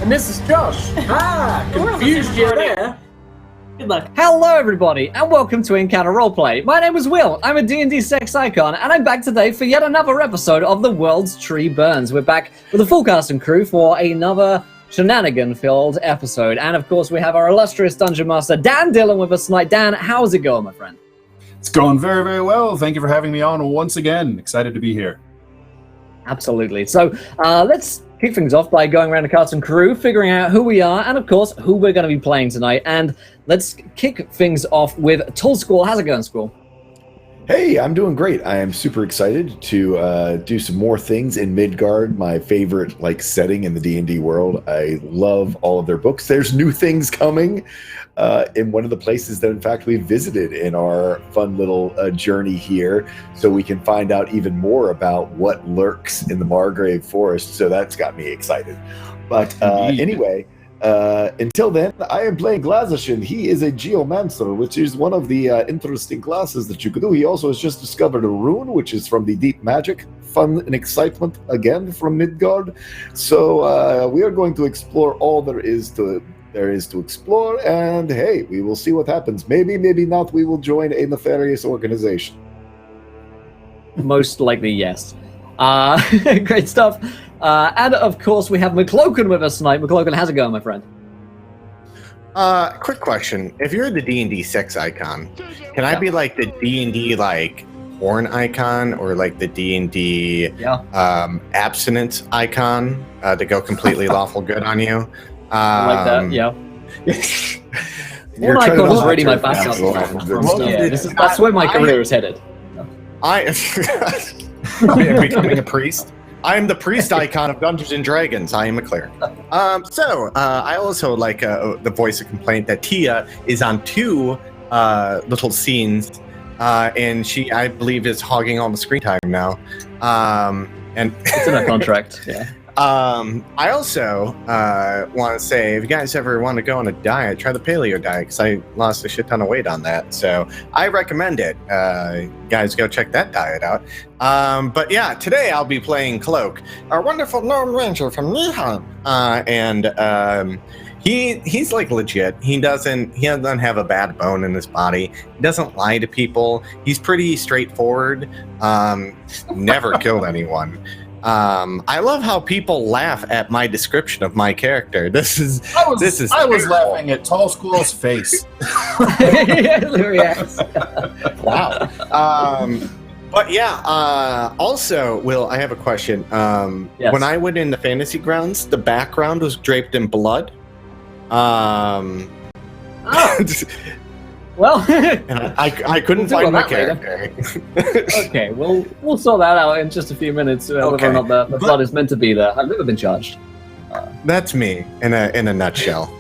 And this is Josh. Confused you there. Good luck. Hello everybody, and welcome to Encounter Roleplay. My name is Will, I'm a D&D sex icon, and I'm back today for yet another episode of The World's Tree Burns. We're back with a full cast and crew for another shenanigan-filled episode. And of course, we have our illustrious Dungeon Master, Dan Dillon, with us tonight. Dan, how's it going, my friend? It's going very, very well. Thank you for having me on once again. Excited to be here. Absolutely. So let's kick things off by going around the cast and crew, figuring out who we are, and of course, who we're going to be playing tonight. And let's kick things off with Tall Squall. How's it going, Squall? Hey, I'm doing great. I am super excited to do some more things in Midgard, my favorite setting in the D&D world. I love all of their books. There's new things coming in one of the places that, in fact, we visited in our fun little journey here, so we can find out even more about what lurks in the Margrave Forest. So that's got me excited. But anyway. Until then, I am playing Glazashin. He is a geomancer, which is one of the interesting classes that you could do. He also has just discovered a rune, which is from the deep magic. Fun and excitement again from Midgard. So we are going to explore all there is to explore, and hey, we will see what happens. Maybe, maybe not. We will join a nefarious organization. Most likely, yes. Great stuff. And of course, we have McCloak with us tonight. McCloak, how's it going, my friend? Quick question. If you're the D&D sex icon, can I be like the D&D porn icon, or like the D&D abstinence icon to go completely lawful good on you? I like that, yeah. You're Porn icon was already my back backup plan. That's where my career is headed. I am becoming a priest. I am the priest icon of Dungeons and Dragons. I am a cleric. I also like the voice of complaint that Tia is on two little scenes, and she, I believe, is hogging all the screen time now. And it's in a contract. Yeah. I also want to say, if you guys ever want to go on a diet, try the paleo diet, because I lost a shit ton of weight on that. So I recommend it. Guys, go check that diet out. But yeah, today I'll be playing Cloak, our wonderful Lone Ranger from Nihon. And he's legit. He doesn't have a bad bone in his body. He doesn't lie to people. He's pretty straightforward. Never killed anyone. I love how people laugh at my description of my character. I was laughing at Tall Squall's face. Wow. But yeah, also, Will, I have a question. Yes. When I went into Fantasy Grounds, the background was draped in blood. Well, and I couldn't find my character. Okay, we'll sort that out in just a few minutes, whether or not the blood is meant to be there. I've never been charged. That's me in a nutshell.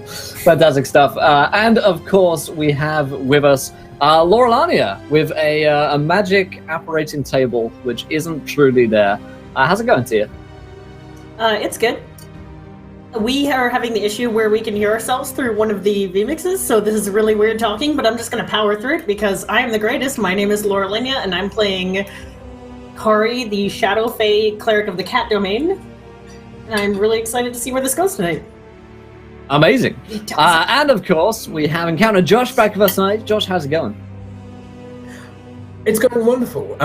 Fantastic stuff. And of course, we have with us Laurelania with a magic operating table, which isn't truly there. How's it going, Tia? It's good. We are having the issue where we can hear ourselves through one of the vmixes, so this is really weird talking, but I'm just going to power through it because I am the greatest. My name is Laurelania, and I'm playing Kari, the Shadow Fae Cleric of the Cat Domain. And I'm really excited to see where this goes tonight. Amazing. And of course, we have encountered Josh back with us tonight. Josh, how's it going? It's going wonderful.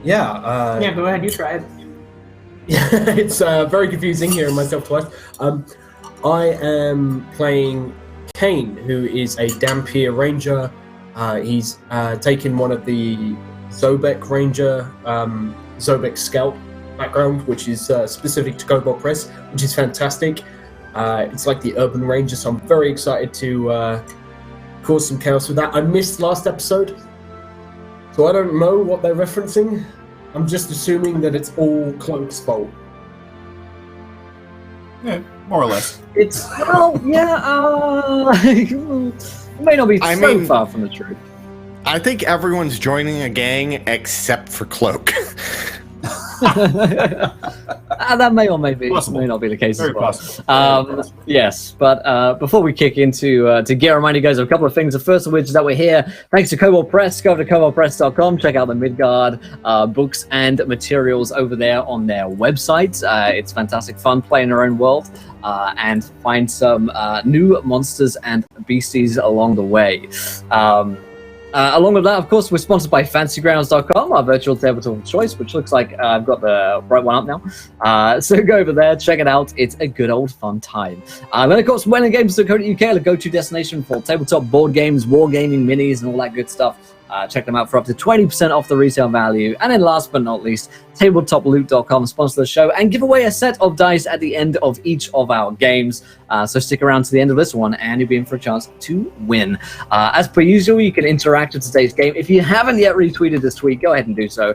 Yeah, go ahead, you try it. Yeah, it's very confusing hearing myself twice. I am playing Caine, who is a Dampier Ranger. He's taken one of the Zobek Ranger, Zobek Scout background, which is specific to Cobalt Press, which is fantastic. It's like the Urban Ranger, so I'm very excited to cause some chaos with that. I missed last episode, so I don't know what they're referencing. I'm just assuming that it's all Cloak's fault. Yeah, more or less. It's, well, yeah, it may not be so far from the truth. I think everyone's joining a gang except for Cloak. That may or may not be the case Very as well. possible. Very possible. Yes, but before we kick into gear, remind you guys of a couple of things. The first of which is that we're here thanks to Cobalt Press. Go over to cobaltpress.com, check out the Midgard books and materials over there on their website. It's fantastic fun, play in your own world, and find some new monsters and beasties along the way. Along with that, of course, we're sponsored by fancygrounds.com, our virtual tabletop of choice, which looks like I've got the right one up now. So go over there, check it out. It's a good old fun time. Then, of course, wellinggames.co.uk, the go-to destination for tabletop board games, wargaming, minis, and all that good stuff. Check them out for up to 20% off the retail value. And then last but not least, tabletoploot.com sponsor the show and give away a set of dice at the end of each of our games. So stick around to the end of this one and you'll be in for a chance to win. As per usual, you can interact with today's game. If you haven't yet retweeted this tweet, go ahead and do so.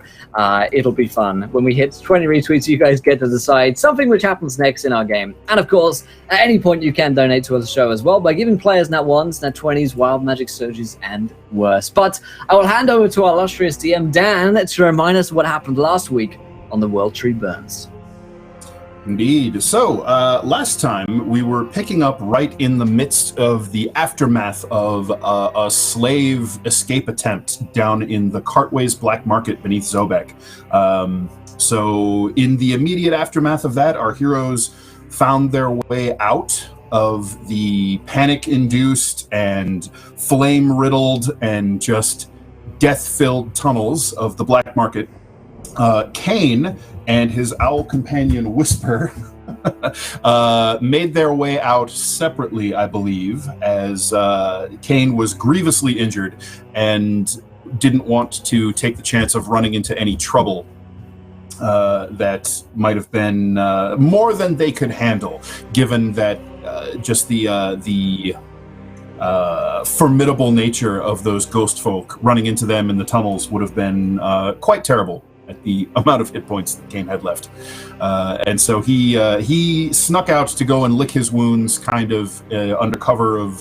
It'll be fun. When we hit 20 retweets, you guys get to decide something which happens next in our game. And of course, at any point you can donate to the show as well by giving players nat 1s, nat 20s, wild magic surges, and worse. But I will hand over to our illustrious DM, Dan, to remind us what happened last week on the World Tree Burns. Indeed. So, last time we were picking up right in the midst of the aftermath of a slave escape attempt down in the Cartways Black Market beneath Zobek. So, in the immediate aftermath of that, our heroes found their way out of the panic-induced and flame-riddled and just death-filled tunnels of the Black Market. Caine and his owl companion Whisper made their way out separately, I believe, as Caine was grievously injured and didn't want to take the chance of running into any trouble that might have been more than they could handle, given that just the formidable nature of those ghost folk. Running into them in the tunnels would have been quite terrible at the amount of hit points that Caine had left. And so he snuck out to go and lick his wounds, kind of under cover of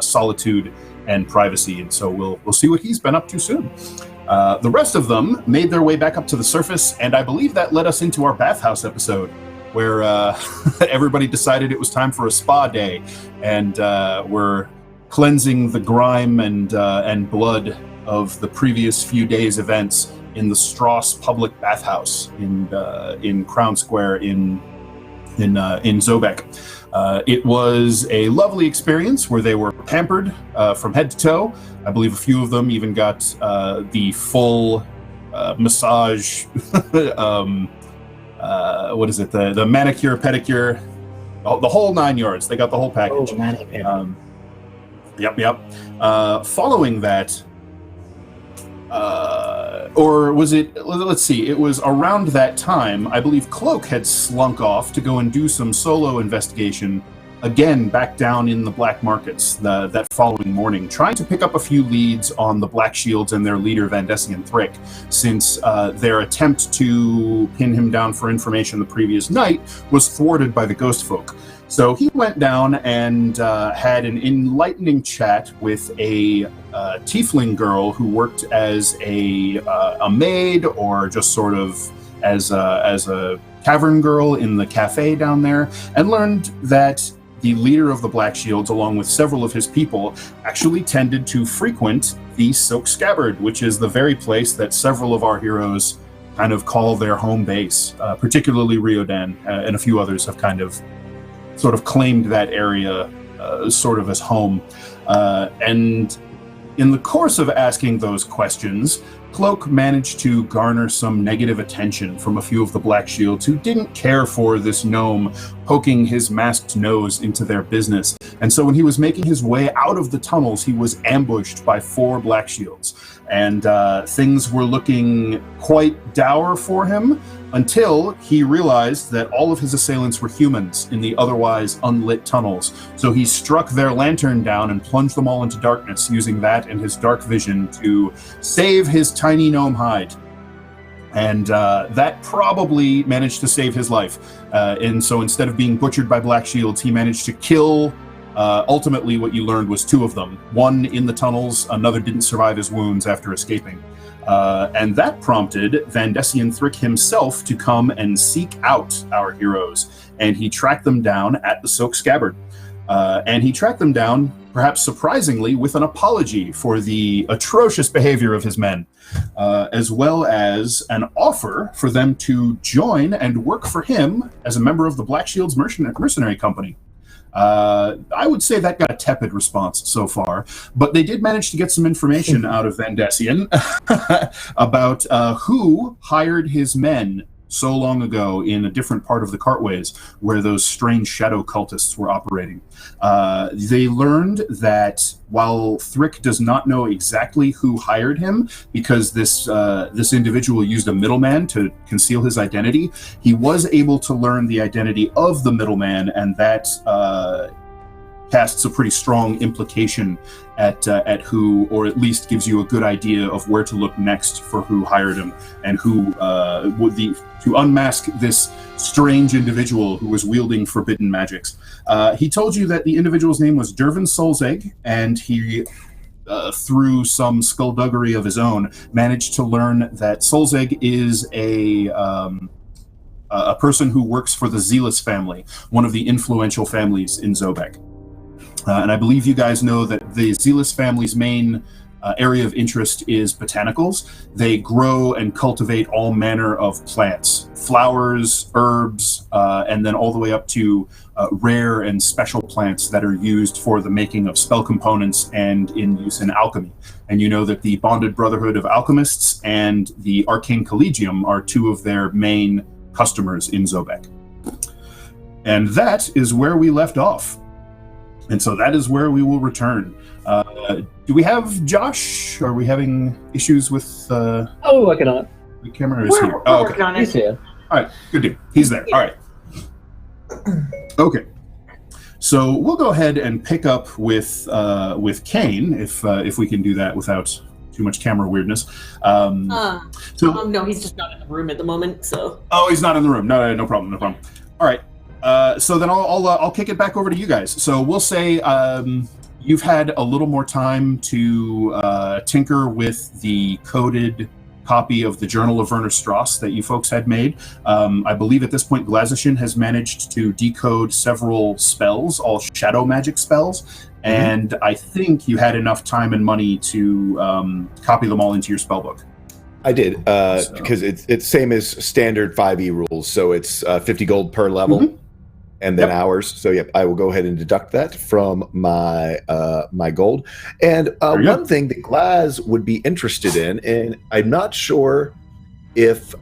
solitude and privacy. And so we'll see what he's been up to soon. The rest of them made their way back up to the surface, and I believe that led us into our bathhouse episode, where everybody decided it was time for a spa day, and we're cleansing the grime and blood of the previous few days' events in the Strauss Public Bathhouse in Crown Square in Zobek. It was a lovely experience where they were pampered from head to toe. I believe a few of them even got the full massage. What is it? The manicure, pedicure, the whole 9 yards. They got the whole package. Yep. Following that. Or was it, let's see, it was around that time, I believe Cloak had slunk off to go and do some solo investigation, again, back down in the black markets that following morning, trying to pick up a few leads on the Black Shields and their leader, Vandessian Thrick, since their attempt to pin him down for information the previous night was thwarted by the ghost folk. So he went down and had an enlightening chat with a tiefling girl who worked as a maid, or just sort of as a tavern girl in the cafe down there, and learned that the leader of the Black Shields, along with several of his people, actually tended to frequent the Silk Scabbard, which is the very place that several of our heroes kind of call their home base, particularly Riodan, and a few others have kind of sort of claimed that area sort of as home. And in the course of asking those questions, Cloak managed to garner some negative attention from a few of the Black Shields who didn't care for this gnome poking his masked nose into their business. And so when he was making his way out of the tunnels, he was ambushed by 4 Black Shields. And things were looking quite dour for him, until he realized that all of his assailants were humans in the otherwise unlit tunnels. So he struck their lantern down and plunged them all into darkness, using that and his dark vision to save his tiny gnome hide. And that probably managed to save his life. And so instead of being butchered by Black Shields, he managed to kill Ultimately, what you learned was 2 of them. One in the tunnels, another didn't survive his wounds after escaping. And that prompted Vandessian Thrick himself to come and seek out our heroes. And he tracked them down at the Soak Scabbard. And he tracked them down, perhaps surprisingly, with an apology for the atrocious behavior of his men, as well as an offer for them to join and work for him as a member of the Black Shield's mercenary company. I would say that got a tepid response so far, but they did manage to get some information out of Vandessian about who hired his men so long ago in a different part of the Cartways where those strange shadow cultists were operating. They learned that while Thrick does not know exactly who hired him, because this individual used a middleman to conceal his identity, he was able to learn the identity of the middleman, and that casts a pretty strong implication at who, or at least gives you a good idea of where to look next for who hired him and who to unmask this strange individual who was wielding forbidden magics. He told you that the individual's name was Dervin Solzegg, and he, through some skullduggery of his own, managed to learn that Solzegg is a person who works for the Zealous family, one of the influential families in Zobek. And I believe you guys know that the Zealous family's main area of interest is botanicals. They grow and cultivate all manner of plants, flowers, herbs, and then all the way up to rare and special plants that are used for the making of spell components and in use in alchemy. And you know that the Bonded Brotherhood of Alchemists and the Arcane Collegium are 2 of their main customers in Zobek. And that is where we left off. And so that is where we will return. Do we have Josh? Are we having issues with Oh, we're working on it. the camera? Is We're here? Oh, okay. working on He's it. here. All right, good deal. He's there. All right. Okay. So we'll go ahead and pick up with Caine, if we can do that without too much camera weirdness. No, he's just not in the room at the moment. So. Oh, he's not in the room. No problem. No problem. All right. So then I'll kick it back over to you guys. So we'll say you've had a little more time to tinker with the coded copy of the Journal of Werner Strauss that you folks had made. I believe at this point Glazishin has managed to decode several spells, all shadow magic spells, and I think you had enough time and money to copy them all into your spellbook. I did, because it's same as standard 5e rules, so it's 50 gold per level. And then hours. So yep, I will go ahead and deduct that from my my gold. And one thing that Glaz would be interested in, and I'm not sure if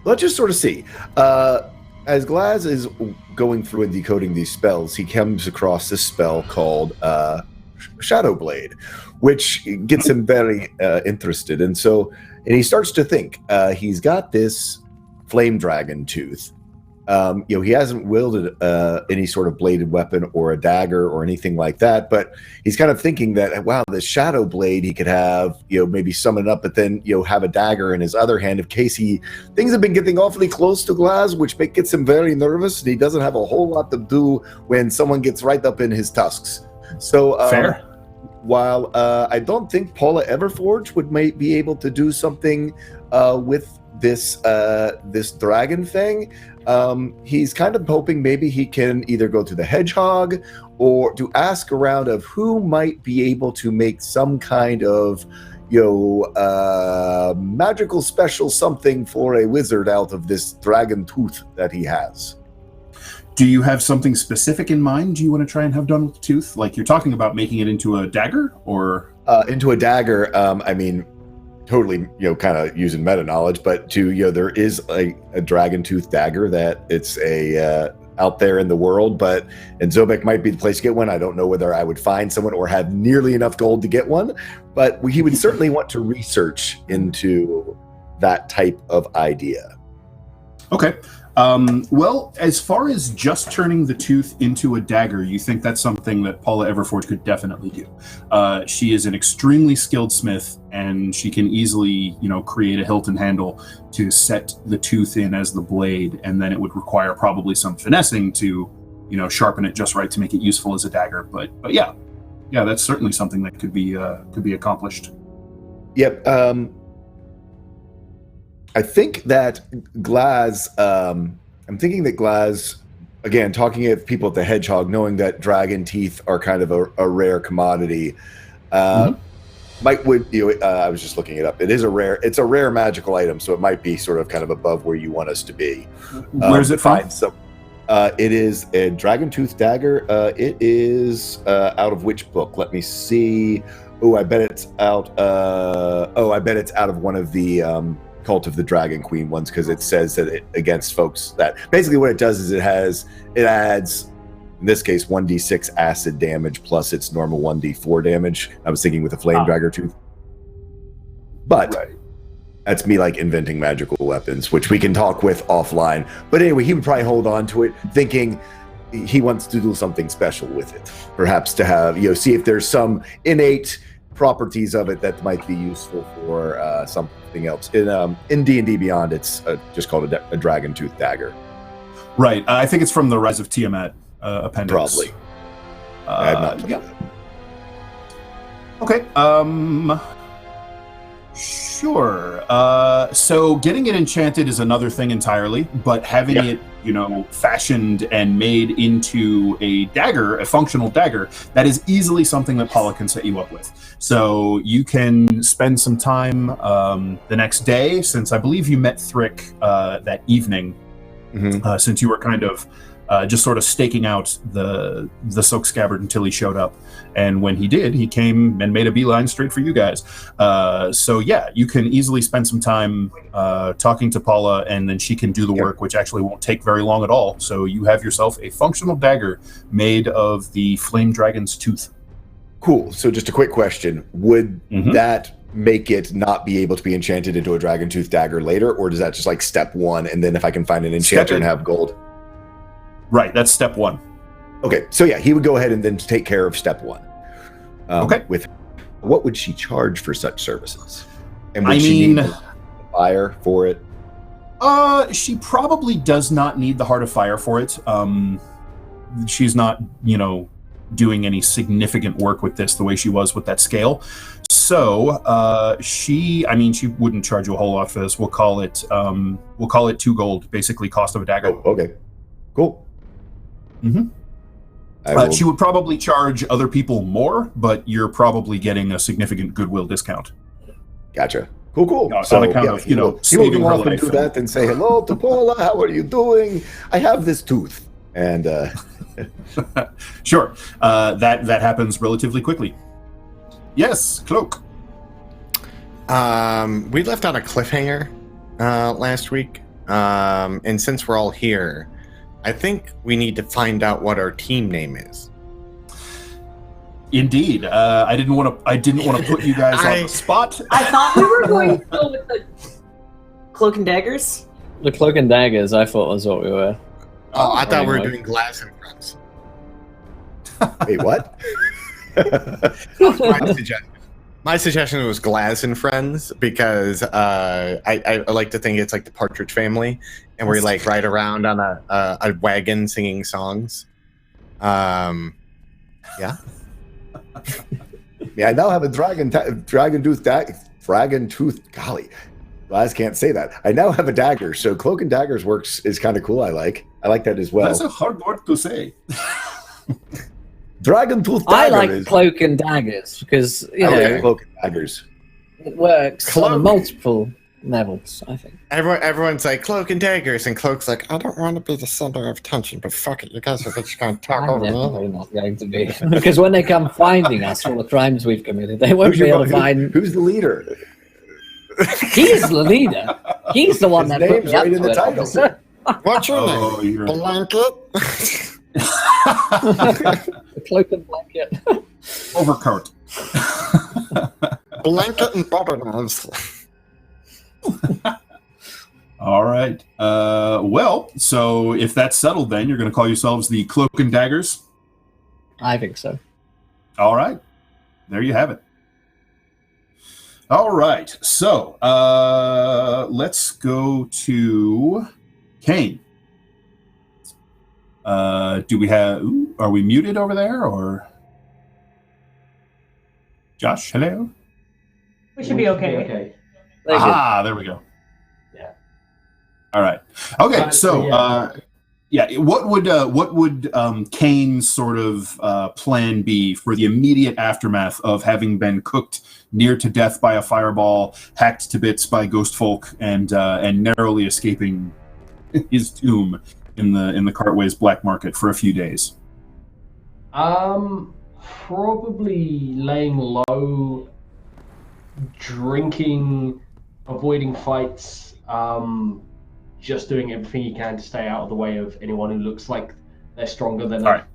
let's just sort of see. As Glaz is going through and decoding these spells, he comes across this spell called Shadow Blade, which gets him very interested. And he starts to think. He's got this flame dragon tooth. He hasn't wielded any sort of bladed weapon or a dagger or anything like that, but he's kind of thinking that, wow, this shadow blade he could have, maybe summon it up, but then, have a dagger in his other hand in case things have been getting awfully close to Glaz, which gets him very nervous, and he doesn't have a whole lot to do when someone gets right up in his tusks. So, Fair. While I don't think Paula Everforge would be able to do something with this dragon thing, he's kind of hoping maybe he can either go to the hedgehog or to ask around of who might be able to make some kind of magical special something for a wizard out of this dragon tooth that he has. Do you have something specific in mind you want to try and have done with the tooth? Like you're talking about making it into a dagger, or into a dagger? I mean, totally, kind of using meta knowledge, but there is a dragon tooth dagger that it's out there in the world, but and Zobek might be the place to get one. I don't know whether I would find someone or have nearly enough gold to get one, but he would certainly want to research into that type of idea. Okay. Well, as far as just turning the tooth into a dagger, you think that's something that Paula Everforge could definitely do. She is an extremely skilled smith, and she can easily, create a hilt and handle to set the tooth in as the blade, and then it would require probably some finessing to sharpen it just right to make it useful as a dagger. But yeah, that's certainly something that could be accomplished. Yep. I think that Glaz. I'm thinking that Glaz, again, talking to people at the Hedgehog, knowing that dragon teeth are kind of a rare commodity. I was just looking it up. It's a rare magical item, so it might be sort of kind of above where you want us to be. Where's it from? It is a dragon tooth dagger. It is out of which book? Let me see. I bet it's out of one of the Cult of the Dragon Queen ones, because it says that against folks that basically what it does is it adds, in this case, 1d6 acid damage plus its normal 1d4 damage. I was thinking with a flame dagger tooth. But that's me like inventing magical weapons, which we can talk with offline. But anyway, he would probably hold on to it, thinking he wants to do something special with it. Perhaps to have, see if there's some innate properties of it that might be useful for something else. In D&D Beyond, it's just called a dragon tooth dagger. Right. I think it's from the Rise of Tiamat appendix. Probably. I have not looked at it. Okay. Sure. So getting it enchanted is another thing entirely, but having it, fashioned and made into a dagger, a functional dagger, that is easily something that Paula can set you up with. So you can spend some time the next day, since I believe you met Thrick that evening, since you were kind of just sort of staking out the silk scabbard until he showed up. And when he did, he came and made a beeline straight for you guys. So yeah, you can easily spend some time talking to Paula, and then she can do the work, which actually won't take very long at all. So you have yourself a functional dagger made of the flame dragon's tooth. Cool. So just a quick question. Would that make it not be able to be enchanted into a dragon tooth dagger later? Or does that just like step one, and then if I can find an enchanter and have gold? Right, that's step one. Okay, so yeah, he would go ahead and then take care of step one. Okay. With what would she charge for such services? And would she need the fire for it? She probably does not need the Heart of Fire for it. She's not, doing any significant work with this the way she was with that scale. So she wouldn't charge you a whole lot for this. We'll call it 2 gold, basically cost of a dagger. Oh, okay, cool. She would probably charge other people more, but you're probably getting a significant goodwill discount. Gotcha. Cool. On account of, he will saving go her off and life. do that and say, hello to Paula, how are you doing? I have this tooth. And sure. That happens relatively quickly. Yes, Cloak. We left on a cliffhanger last week. And since we're all here, I think we need to find out what our team name is. Indeed. I didn't want to put you guys on the spot. I thought we were going to go with the Cloak and Daggers. The Cloak and Daggers, I thought was what we were. Oh, I thought we were doing Glass and Friends. Wait, what? My suggestion was Glass and Friends, because I like to think it's like the Partridge Family, and we like ride around on a wagon singing songs. Yeah. Yeah, I now have a dragon tooth. Golly, Laz can't say that. I now have a dagger, so Cloak and Daggers is kind of cool. I like that as well. That's a hard word to say. Dragon tooth dagger. I like Cloak and Daggers because Cloak and Daggers. It works on multiple levels, I think. Everyone's like Cloak and Daggers, and Cloak's like, I don't want to be the center of attention, but fuck it, you guys are just going to talk I'm over me. definitely not going to be, because when they come finding us for the crimes we've committed, they won't be able to find. Who's the leader? He's the leader. He's the one His that put name's me up right in to the it, title. officer. What's your Oh, name? you're Blanket? The Cloak and Blanket. overcoat. Blanket and butter knives. All right. Well, so if that's settled, then you're going to call yourselves the Cloak and Daggers. I think so. All right. There you have it. All right. So let's go to Caine. Are we muted over there, or Josh? Hello. We should be okay. There we go. Yeah. All right. Okay. What would Caine's sort of plan be for the immediate aftermath of having been cooked near to death by a fireball, hacked to bits by ghost folk, and narrowly escaping his tomb in the Cartway's black market for a few days? Probably laying low, drinking, avoiding fights, just doing everything you can to stay out of the way of anyone who looks like they're stronger than a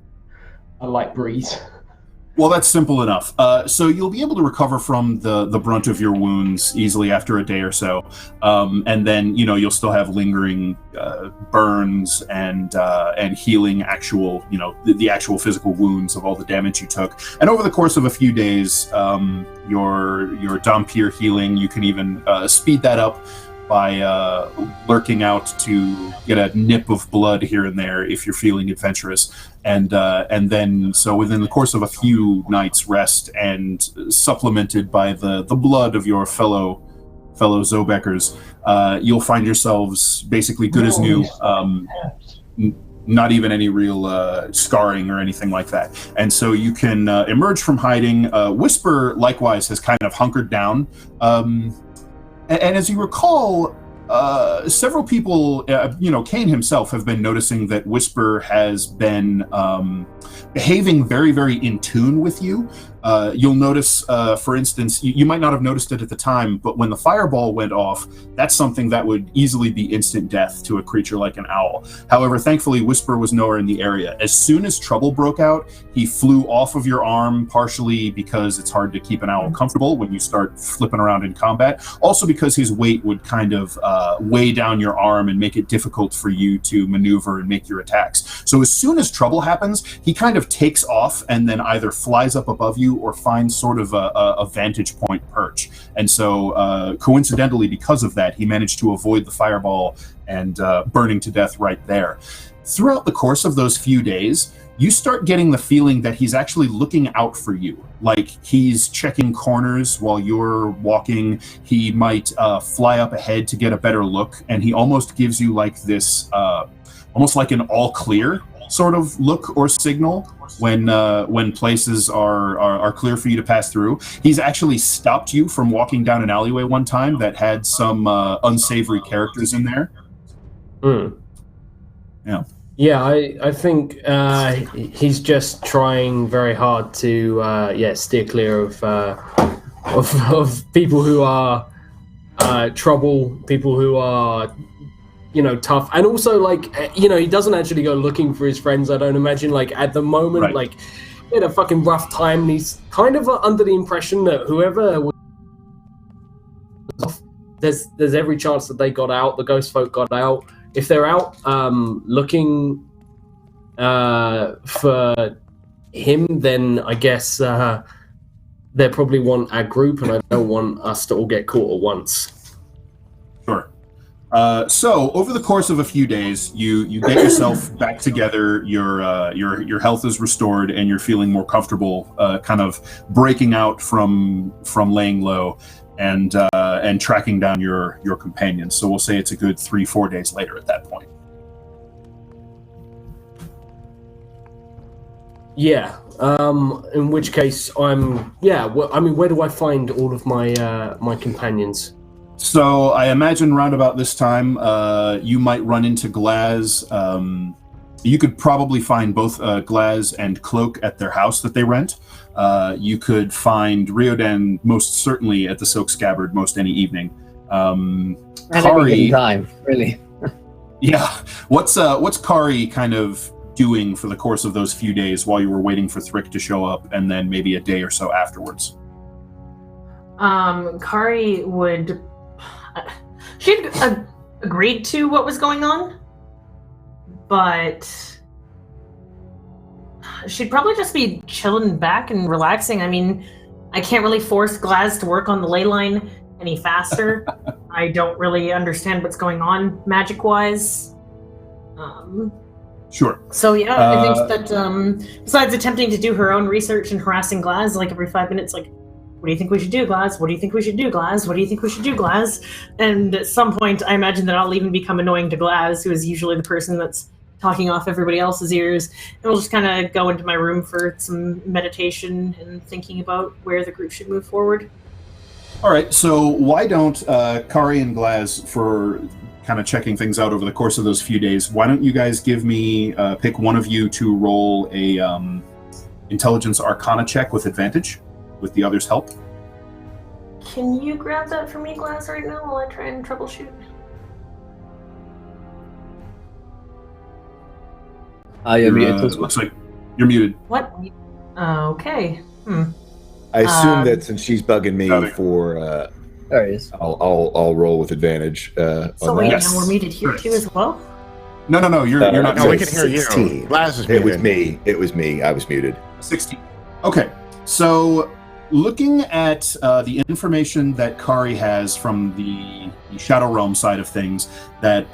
light breeze. Well, that's simple enough. So you'll be able to recover from the brunt of your wounds easily after a day or so, and then you'll still have lingering burns and healing actual the actual physical wounds of all the damage you took. And over the course of a few days, your Dhampir healing, you can even speed that up by lurking out to get a nip of blood here and there if you're feeling adventurous, and then so within the course of a few nights' rest and supplemented by the blood of your fellow Zobeckers, you'll find yourselves basically good as new. Not even any real scarring or anything like that. And so you can emerge from hiding. Whisper likewise has kind of hunkered down. And as you recall, several people, Caine himself, have been noticing that Whisper has been behaving very, very in tune with you. You'll notice, for instance, you might not have noticed it at the time, but when the fireball went off, that's something that would easily be instant death to a creature like an owl. However, thankfully, Whisper was nowhere in the area. As soon as trouble broke out, he flew off of your arm, partially because it's hard to keep an owl comfortable when you start flipping around in combat. Also because his weight would kind of weigh down your arm and make it difficult for you to maneuver and make your attacks. So as soon as trouble happens, he kind of takes off and then either flies up above you or finds sort of a vantage point perch. And so coincidentally, because of that, he managed to avoid the fireball and burning to death right there. Throughout the course of those few days, you start getting the feeling that he's actually looking out for you. Like he's checking corners while you're walking. He might fly up ahead to get a better look, and he almost gives you like this, almost like an all clear sort of look or signal when places are clear for you to pass through. He's actually stopped you from walking down an alleyway one time that had some unsavory characters in there. Yeah, I think he's just trying very hard to steer clear of people who are trouble, people who are tough, and also he doesn't actually go looking for his friends. I don't imagine at the moment, right. He had a fucking rough time. And he's kind of under the impression that whoever was off, there's every chance that they got out. The ghost folk got out. If they're out looking for him, then I guess they probably want our group, and I don't want us to all get caught at once. Sure. So over the course of a few days, you get yourself back together. Your health is restored, and you're feeling more comfortable, kind of breaking out from laying low and tracking down your companions. So we'll say it's a good 3-4 days later at that point. Yeah. In which case, where do I find all of my companions? So I imagine round about this time, you might run into Glaz. You could probably find both Glaz and Cloak at their house that they rent. You could find Riodan most certainly at the Silk Scabbard most any evening. And every given time, really. Yeah. What's Kari kind of doing for the course of those few days while you were waiting for Thrick to show up, and then maybe a day or so afterwards? Kari would... she'd agreed to what was going on, but she'd probably just be chilling back and relaxing. I mean, I can't really force Glaz to work on the ley line any faster. I don't really understand what's going on magic-wise. Sure. So yeah, I think that besides attempting to do her own research and harassing Glaz like every 5 minutes, like, what do you think we should do, Glaz? What do you think we should do, Glaz? What do you think we should do, Glaz? And at some point, I imagine that I'll even become annoying to Glaz, who is usually the person that's talking off everybody else's ears. And we'll just kind of go into my room for some meditation and thinking about where the group should move forward. All right, so why don't Kari and Glaz, for kind of checking things out over the course of those few days, why don't you guys give me, pick one of you to roll a intelligence arcana check with advantage, with the other's help. Can you grab that for me, Glaz, right now while I try and troubleshoot? You're muted. Looks like you're muted. What? Okay. I assume that since she's bugging me for, There he is. I'll roll with advantage. So on wait, that. now we're muted here too as well? No, you're not. No, we muted. can hear you. 16. Glaz is It was muted. me. It was me. I was muted. 16. Okay, so looking at the information that Kari has from the Shadow Realm side of things, that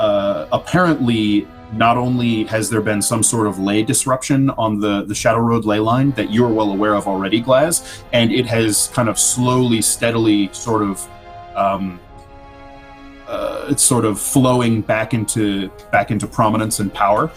apparently not only has there been some sort of ley disruption on the Shadow Road ley line that you're well aware of already, Glaz, and it has kind of slowly, steadily sort of it's sort of flowing back into prominence and power.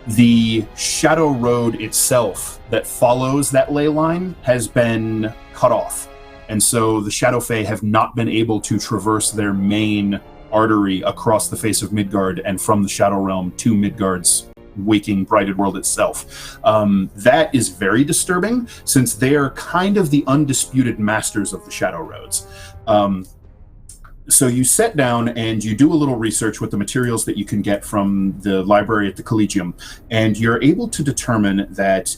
The Shadow Road itself that follows that ley line has been cut off. And so the Shadow Fae have not been able to traverse their main artery across the face of Midgard and from the Shadow Realm to Midgard's waking brighted world itself. That is very disturbing, since they are kind of the undisputed masters of the Shadow Roads. So you sit down and you do a little research with the materials that you can get from the library at the Collegium, and you're able to determine that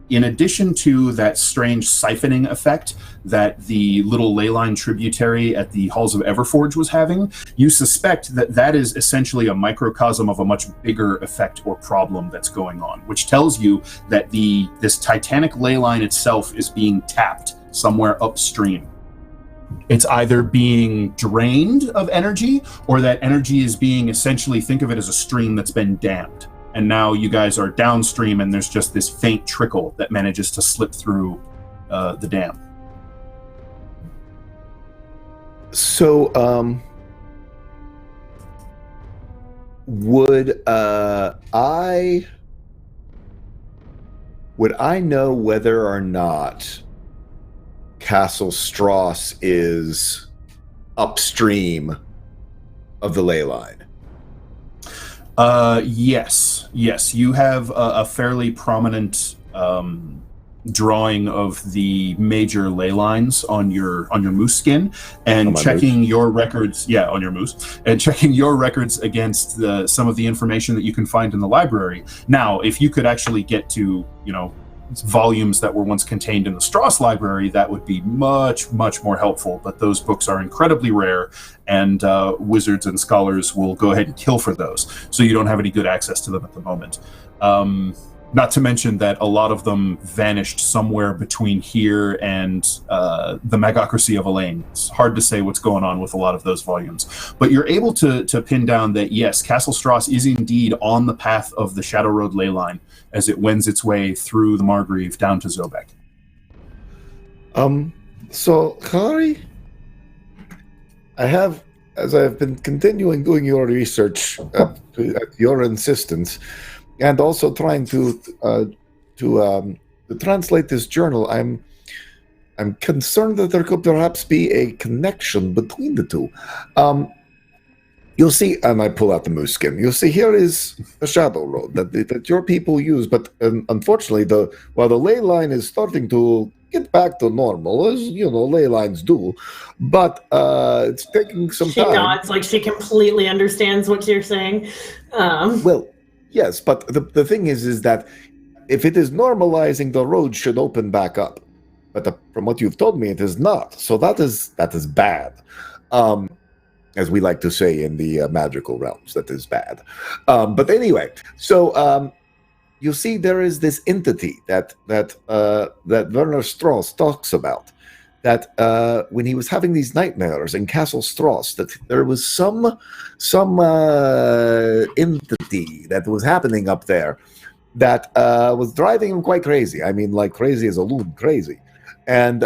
in addition to that strange siphoning effect that the little ley line tributary at the Halls of Everforge was having, you suspect that that is essentially a microcosm of a much bigger effect or problem that's going on, which tells you that this titanic ley line itself is being tapped somewhere upstream. It's either being drained of energy, or that energy is being essentially, think of it as a stream that's been dammed. And now you guys are downstream, and there's just this faint trickle that manages to slip through the dam. So, would I know whether or not Castle Strauss is upstream of the ley line? Yes. You have a fairly prominent drawing of the major ley lines on your moose skin, and checking your records. Yeah, on your moose, and checking your records against some of the information that you can find in the library. Now, if you could actually get to, volumes that were once contained in the Strauss library, that would be much, much more helpful. But those books are incredibly rare, and wizards and scholars will go ahead and kill for those. So you don't have any good access to them at the moment. Not to mention that a lot of them vanished somewhere between here and the Magocracy of Elaine. It's hard to say what's going on with a lot of those volumes. But you're able to pin down that, yes, Castle Strauss is indeed on the path of the Shadow Road ley line as it wends its way through the Margrave down to Zobek. So, Kari, as I have been continuing doing your research at your insistence, and also trying to translate this journal, I'm concerned that there could perhaps be a connection between the two. You'll see, and I pull out the moose skin. You'll see here is a Shadow Road that your people use, but unfortunately, while the ley line is starting to get back to normal, as ley lines do, but it's taking some time. She nods like she completely understands what you're saying. Well, yes, but the thing is that if it is normalizing, the road should open back up. But from what you've told me, it is not. So that is bad. As we like to say in the magical realms, that is bad. But anyway, so you see, there is this entity that Werner Strauss talks about, that when he was having these nightmares in Castle Stross, that there was some entity that was happening up there that was driving him quite crazy. I mean, like crazy as a loon crazy. And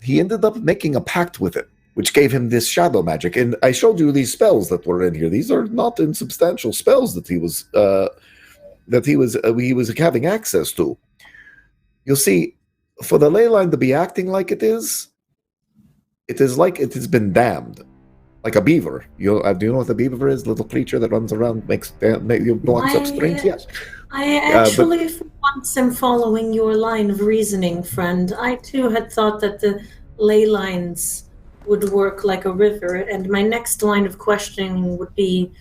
he ended up making a pact with it, which gave him this shadow magic. And I showed you these spells that were in here. These are not insubstantial spells that he was having access to. You'll see, for the ley line to be acting like it is like it has been damned, like a beaver. Do you know what a beaver is? Little creature that runs around, blocks up springs. Yes. I actually, for once, am following your line of reasoning, friend. I too had thought that the ley lines would work like a river, and my next line of questioning would be,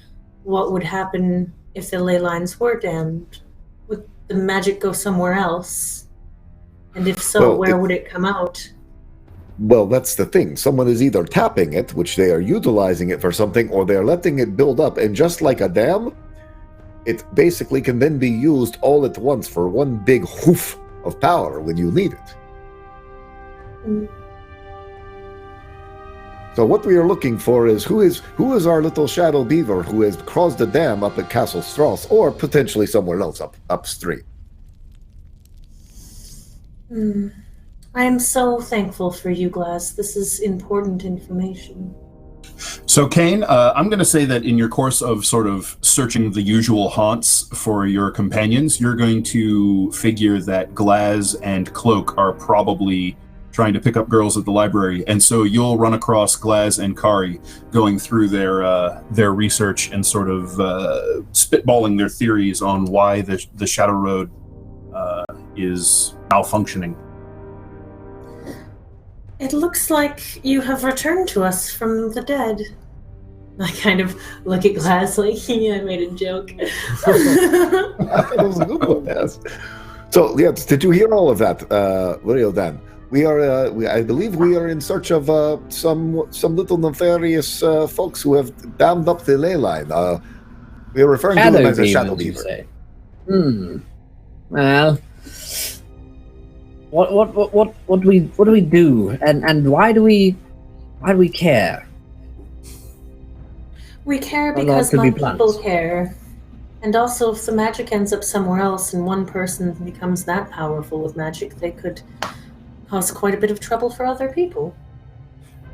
what would happen if the ley lines were damned? Would the magic go somewhere else? And if so, where would it come out? Well, that's the thing. Someone is either tapping it, which they are utilizing it for something, or they're letting it build up. And just like a dam, it basically can then be used all at once for one big hoof of power when you need it. Mm. So what we are looking for is who is our little shadow beaver who has crossed the dam up at Castle Stross, or potentially somewhere else upstream. I am so thankful for you, Glass. This is important information. So, Caine, I'm going to say that in your course of sort of searching the usual haunts for your companions, you're going to figure that Glaz and Cloak are probably trying to pick up girls at the library, and so you'll run across Glaz and Kari going through their research and sort of spitballing their theories on why the Shadow Road is malfunctioning. It looks like you have returned to us from the dead. I kind of look at Glass like, yeah, I made a joke. That was a good one, yes. So, yes, did you hear all of that, Dan? We are, I believe we are in search of some little nefarious folks who have dammed up the ley line. We are referring to them as a shadow beaver. Well, what do we do, and why do we care? We care because my people care. And also, if the magic ends up somewhere else and one person becomes that powerful with magic, they could cause quite a bit of trouble for other people.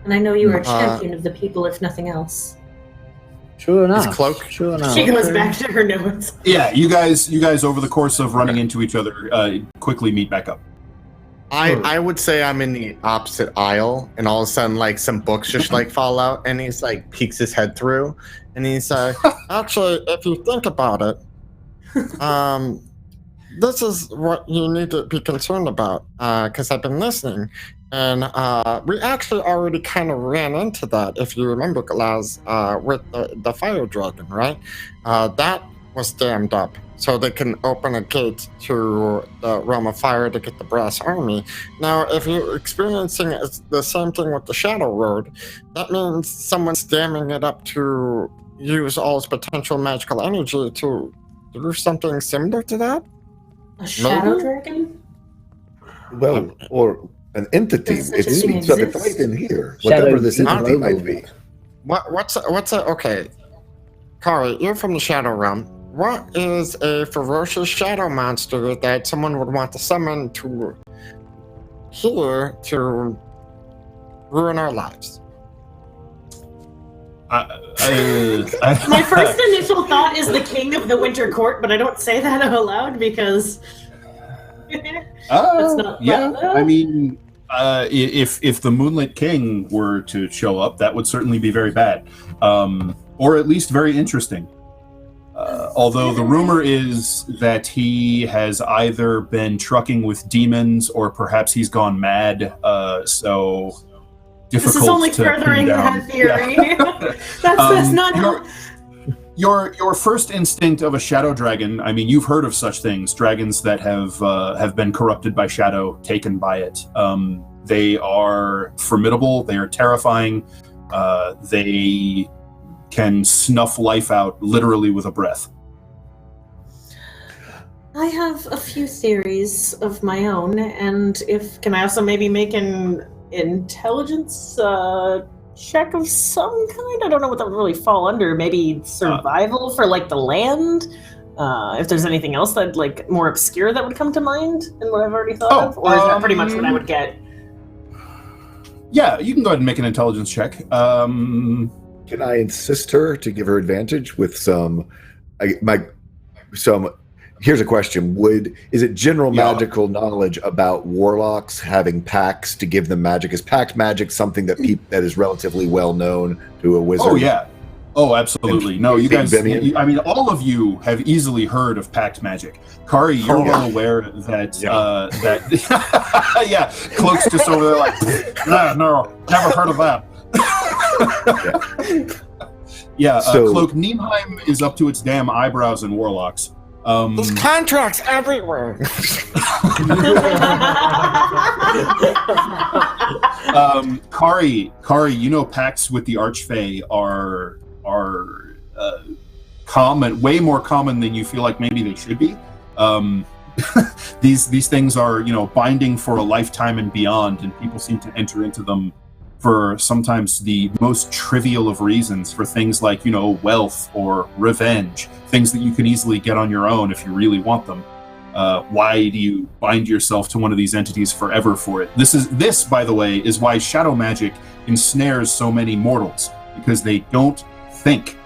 And I know you are a champion of the people, if nothing else. True enough. Is Cloak? True enough. She goes back to her notes. Yeah, you guys over the course of running into each other, quickly meet back up. I would say I'm in the opposite aisle, and all of a sudden, like, some books just like fall out, and he's like peeks his head through, and he's like, actually, if you think about it, this is what you need to be concerned about, because I've been listening, and we actually already kind of ran into that, if you remember, Glaz, with the fire dragon, right? That was dammed up, so they can open a gate to the realm of fire to get the brass army. Now, if you're experiencing the same thing with the Shadow Road, that means someone's damming it up to use all its potential magical energy to do something similar to that? A shadow dragon? Well, or an entity. Does such It a thing seems that it's exist? right in here. Shadow Whatever this entity global. might be. Okay. Kari, you're from the Shadow Realm. What is a ferocious shadow monster that someone would want to summon to here to ruin our lives? My first initial thought is the King of the Winter Court, but I don't say that out loud because that's not yeah. fun. I mean, if the Moonlit King were to show up, that would certainly be very bad, or at least very interesting. Although the rumor is that he has either been trucking with demons or perhaps he's gone mad. So difficult This is only to furthering pin down. that theory. Yeah. that's not how. Your first instinct of a shadow dragon. I mean, you've heard of such things, dragons that have been corrupted by shadow, taken by it. They are formidable. They are terrifying. They can snuff life out literally with a breath. I have a few theories of my own, and Can I also maybe make an intelligence check of some kind. I don't know what that would really fall under. Maybe survival for like the land. If there's anything else that like more obscure that would come to mind than what I've already thought of, or is that pretty much what I would get? Yeah, you can go ahead and make an intelligence check. Can I insist her to give her advantage with some? Here's a question: is it general magical knowledge about warlocks having pacts to give them magic? Is pact magic something that that is relatively well known to a wizard? Oh yeah. Oh, absolutely. No, you guys, I mean, all of you have easily heard of pact magic. Kari, you're well aware that, yeah, Cloak's just over there like, no, never heard of that. Cloak, Niemheim is up to its damn eyebrows in warlocks. There's contracts everywhere. Kari, you know pacts with the Archfey are common, way more common than you feel like maybe they should be. These things are, binding for a lifetime and beyond, and people seem to enter into them for sometimes the most trivial of reasons, for things like, wealth or revenge, things that you can easily get on your own if you really want them. Why do you bind yourself to one of these entities forever for it? This, by the way, is why shadow magic ensnares so many mortals, because they don't think.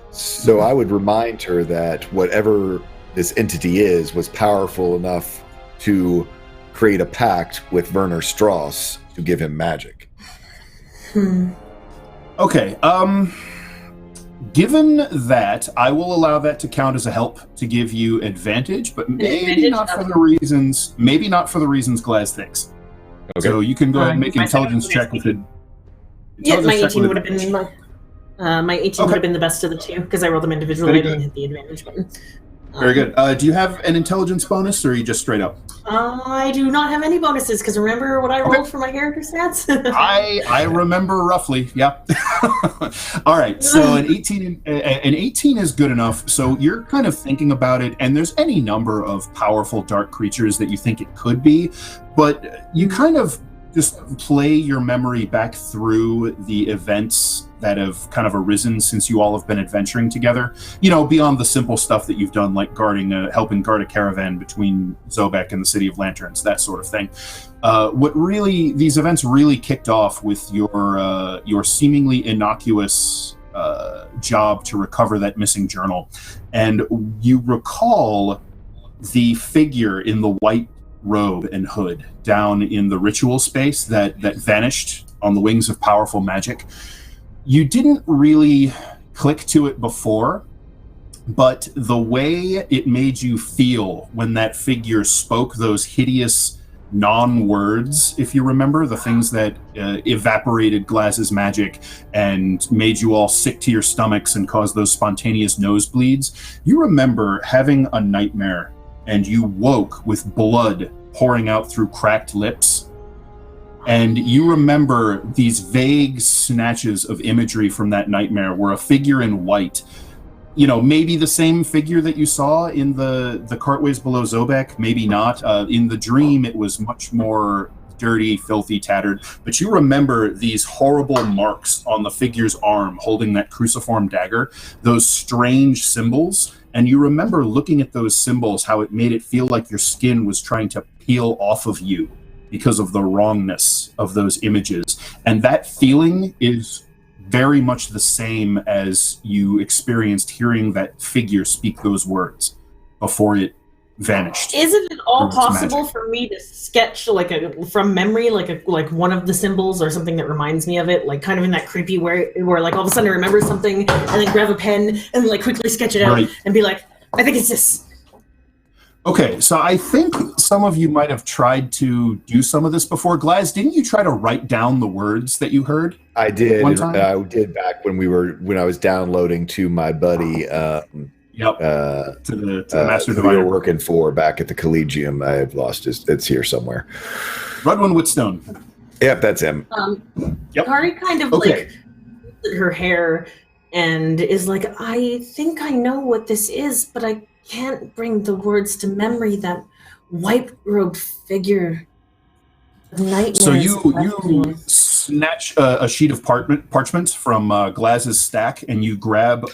So I would remind her that whatever this entity is was powerful enough to create a pact with Werner Strauss to give him magic. Okay, given that, I will allow that to count as a help to give you advantage, but maybe not for the reasons Glaz thinks. Okay. So you can go ahead and make an intelligence check with it. Yeah, my 18 would have been my 18 would have been the best of the two because I rolled them individually. I didn't hit the advantage button. Very good. Do you have an intelligence bonus, or are you just straight up? I do not have any bonuses because remember what I rolled for my character stats? I remember roughly. Yeah. All right. So an 18 is good enough. So you're kind of thinking about it, and there's any number of powerful dark creatures that you think it could be, but you kind of just play your memory back through the events that have kind of arisen since you all have been adventuring together, beyond the simple stuff that you've done, like helping guard a caravan between Zobek and the City of Lanterns, that sort of thing. These events really kicked off with your seemingly innocuous job to recover that missing journal. And you recall the figure in the white robe and hood down in the ritual space that vanished on the wings of powerful magic. You didn't really click to it before, but the way it made you feel when that figure spoke those hideous non-words, if you remember, the things that evaporated Glaz's magic and made you all sick to your stomachs and caused those spontaneous nosebleeds, you remember having a nightmare and you woke with blood pouring out through cracked lips. And you remember these vague snatches of imagery from that nightmare where a figure in white, maybe the same figure that you saw in the cartways below Zobek, maybe not. In the dream, it was much more dirty, filthy, tattered. But you remember these horrible marks on the figure's arm holding that cruciform dagger, those strange symbols. And you remember looking at those symbols, how it made it feel like your skin was trying to peel off of you because of the wrongness of those images. And that feeling is very much the same as you experienced hearing that figure speak those words before it vanished. Isn't it all possible for me to sketch from memory, like one of the symbols or something that reminds me of it, like kind of in that creepy where like all of a sudden I remember something and then grab a pen and like quickly sketch it out and be like, I think it's this. Okay, so I think some of you might have tried to do some of this before. Glaz, didn't you try to write down the words that you heard? I did. One time? I did back when I was downloading to my buddy. To the Master Diviner. We were working for back at the Collegium. I've lost it's here somewhere. Rudwin Whitstone. Yep, that's him. Kari kind of like her hair and is like, I think I know what this is, but I can't bring the words to memory. That white-robed figure. So you snatch a sheet of parchment from Glaz's stack, and you grab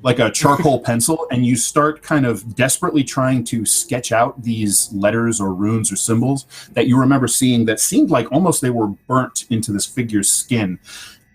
like a charcoal pencil, and you start kind of desperately trying to sketch out these letters or runes or symbols that you remember seeing that seemed like almost they were burnt into this figure's skin.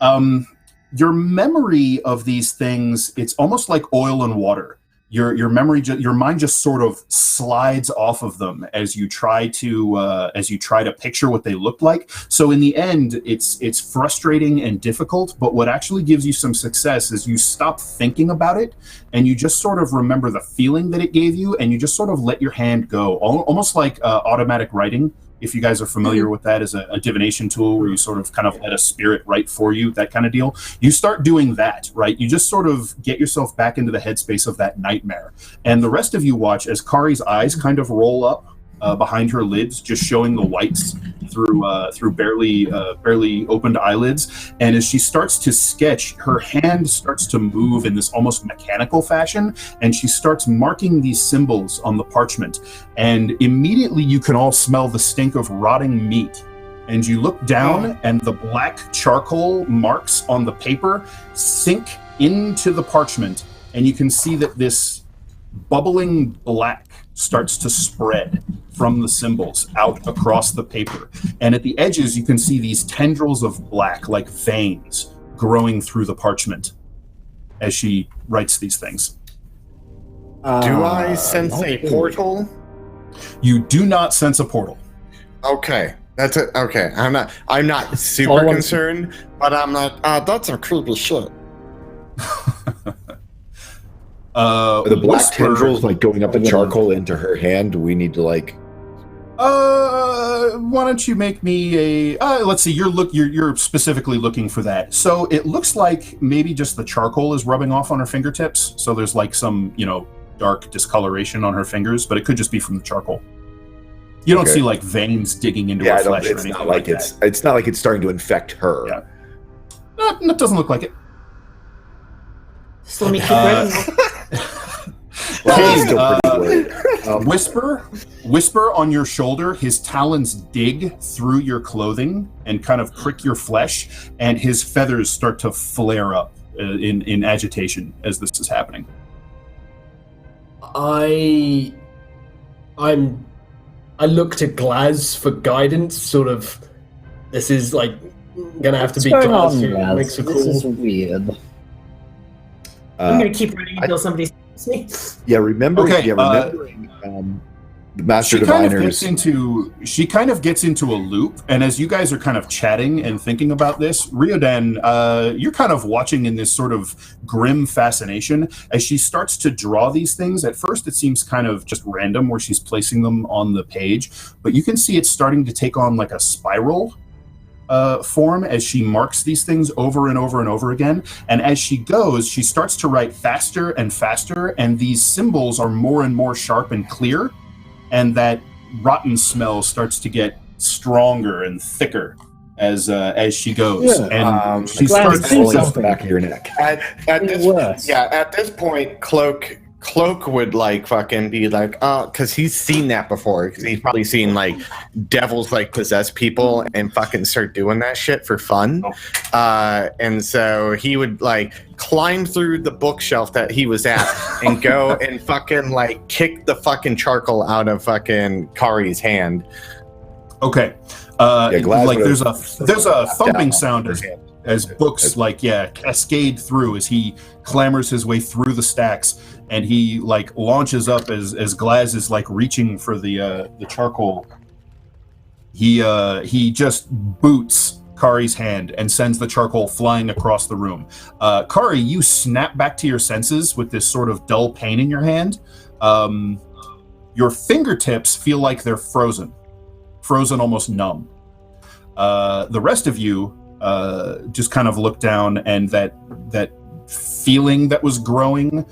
Your memory of these things, it's almost like oil and water. Your mind just sort of slides off of them as you try to picture what they look like. So in the end, it's frustrating and difficult. But what actually gives you some success is you stop thinking about it, and you just sort of remember the feeling that it gave you, and you just sort of let your hand go, almost like automatic writing. If you guys are familiar with that as a divination tool where you sort of kind of let a spirit write for you, that kind of deal, you start doing that, right? You just sort of get yourself back into the headspace of that nightmare. And the rest of you watch as Kari's eyes kind of roll up behind her lids, just showing the whites through barely opened eyelids. And as she starts to sketch, her hand starts to move in this almost mechanical fashion, and she starts marking these symbols on the parchment. And immediately you can all smell the stink of rotting meat. And you look down, and the black charcoal marks on the paper sink into the parchment, and you can see that this bubbling black starts to spread from the symbols out across the paper. And at the edges, you can see these tendrils of black, like veins, growing through the parchment as she writes these things. Do I sense a portal? You do not sense a portal. Okay. That's it. Okay. I'm not super concerned, but I'm not, that's some creepy shit. The black tendrils like going up the charcoal into her hand. We need to like. Why don't you make me a? Let's see. You're specifically looking for that. So it looks like maybe just the charcoal is rubbing off on her fingertips. So there's like some dark discoloration on her fingers, but it could just be from the charcoal. You don't see like veins digging into her flesh or anything like that. It's not like it's starting to infect her. Yeah. No, it doesn't look like it. Just let me keep writing. Whisper on your shoulder. His talons dig through your clothing and kind of prick your flesh, and his feathers start to flare up in agitation as this is happening. I look to Glaz for guidance. Sort of, this is like gonna have to be Glaz who makes a call. This is weird. I'm gonna keep running until somebody sees me. Yeah, remembering the Master Diviners. She kind of gets into a loop, and as you guys are kind of chatting and thinking about this, Riodan, you're kind of watching in this sort of grim fascination as she starts to draw these things. At first, it seems kind of just random where she's placing them on the page, but you can see it's starting to take on like a spiral form as she marks these things over and over and over again. And as she goes, she starts to write faster and faster, and these symbols are more and more sharp and clear, and that rotten smell starts to get stronger and thicker as she goes. Yeah. And she starts pulling off the back of your neck. At this point, Cloak would like fucking be like, because he's seen that before. Because he's probably seen like devils like possess people and fucking start doing that shit for fun. And so he would like climb through the bookshelf that he was at and go and fucking like kick the fucking charcoal out of fucking Kari's hand. Okay. Like there's a thumping sound as books cascade through as he clambers his way through the stacks, and he like launches up as Glaz is like reaching for the charcoal. He just boots Kari's hand and sends the charcoal flying across the room. Kari, you snap back to your senses with this sort of dull pain in your hand. Your fingertips feel like they're frozen almost numb. The rest of you just kind of look down, and that feeling that was growing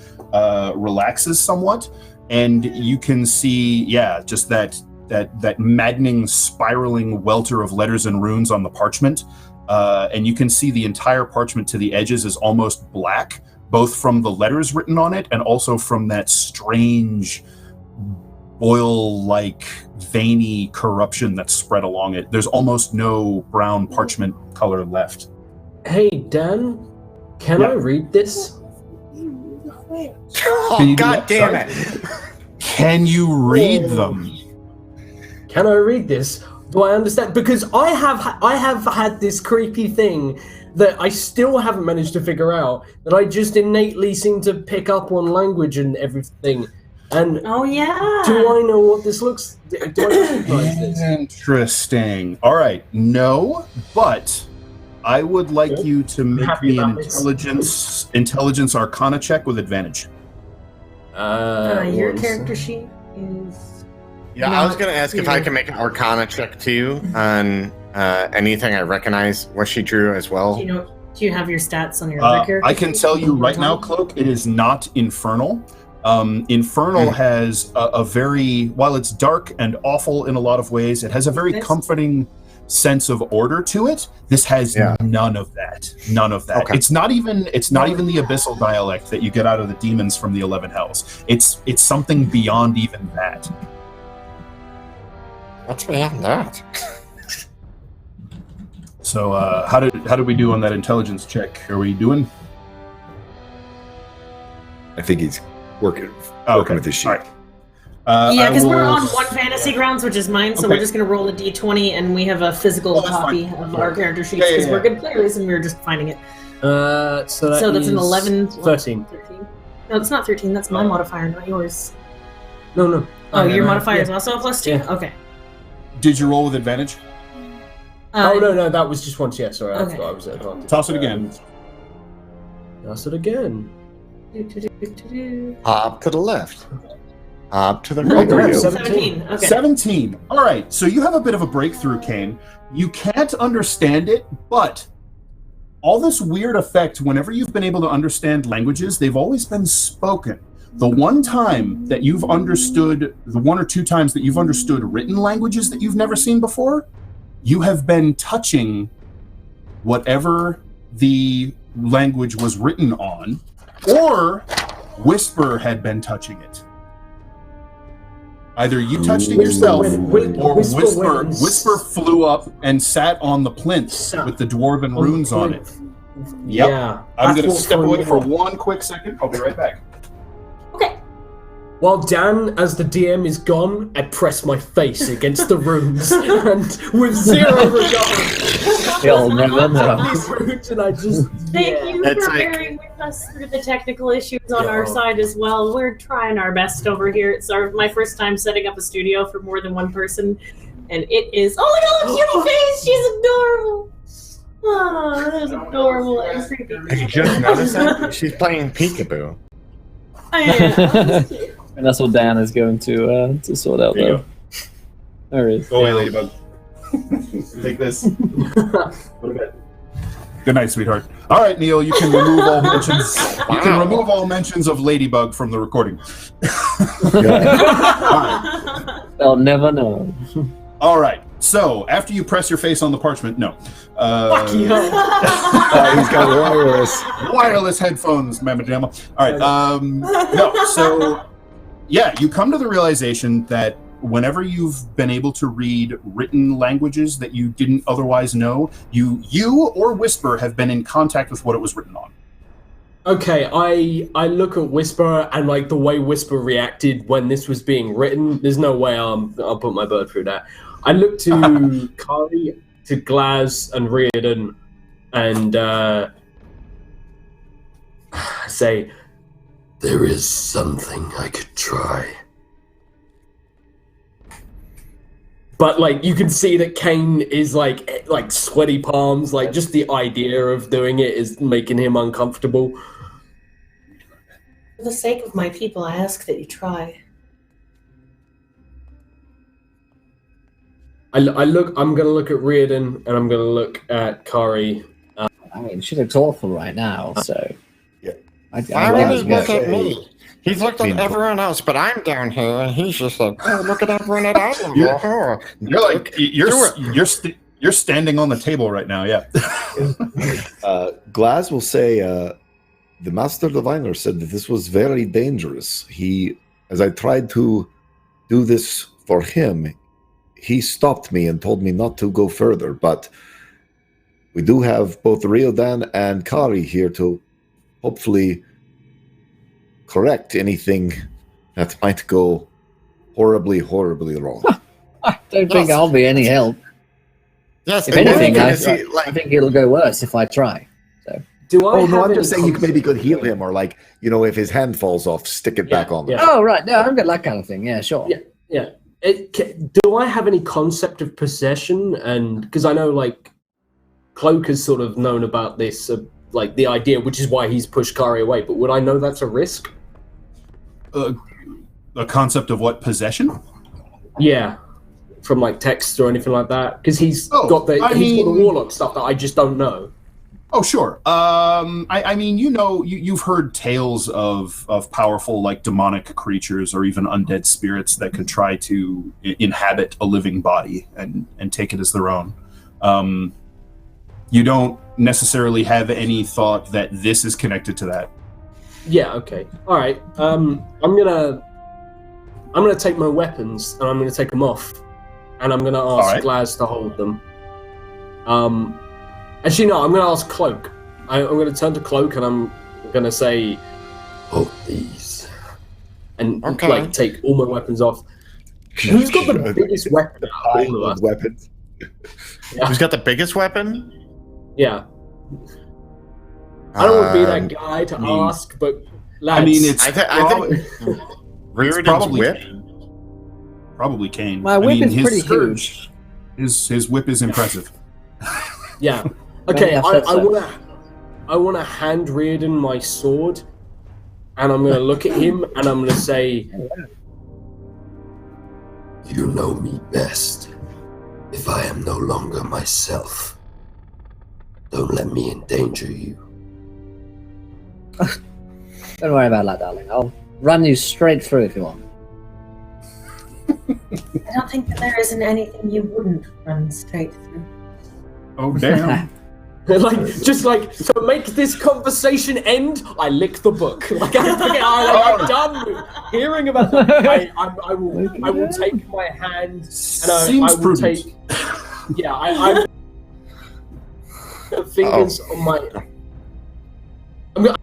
relaxes somewhat, and you can see just that maddening spiraling welter of letters and runes on the parchment, and you can see the entire parchment to the edges is almost black, both from the letters written on it and also from that strange oil-like, veiny corruption that's spread along it. There's almost no brown parchment color left. Hey, Dan, can I read this? Oh, God damn it! Can you read them? Can I read this? Do I understand? Because I have had this creepy thing that I still haven't managed to figure out, that I just innately seem to pick up on language and everything. And Oh yeah. do I know what this looks? Do I recognize this? Interesting. All right, no, but I would like you to make Happy me an about this. intelligence Arcana check with advantage. Your one character sheet is. Yeah, I was gonna ask if I can make an Arcana check too on anything I recognize what she drew as well. Do you have your stats on your other character? I can tell you right now, Cloak, it is not infernal. Infernal has a very, while it's dark and awful in a lot of ways, it has a very comforting sense of order to it. This has none of that. None of that. Okay. It's not even the abyssal dialect that you get out of the demons from the 11 Hells. It's something beyond even that. What's beyond that? So how did we do on that intelligence check? Are we doing? I think he's working Okay. with his sheet. All right. Yeah, because we're will- on one fantasy grounds, which is mine, so we're Okay. just going to roll a d20, and we have a physical that's copy fine. of our character sheets, Yeah, yeah, because we're yeah. good players, and we were just finding it. So that's an 11. 13. 13. No, it's not 13, that's my modifier, not yours. No. Oh, your modifier is yeah. also a +2? Yeah. Okay. Did you roll with advantage? Oh no, that was just once. Yeah, sorry, I Okay. forgot I was at advantage. Toss it again. Toss it again. Up to the left. Up to the Oh, right. there we go. 17. Okay. 17. All right. So you have a bit of a breakthrough, Caine. You can't understand it, but all this weird effect, whenever you've been able to understand languages, they've always been spoken. The one time that you've understood, the one or two times that you've understood written languages that you've never seen before, you have been touching whatever the language was written on, or Whisper had been touching it. Either you touched it yourself, or Whisper flew up and sat on the plinth with the dwarven runes on it. Yep. Yeah. I'm going to That's step what away we for want. one quick second. I'll be right back. Okay. While Dan, as the DM, is gone, I press my face against the runes and with zero regard. You'll never know. These runes, and I just Thank you It's for like- bearing with us through the technical issues on Yeah. our side as well. We're trying our best over here. It's my first time setting up a studio for more than one person, and it is. Oh, look at the cute face! She's adorable. Oh, that is adorable and creepy. Have you just noticed that? She's playing peekaboo. Yeah. And that's what Dan is going to sort out, There you though. There it is. Go away, Ladybug. Take this. Go to bed. Good night, sweetheart. All right, Neil, you can remove all mentions. You can remove all mentions of Ladybug from the recording. They'll never know. All right. So after you press your face on the parchment, no. fuck you. He's got wireless. Wireless headphones, mamma jamma. All right. No. So yeah, you come to the realization that whenever you've been able to read written languages that you didn't otherwise know, you or Whisper have been in contact with what it was written on. Okay, I look at Whisper and like the way Whisper reacted when this was being written. There's no way I'll put my bird through that. I look to Kari, to Glaz and Reardon, and say, "There is something I could try." But like you can see that Caine is like sweaty palms. Like just the idea of doing it is making him uncomfortable. For the sake of my people, I ask that you try. I'm gonna look at Reardon and I'm gonna look at Kari. I mean, she looks awful right now, so. Yeah. Why would he Yeah. look at me? He's looked at everyone else, but I'm down here, and he's just like, oh, look at everyone at Adam. You're like you're standing on the table right now. Yeah. Glaz will say, the master diviner said that this was very dangerous. As I tried to do this for him. He stopped me and told me not to go further, but we do have both Riodan and Kari here to hopefully correct anything that might go horribly, horribly wrong. I don't think I'll be any help. Yes, If anything, I think it'll go worse if I try. So. Do I? Oh no, have I'm just any saying you maybe could heal him, or like, you know, if his hand falls off, stick it back on. Yeah. Oh right, no, I've got that kind of thing. Yeah, sure. Yeah. Do I have any concept of possession? And because I know, like, Cloak has sort of known about this, like the idea, which is why he's pushed Kari away. But would I know that's a risk? A concept of what, possession? Yeah, from like text or anything like that. Because he's got the warlock stuff that I just don't know. Oh, sure. I mean, you know, you've heard tales of powerful, like, demonic creatures or even undead spirits that can try to inhabit a living body and take it as their own. You don't necessarily have any thought that this is connected to that. Yeah. Okay. All right. I'm gonna take my weapons and I'm gonna take them off, and I'm gonna ask Glaz to hold them. Actually, no, I'm going to ask Cloak. I'm going to turn to Cloak and I'm going to say, hold these. And, like, take all my weapons off. Who's got the biggest weapon out of all of us? Weapons. Yeah. Who's got the biggest weapon? Yeah. I don't want to be that guy to ask, but lads... I mean, it's Reardon's whip? Probably Caine. My whip is his pretty scourge, huge. His whip is impressive. Yeah. Okay, I want to hand Reardon my sword, and I'm going to look at him, and I'm going to say, you know me best. If I am no longer myself, don't let me endanger you. Don't worry about that, darling. I'll run you straight through if you want. I don't think that there isn't anything you wouldn't run straight through. Oh, damn. to make this conversation end, I lick the book. Like, I'm done with hearing about that. I will take my hand and I will prudent. take. Yeah, I fingers on my.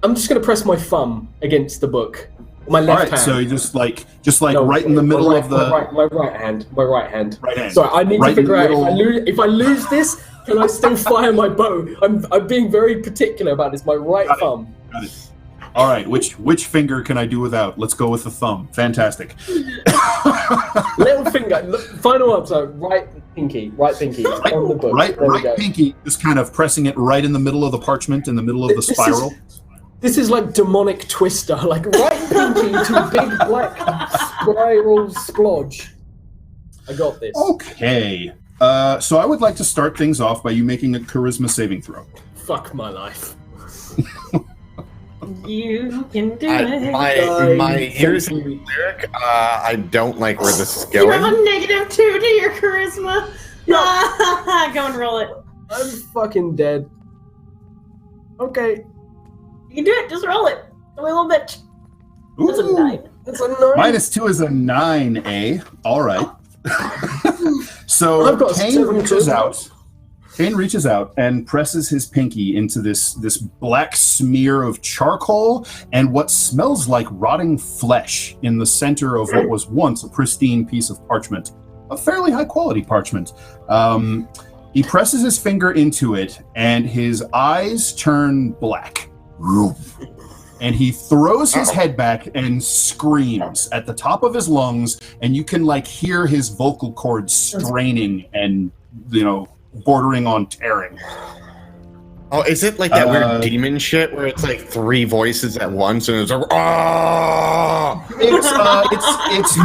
I'm just gonna press my thumb against the book. My left hand. So you just like right in the middle of the my right hand. Right hand. Right Sorry, I need right to figure out middle. if I lose this. Can I still fire my bow? I'm being very particular about this. My right thumb. Got it. All right. Which finger can I do without? Let's go with the thumb. Fantastic. Little finger. Final answer. Right pinky. On the book. Right pinky. Just kind of pressing it right in the middle of the parchment, in the middle of the spiral. This is like demonic Twister. Like right pinky to big black spiral splodge. I got this. Okay. So I would like to start things off by you making a charisma saving throw. Fuck my life. You can do it. Here's a lyric. I don't like where this is You have going. a -2 to your charisma. Go and roll it. I'm fucking dead. Okay. You can do it. Just roll it. A little bit. That's a 9. That's a 9. -2 is a 9, All right. So I've got Caine 7 reaches charisma. out. Caine reaches out and presses his pinky into this black smear of charcoal and what smells like rotting flesh in the center of what was once a pristine piece of parchment, a fairly high quality parchment. He presses his finger into it and his eyes turn black. And he throws his head back and screams at the top of his lungs, and you can like hear his vocal cords straining and, you know, bordering on tearing. Oh, is it like that weird demon shit where it's like 3 voices at once and it's like, oh! It's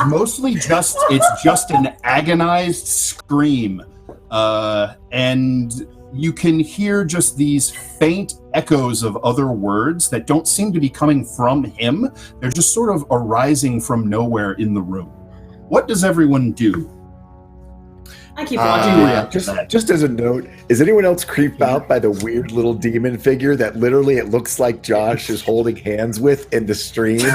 mostly just an agonized scream, and you can hear just these faint echoes of other words that don't seem to be coming from him. They're just sort of arising from nowhere in the room. What does everyone do? I keep watching Just as a note, is anyone else creeped out by the weird little demon figure that literally it looks like Josh is holding hands with in the stream?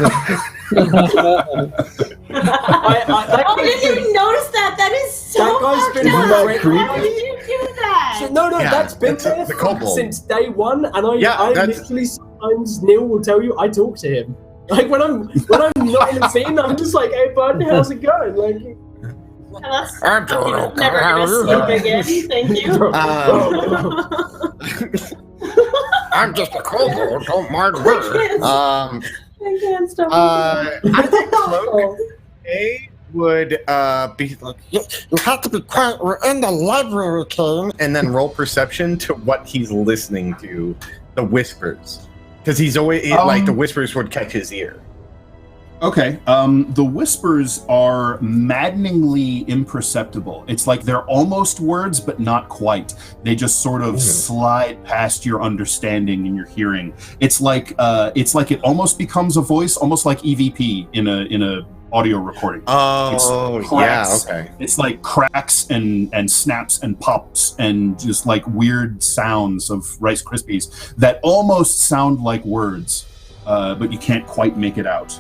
Oh, did you notice that? That is so That guy's fucked been up. my creepy. How did you do that? So, no, Yeah, that's been that's there the kobold. since day one, and I that's- literally sometimes Neil will tell you I talk to him. Like when I'm not in the scene, I'm just like, "Hey, bud, how's it going?" Like, I'm never gonna sleep again. Thank you. I'm just a kobold, don't mind me. I can't stop. I think Cloak would be like, You have to be quiet, we're in the library, Caine. and then roll perception to what he's listening to, the whispers, because he's always like the whispers would catch his ear. Okay. The whispers are maddeningly imperceptible. It's like they're almost words, but not quite. They just sort of slide past your understanding and your hearing. It's like it almost becomes a voice, almost like EVP in a audio recording. Oh, It's yeah, cracks. okay. It's like cracks and snaps and pops and just like weird sounds of Rice Krispies that almost sound like words, but you can't quite make it out.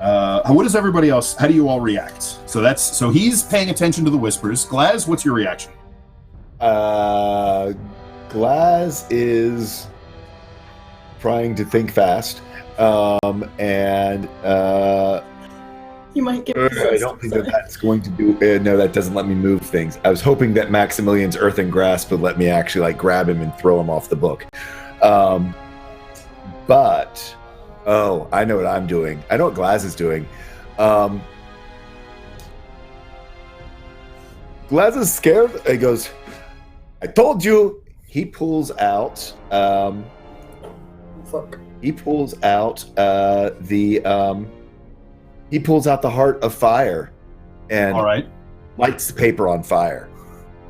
What does everybody else? How do you all react? So he's paying attention to the whispers. Glaz, what's your reaction? Glaz is trying to think fast, and You might get. I don't think that's going to do. No, that doesn't let me move things. I was hoping that Maximilian's Earthen Grasp would let me actually like grab him and throw him off the book. But I know what I'm doing. I know what Glaz is doing. Glaz is scared. He goes, "I told you." He pulls out. fuck. He pulls out He pulls out the Heart of Fire, and All right. lights the paper on fire.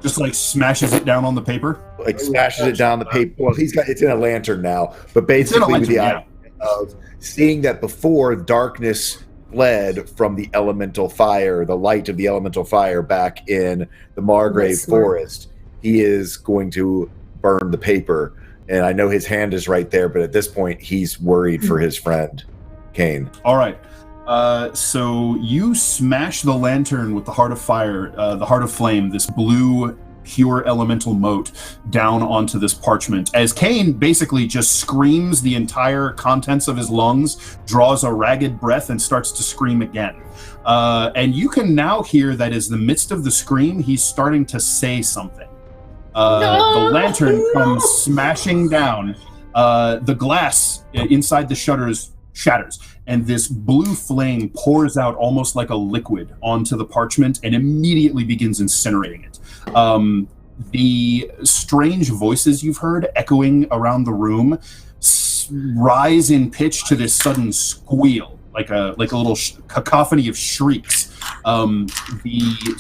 Just like smashes it down on the paper. Like smashes it down the paper. Well, it's in a lantern now, but basically with the idea of seeing that before darkness fled from the elemental fire, the light of the elemental fire back in the Margrave That's smart. Forest, he is going to burn the paper. And I know his hand is right there, but at this point, he's worried for his friend, Caine. All right. So you smash the lantern with the Heart of Fire, the Heart of Flame, this blue, pure elemental mote down onto this parchment. As Caine basically just screams the entire contents of his lungs, draws a ragged breath, and starts to scream again. And you can now hear that as the midst of the scream, he's starting to say something. The lantern comes smashing down. The glass inside the shutters shatters, and this blue flame pours out almost like a liquid onto the parchment and immediately begins incinerating it. The strange voices you've heard echoing around the room rise in pitch to this sudden squeal, like a little cacophony of shrieks. The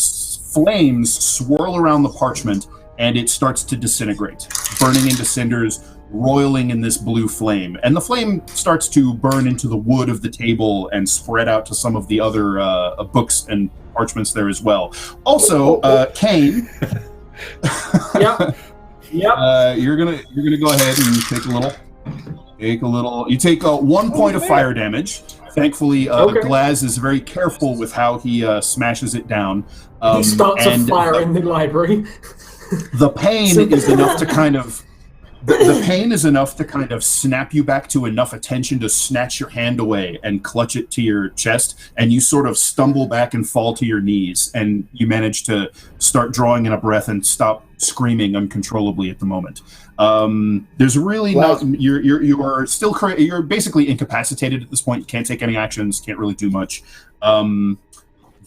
flames swirl around the parchment, and it starts to disintegrate, burning into cinders, roiling in this blue flame. And the flame starts to burn into the wood of the table and spread out to some of the other books and parchments there as well. Also, Caine, Yep. you're gonna go ahead and take a little. You take 1 point of fire damage. Thankfully, Glaz is very careful with how he smashes it down. He starts a and fire in the library. The pain is enough to kind of. The pain is enough to kind of snap you back to enough attention to snatch your hand away and clutch it to your chest, and you sort of stumble back and fall to your knees, and you manage to start drawing in a breath and stop screaming uncontrollably at the moment. There's really not. You are still. You're basically incapacitated at this point. You can't take any actions. Can't really do much.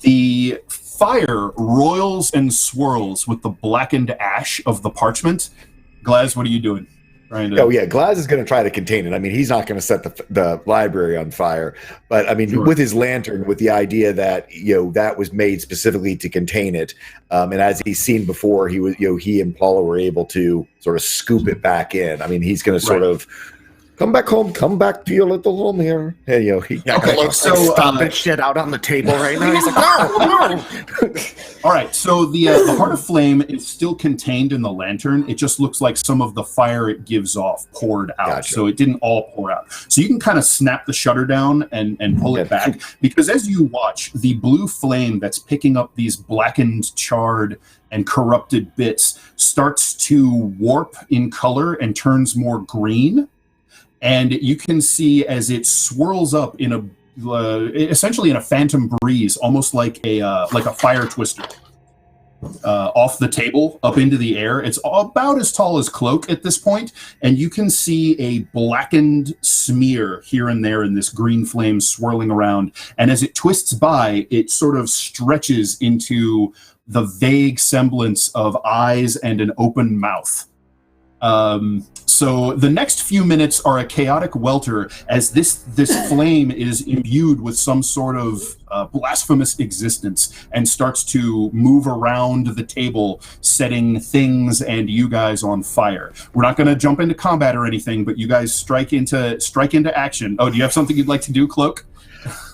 The fire roils and swirls with the blackened ash of the parchment. Glaz, what are you doing? Oh yeah, Glaz is going to try to contain it. I mean, he's not going to set the library on fire, but I mean, Sure. with his lantern, with the idea that that was made specifically to contain it, and as he's seen before, he and Paula were able to sort of scoop it back in. I mean, he's going to sort of Come back home. Come back to your little home here. Hey, yo. Yeah, Cloak's so, stomping shit out on the table right now. He's like, no. All right, so the heart of flame is still contained in the lantern. It just looks like some of the fire it gives off poured out. Gotcha. So it didn't all pour out. So you can kind of snap the shutter down and pull it back, because as you watch, the blue flame that's picking up these blackened, charred, and corrupted bits starts to warp in color and turns more green. And you can see as it swirls up in a essentially in a phantom breeze, almost like a fire twister, off the table up into the air. It's about as tall as Cloak at this point, and you can see a blackened smear here and there in this green flame swirling around. And as it twists by, it sort of stretches into the vague semblance of eyes and an open mouth. So the next few minutes are a chaotic welter as this flame is imbued with some sort of blasphemous existence and starts to move around the table, setting things and you guys on fire. We're not going to jump into combat or anything, but you guys strike into action. Oh, do you have something you'd like to do, Cloak?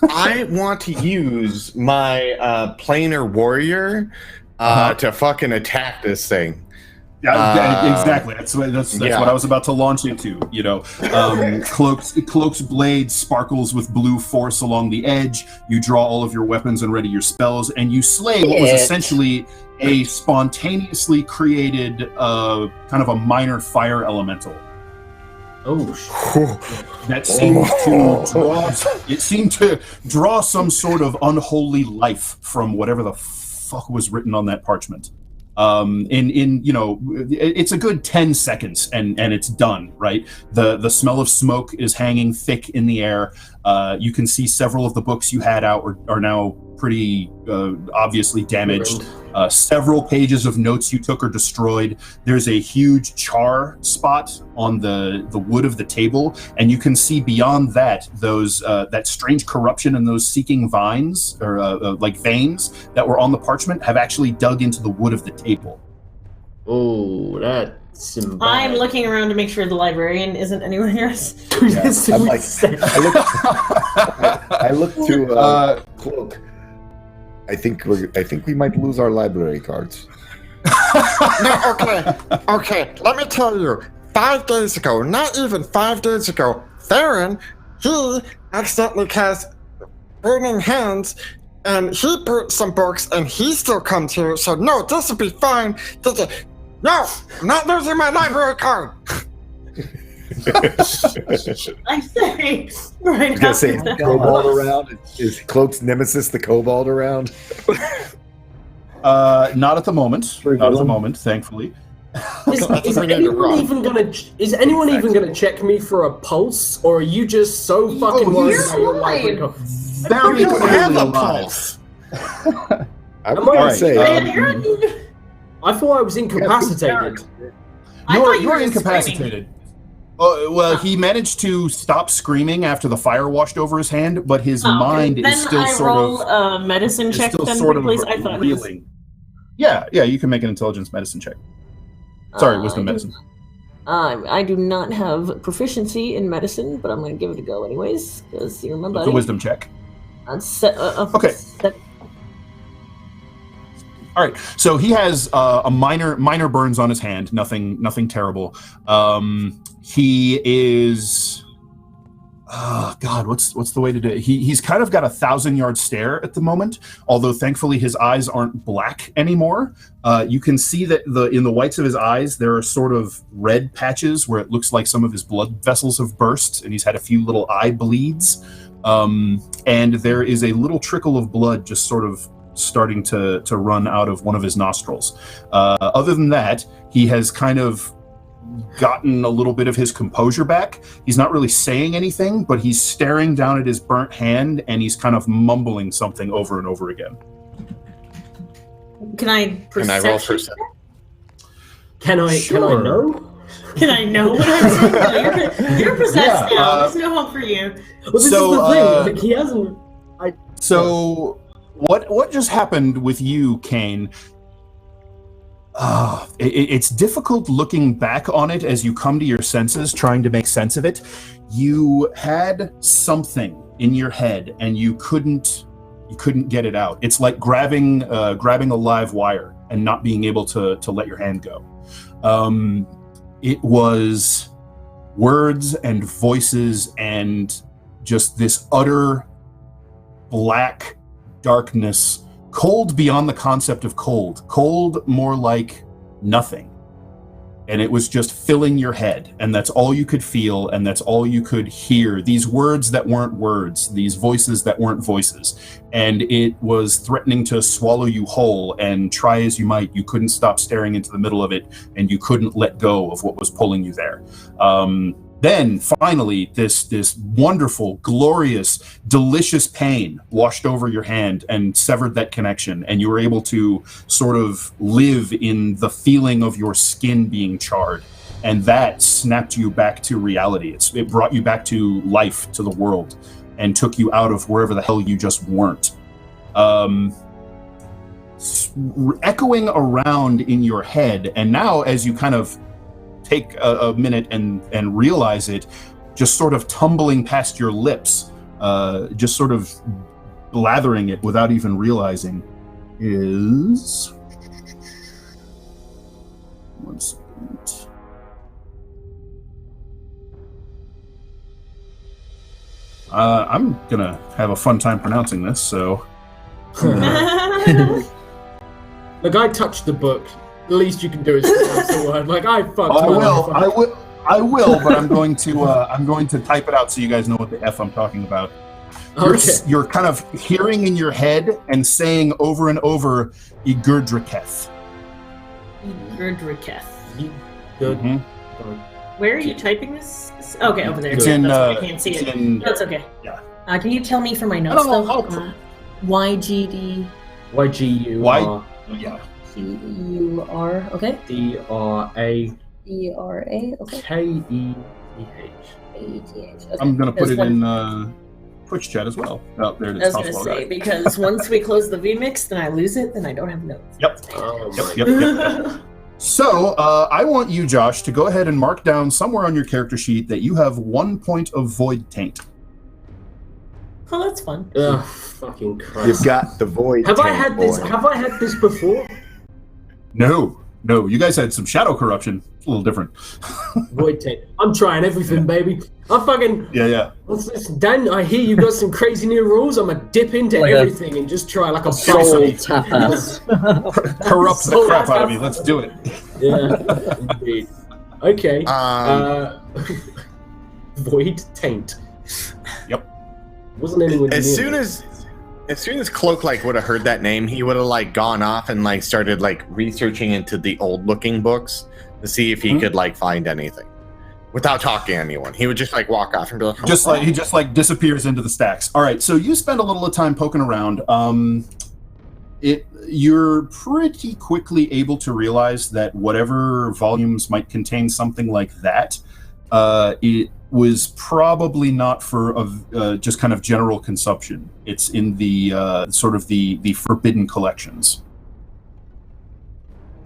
I want to use my planar warrior to fucking attack this thing. Yeah, exactly. That's what I was about to launch into. You know, Cloak's blade sparkles with blue force along the edge. You draw all of your weapons and ready your spells, and you slay what was essentially a spontaneously created kind of a minor fire elemental. Oh, that seemed to draw some sort of unholy life from whatever the fuck was written on that parchment. It's a good 10 seconds and it's done, right? The smell of smoke is hanging thick in the air. You can see several of the books you had out are now pretty obviously damaged. Several pages of notes you took are destroyed. There's a huge char spot on the wood of the table, and you can see beyond that those that strange corruption and those seeking vines or like veins that were on the parchment have actually dug into the wood of the table. Oh, that's symbolic. I'm looking around to make sure the librarian isn't anywhere else. Yeah, I look to Cloak. I think we might lose our library cards. No, okay. Let me tell you. 5 days ago, not even 5 days ago, Theron, he accidentally cast Burning Hands, and he burnt some books, and he still comes here. So no, this will be fine. No, I'm not losing my library card. I say, right I was gonna say, after that. Kobold around? Is Cloak's nemesis the Kobold around? Not at the moment. Not at the moment, thankfully. Is anyone even gonna check me for a pulse, or are you just so fucking worried about your life? Very You don't have a alive. pulse. I was gonna say. I thought I was incapacitated. You're incapacitated. Well, he managed to stop screaming after the fire washed over his hand, but his mind is still sort of. Then I roll a medicine check then, please. I thought it was... reeling. Yeah, you can make an intelligence medicine check. Sorry, wisdom medicine. I do not have proficiency in medicine, but I'm going to give it a go anyways, because you're my buddy. It's a wisdom check. Okay. All right, so he has a minor burns on his hand, nothing terrible. He is, God, what's the way to do it? He's kind of got a 1,000-yard stare at the moment, although thankfully his eyes aren't black anymore. You can see that in the whites of his eyes there are sort of red patches where it looks like some of his blood vessels have burst, and he's had a few little eye bleeds. And there is a little trickle of blood just sort of starting to run out of one of his nostrils. Other than that, he has kind of gotten a little bit of his composure back. He's not really saying anything, but he's staring down at his burnt hand and he's kind of mumbling something over and over again. Can I roll perception? Can I know? Can I know what I'm saying? You're possessed now. There's no hope for you. Well, this is the thing. He hasn't. So, what just happened with you, Caine? It's difficult looking back on it as you come to your senses, trying to make sense of it. You had something in your head, and you couldn't get it out. It's like grabbing a live wire and not being able to let your hand go. It was words and voices and just this utter black darkness, cold beyond the concept of cold more like nothing. And it was just filling your head, and that's all you could feel, and that's all you could hear. These words that weren't words, these voices that weren't voices. And it was threatening to swallow you whole, and try as you might, you couldn't stop staring into the middle of it, and you couldn't let go of what was pulling you there. Then, finally, this wonderful, glorious, delicious pain washed over your hand and severed that connection, and you were able to sort of live in the feeling of your skin being charred, and that snapped you back to reality. It brought you back to life, to the world, and took you out of wherever the hell you just weren't. Echoing around in your head, and now as you kind of take a minute and realize it, just sort of tumbling past your lips, just sort of blathering it without even realizing, is... One second. I'm gonna have a fun time pronouncing this, so... Look, I touched the book. The least you can do is pronounce the word. Like, I fucked. I will, but I'm going to type it out so you guys know what the F I'm talking about. You're kind of hearing in your head and saying over and over, Igurdraketh. Igurdraketh. Mm-hmm. Where are you typing this? Okay, over there. It's in. I can't see it. That's okay. Yeah. Can you tell me for my notes though? YGD. YGUR. Yeah. CUR. Okay. DRA. DRA. Okay. KEEH. Okay. I'm gonna put it in Twitch chat as well. Oh, there it is. I was gonna say, because once we close the vmix, then I lose it, then I don't have notes. Yep. Yep. So, I want you, Josh, to go ahead and mark down somewhere on your character sheet that you have 1 point of void taint. Oh, that's fun. Oh, fucking Christ. You've got the void. Have I had this before? No. You guys had some shadow corruption. It's a little different. Void taint. I'm trying everything, baby. I fucking... Yeah. Dan, I hear you got some crazy new rules. I'm gonna dip into everything and just try like a soul bison. tapas. Corrupt the crap out of me. Let's do it. Yeah, indeed. Okay. Void taint. Yep. Wasn't anyone As near soon as Cloak would have heard that name, he would have gone off and started researching into the old looking books to see if he could find anything without talking to anyone. He would just walk off and be like, he just disappears into the stacks. All right, so you spend a little of time poking around. You're pretty quickly able to realize that whatever volumes might contain something like that, it was probably not for just kind of general consumption. It's in the sort of the forbidden collections.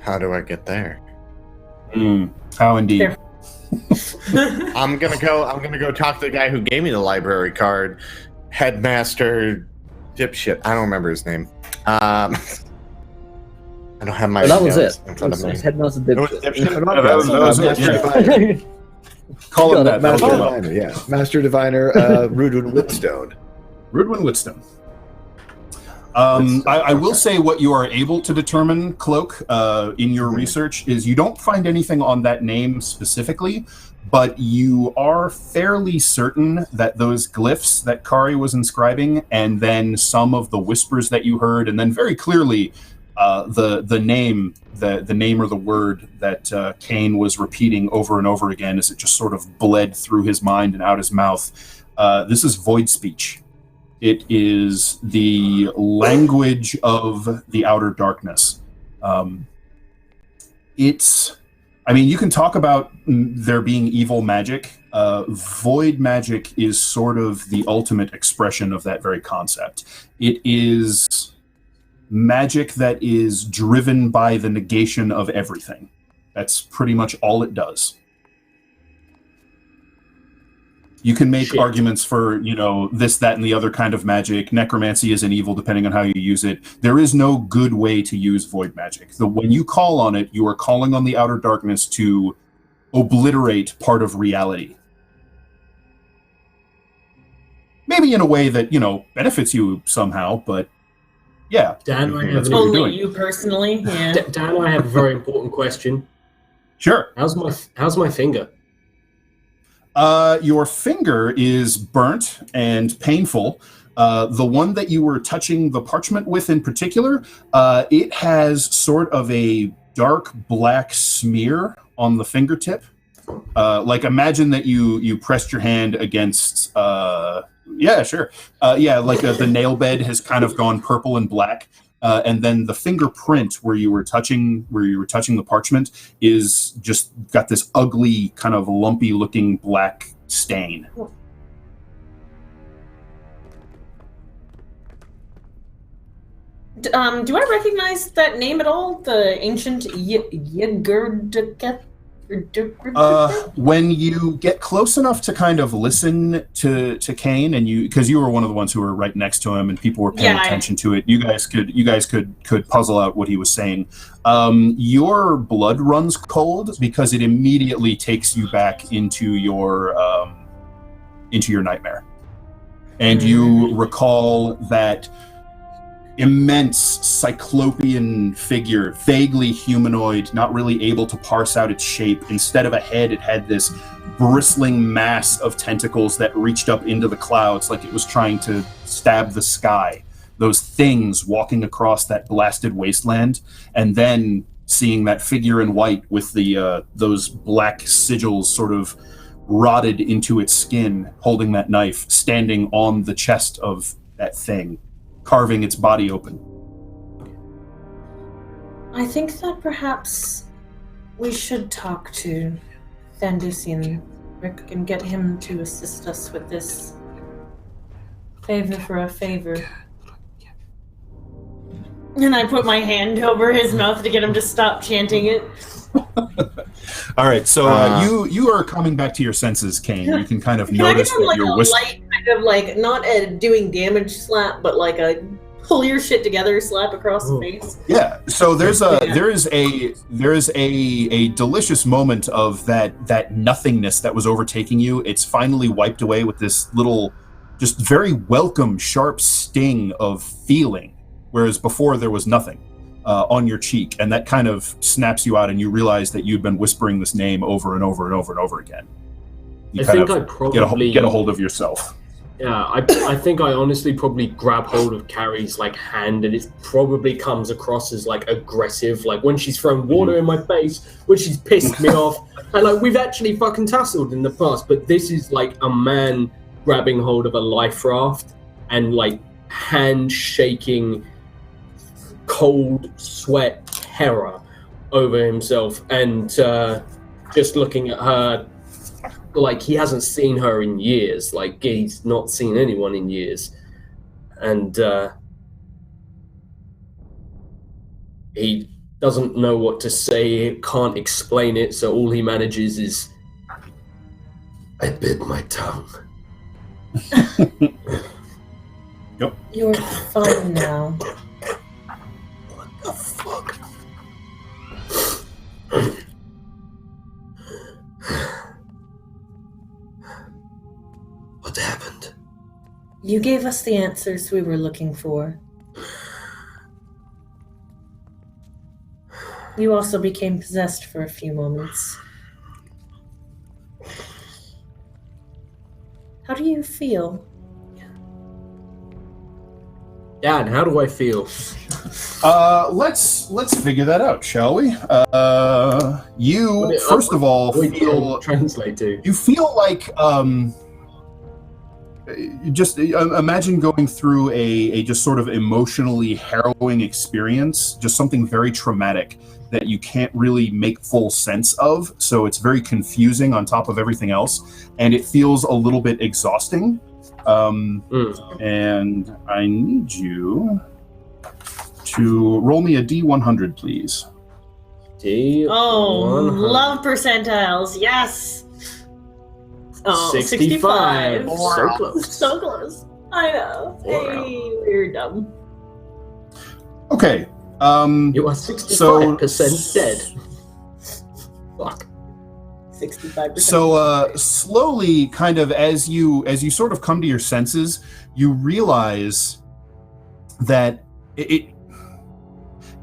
how do I get there? How indeed. There. I'm gonna go talk to the guy who gave me the library card, Headmaster dipshit. I don't remember his name. I don't have my. That was it. in front of me. Headmaster It was dipshit. dipshit. That was it. Call him that. Master Diviner, yeah. Master Diviner, Rudwin Whitstone. Rudwin Whitstone. I will say what you are able to determine, Cloak, in your research is you don't find anything on that name specifically, but you are fairly certain that those glyphs that Kari was inscribing, and then some of the whispers that you heard, and then very clearly the name or the word that Caine was repeating over and over again as it just sort of bled through his mind and out his mouth. This is void speech. It is the language of the outer darkness. You can talk about there being evil magic. Void magic is sort of the ultimate expression of that very concept. It is magic that is driven by the negation of everything. That's pretty much all it does. You can make arguments for, this, that, and the other kind of magic. Necromancy is an evil depending on how you use it. There is no good way to use void magic. When you call on it, you are calling on the outer darkness to obliterate part of reality. Maybe in a way that, benefits you somehow, but yeah. Dan, I have only you personally. Yeah. Dan, I have a very important question. Sure. How's my finger? Your finger is burnt and painful. The one that you were touching the parchment with in particular, it has sort of a dark black smear on the fingertip. Like imagine that you pressed your hand against, yeah, sure. The nail bed has kind of gone purple and black. And then the fingerprint where you were touching the parchment is just got this ugly, kind of lumpy looking black stain. Do I recognize that name at all? The ancient Yegurduket? When you get close enough to kind of listen to Caine, and because you were one of the ones who were right next to him, and people were paying attention to it, you guys could puzzle out what he was saying. Your blood runs cold because it immediately takes you back into your nightmare, and you recall that immense cyclopean figure, vaguely humanoid, not really able to parse out its shape. Instead of a head, it had this bristling mass of tentacles that reached up into the clouds like it was trying to stab the sky. Those things walking across that blasted wasteland, and then seeing that figure in white with the those black sigils sort of rotted into its skin, holding that knife, standing on the chest of that thing, carving its body open. I think that perhaps we should talk to Thandusian Rick and get him to assist us with this favor for a favor. And I put my hand over his mouth to get him to stop chanting it. All right, so you are coming back to your senses, Caine. You can kind of notice that you're light, kind of like not a doing damage slap, but like a pull your shit together slap across the face. Yeah. So there is a delicious moment of that nothingness that was overtaking you. It's finally wiped away with this little, just very welcome, sharp sting of feeling, whereas before there was nothing. On your cheek, and that kind of snaps you out, and you realize that you've been whispering this name over and over and over and over again. You I probably get a hold of yourself. Yeah, I think I honestly probably grab hold of Carrie's hand, and it probably comes across as aggressive, like when she's thrown water in my face, when she's pissed me off, and we've actually fucking tussled in the past, but this is a man grabbing hold of a life raft and hand shaking, cold sweat terror over himself, and just looking at her he hasn't seen her in years, he's not seen anyone in years, and he doesn't know what to say, can't explain it, so all he manages is, I bit my tongue. Yep. You're fine now. The fuck? What happened? You gave us the answers we were looking for. You also became possessed for a few moments. How do you feel? Dad, how do I feel? Let's figure that out, shall we? You first of all feel translate to. You feel like just imagine going through a just sort of emotionally harrowing experience, just something very traumatic that you can't really make full sense of. So it's very confusing on top of everything else, and it feels a little bit exhausting. And I need you to roll me a D100, please. D. Oh, 100. love percentiles. Yes. Oh, 65. 65. So close. So close. I know. Hey, we're dumb. Okay. You are 65% dead. Fuck. 65%. So slowly, kind of as you sort of come to your senses, you realize that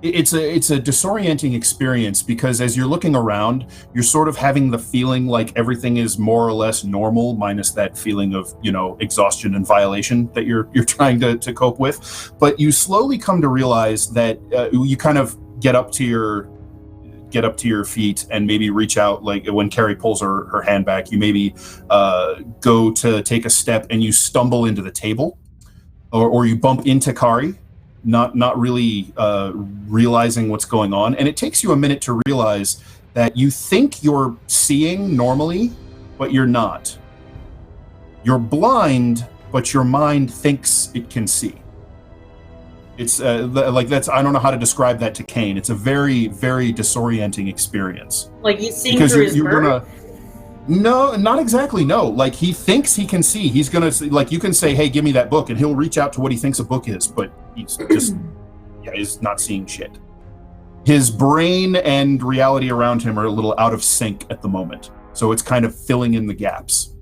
it's a disorienting experience, because as you're looking around, you're sort of having the feeling like everything is more or less normal, minus that feeling of, you know, exhaustion and violation that you're trying to cope with. But you slowly come to realize that you kind of get up to your feet and maybe reach out, like when Carrie pulls her hand back, you maybe go to take a step and you stumble into the table, or you bump into Kari, not really realizing what's going on. And it takes you a minute to realize that you think you're seeing normally, but you're not. You're blind, but your mind thinks it can see. It's like that's, I don't know how to describe that to Caine. It's a very, very disorienting experience. Like he's seeing Because through his you're bird? No, not exactly. No, like he thinks he can see. He's gonna, like, you can say, "Hey, give me that book," and he'll reach out to what he thinks a book is, but he's just, he's not seeing shit. His brain and reality around him are a little out of sync at the moment, so it's kind of filling in the gaps.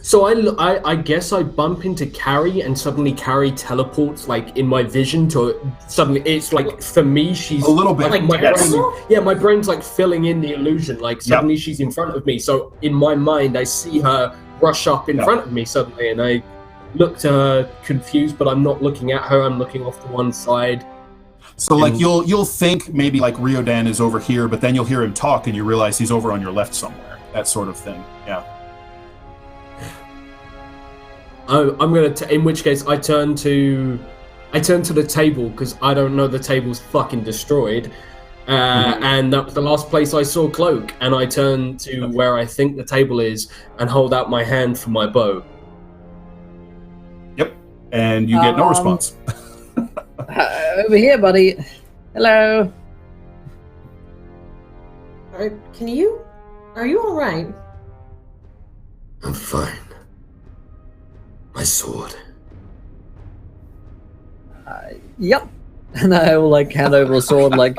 So I guess I bump into Carrie, and suddenly Carrie teleports, like, in my vision to suddenly. It's like, for me, she's a little bit like my yes. brain, my brain's like filling in the illusion. Like suddenly she's in front of me. So in my mind, I see her rush up in front of me suddenly, and I look to her confused, but I'm not looking at her. I'm looking off to one side. So like you'll think maybe like Riodan is over here, but then you'll hear him talk, and you realize he's over on your left somewhere. That sort of thing. Yeah. I'm gonna. In which case, I turn to the table, because I don't know, the table's fucking destroyed, and that was the last place I saw Cloak. And I turn to where I think the table is and hold out my hand for my bow. Yep. And you get no response. Over here, buddy. Hello. Are you all right? I'm fine. My sword. Yep. And I will like hand over a sword, like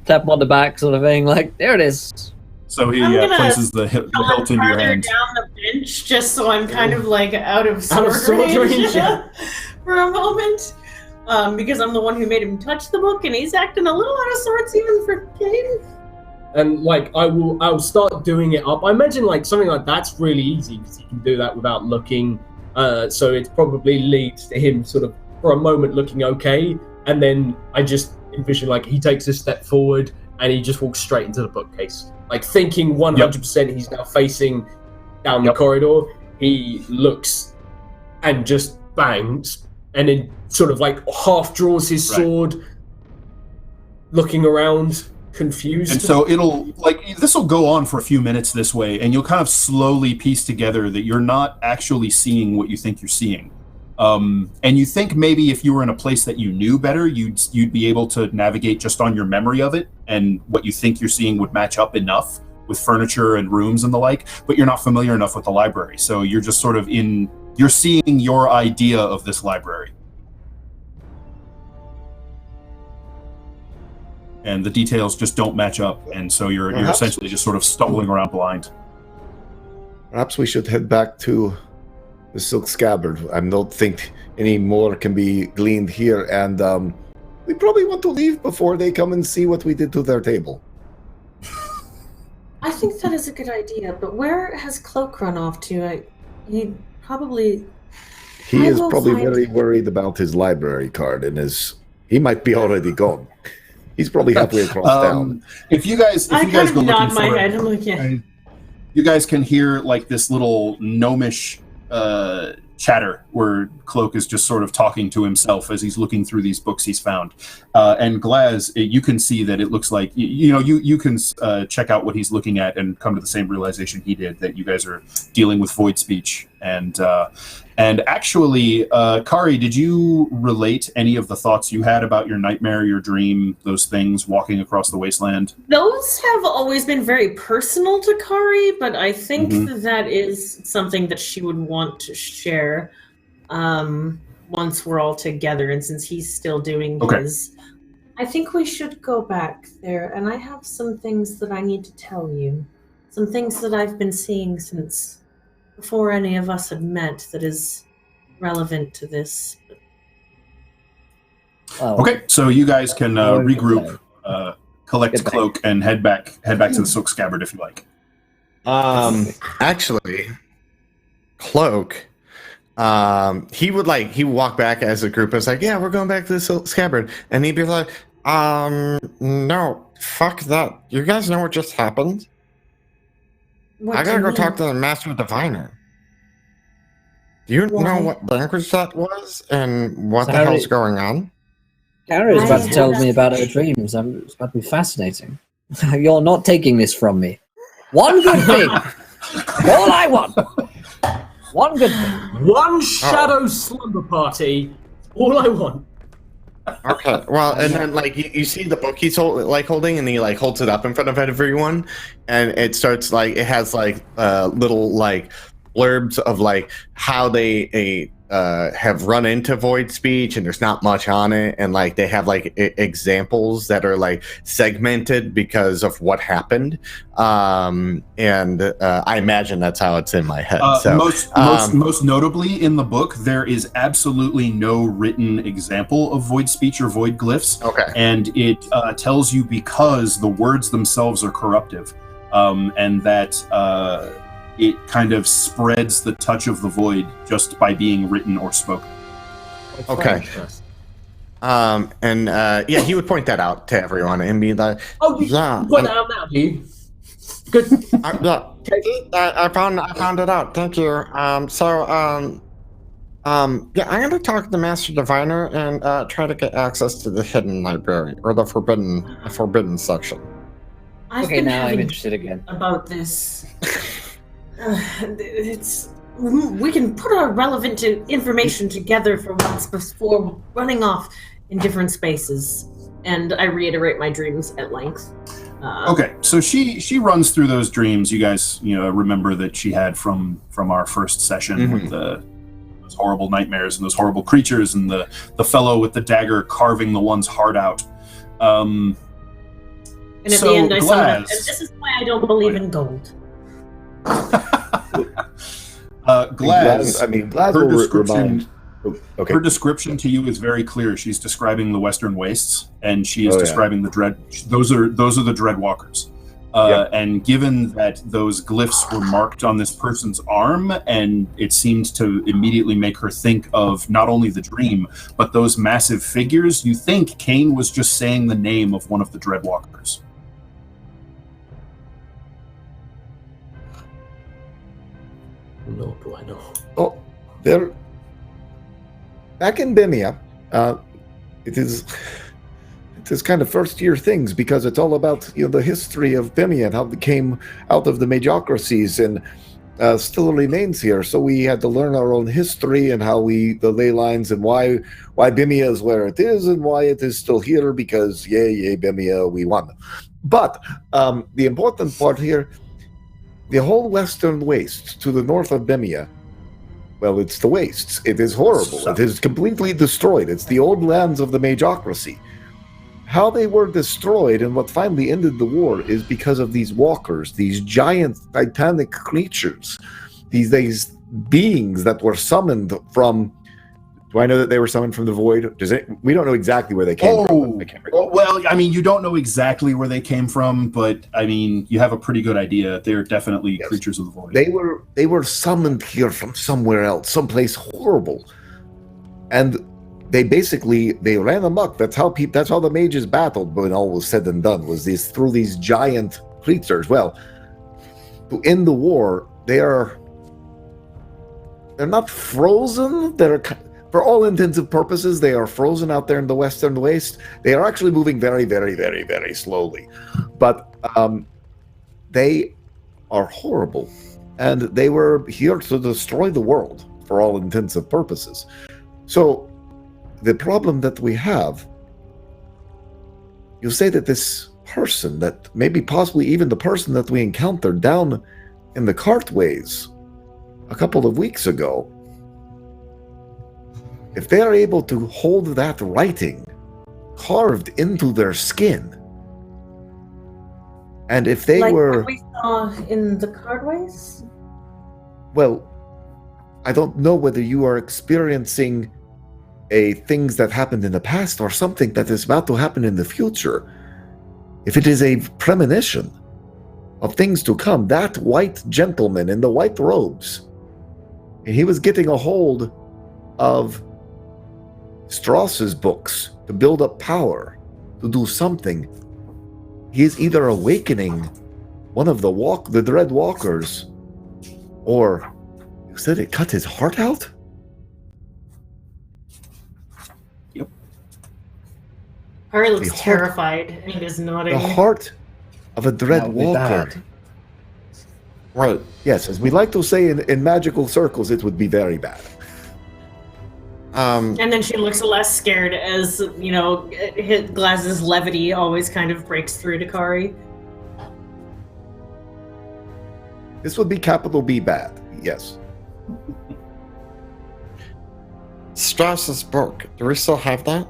tap him on the back, sort of thing. Like, there it is. So he places the hilt into your hand. Down the bench, just so I'm kind of like out of Out sword of sword range, range for a moment. Because I'm the one who made him touch the book, and he's acting a little out of sorts even for Caine. And like I'll start doing it up. I imagine like something like that's really easy, because you can do that without looking. So it probably leads to him sort of for a moment looking okay, and then I just envision like he takes a step forward and he just walks straight into the bookcase, like thinking 100% he's now facing down the corridor. He looks and just bangs, and then sort of like half draws his sword, looking around, confused. And so this will go on for a few minutes this way, and you'll kind of slowly piece together that you're not actually seeing what you think you're seeing. And you think maybe if you were in a place that you knew better, you'd be able to navigate just on your memory of it, and what you think you're seeing would match up enough with furniture and rooms and the like, but you're not familiar enough with the library. So you're just sort of you're seeing your idea of this library. And the details just don't match up, and so you're essentially just sort of stumbling around blind. Perhaps we should head back to the Silk Scabbard. I don't think any more can be gleaned here, and we probably want to leave before they come and see what we did to their table. I think that is a good idea, but where has Cloak run off to? He is probably very worried about his library card, and he might be already gone. He's probably halfway across town. If you guys go looking nod my for head. it, I'm like, you guys can hear like this little gnomish chatter where Cloak is just sort of talking to himself as he's looking through these books he's found. And Glaz, you can see that it looks like you can check out what he's looking at and come to the same realization he did, that you guys are dealing with void speech. And actually, Kari, did you relate any of the thoughts you had about your nightmare, your dream, those things walking across the wasteland? Those have always been very personal to Kari, but I think that is something that she would want to share once we're all together. And since he's still doing his... I think we should go back there, and I have some things that I need to tell you. Some things that I've been seeing since before any of us had met that is relevant to this. Okay, so you guys can regroup, collect Cloak, and head back to the Silk Scabbard if you like. Actually, Cloak, he would walk back as a group. It's like, yeah, we're going back to the Silk Scabbard, and he'd be like, no, fuck that. You guys know what just happened? I gotta go talk to the Master Diviner. Do you know what language that was and what the hell's going on? Kara is about to tell me about her dreams. It's about to be fascinating. You're not taking this from me. One good thing. All I want. One good thing. One shadow slumber party. All I want. Okay, well, and then you see the book he's holding, and he holds it up in front of everyone, and it starts it has little blurbs of how they have run into void speech, and there's not much on it, and they have examples that are segmented because of what happened, and I imagine that's how it's in my head. Most notably in the book, there is absolutely no written example of void speech or void glyphs. Okay, and it tells you because the words themselves are corruptive, and that it kind of spreads the touch of the void just by being written or spoken. Okay. He would point that out to everyone and be like, "Oh, yeah, point that out now, you." Good. I found it out. Thank you. I'm gonna talk to the Master Diviner and try to get access to the hidden library or the forbidden section. I'm interested again about this. We can put our relevant information together for once before running off in different spaces. And I reiterate my dreams at length. Okay, so she runs through those dreams. You guys, remember that she had from our first session with those horrible nightmares and those horrible creatures and the fellow with the dagger carving the one's heart out. And at the end, I summoned up, and this is why I don't believe in gold. Glaz, Glaz her description to you is very clear. She's describing the Western Wastes, and she is describing the dread. Those are the Dreadwalkers. And given that those glyphs were marked on this person's arm, and it seemed to immediately make her think of not only the dream, but those massive figures, you think Caine was just saying the name of one of the Dreadwalkers. No, do I know? Oh, there. Back in Bimia, it is kind of first year things because it's all about the history of Bimia and how it came out of the Majocracies and still remains here. So we had to learn our own history and how the ley lines and why Bimia is where it is and why it is still here because yay Bimia, we won. But the important part here. The whole Western Waste to the north of Bimia, well, it's the wastes. It is horrible. It is completely destroyed. It's the old lands of the Majocracy. How they were destroyed and what finally ended the war is because of these walkers, these giant titanic creatures, these beings that were summoned from... Do I know that they were summoned from the void? We don't know exactly where they came from. Well, you don't know exactly where they came from, but you have a pretty good idea. They're definitely creatures of the void. They were summoned here from somewhere else, someplace horrible, and they ran amok. That's how the mages battled when all was said and done. Was through these giant creatures? Well, to end the war, they are they're not frozen. For all intents and purposes, they are frozen out there in the western waste. They are actually moving very, very, very, very slowly. But they are horrible. And they were here to destroy the world, for all intents and purposes. So, the problem that we have, you say that this person, that maybe possibly even the person that we encountered down in the cartways a couple of weeks ago, if they are able to hold that writing carved into their skin, and if they like were... what we saw in the cardways? Well, I don't know whether you are experiencing things that happened in the past or something that is about to happen in the future. If it is a premonition of things to come, that white gentleman in the white robes, and he was getting a hold of Strauss's books to build up power, to do something. He is either awakening one of the Dread Walkers, or you said it cut his heart out? Harry looks terrified and is nodding. The heart of a Dread That would be Walker. bad. Right. Yes, as we like to say in magical circles, it would be very bad. And then she looks less scared as, Glaz's levity always kind of breaks through to Kari. This would be capital B bad, yes. Strauss's book. Do we still have that?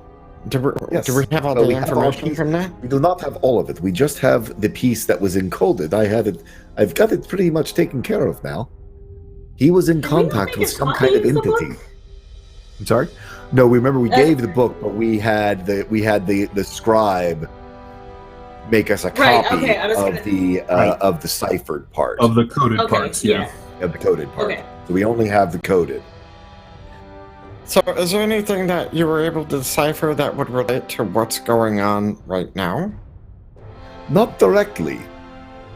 Yes. Do we have all Well, the we have all information pieces. from that? We do not have all of it. We just have the piece that was encoded. I've got it pretty much taken care of now. He was in Did we not contact make with a some copy kind of of the entity. book? I'm sorry? No, remember we gave the book, but we had the scribe make us a Right, copy okay, I was of gonna- the Right. of the ciphered part. Of the coded Okay, parts, yeah. Of the coded part. Okay. So we only have the coded. So, is there anything that you were able to decipher that would relate to what's going on right now? Not directly,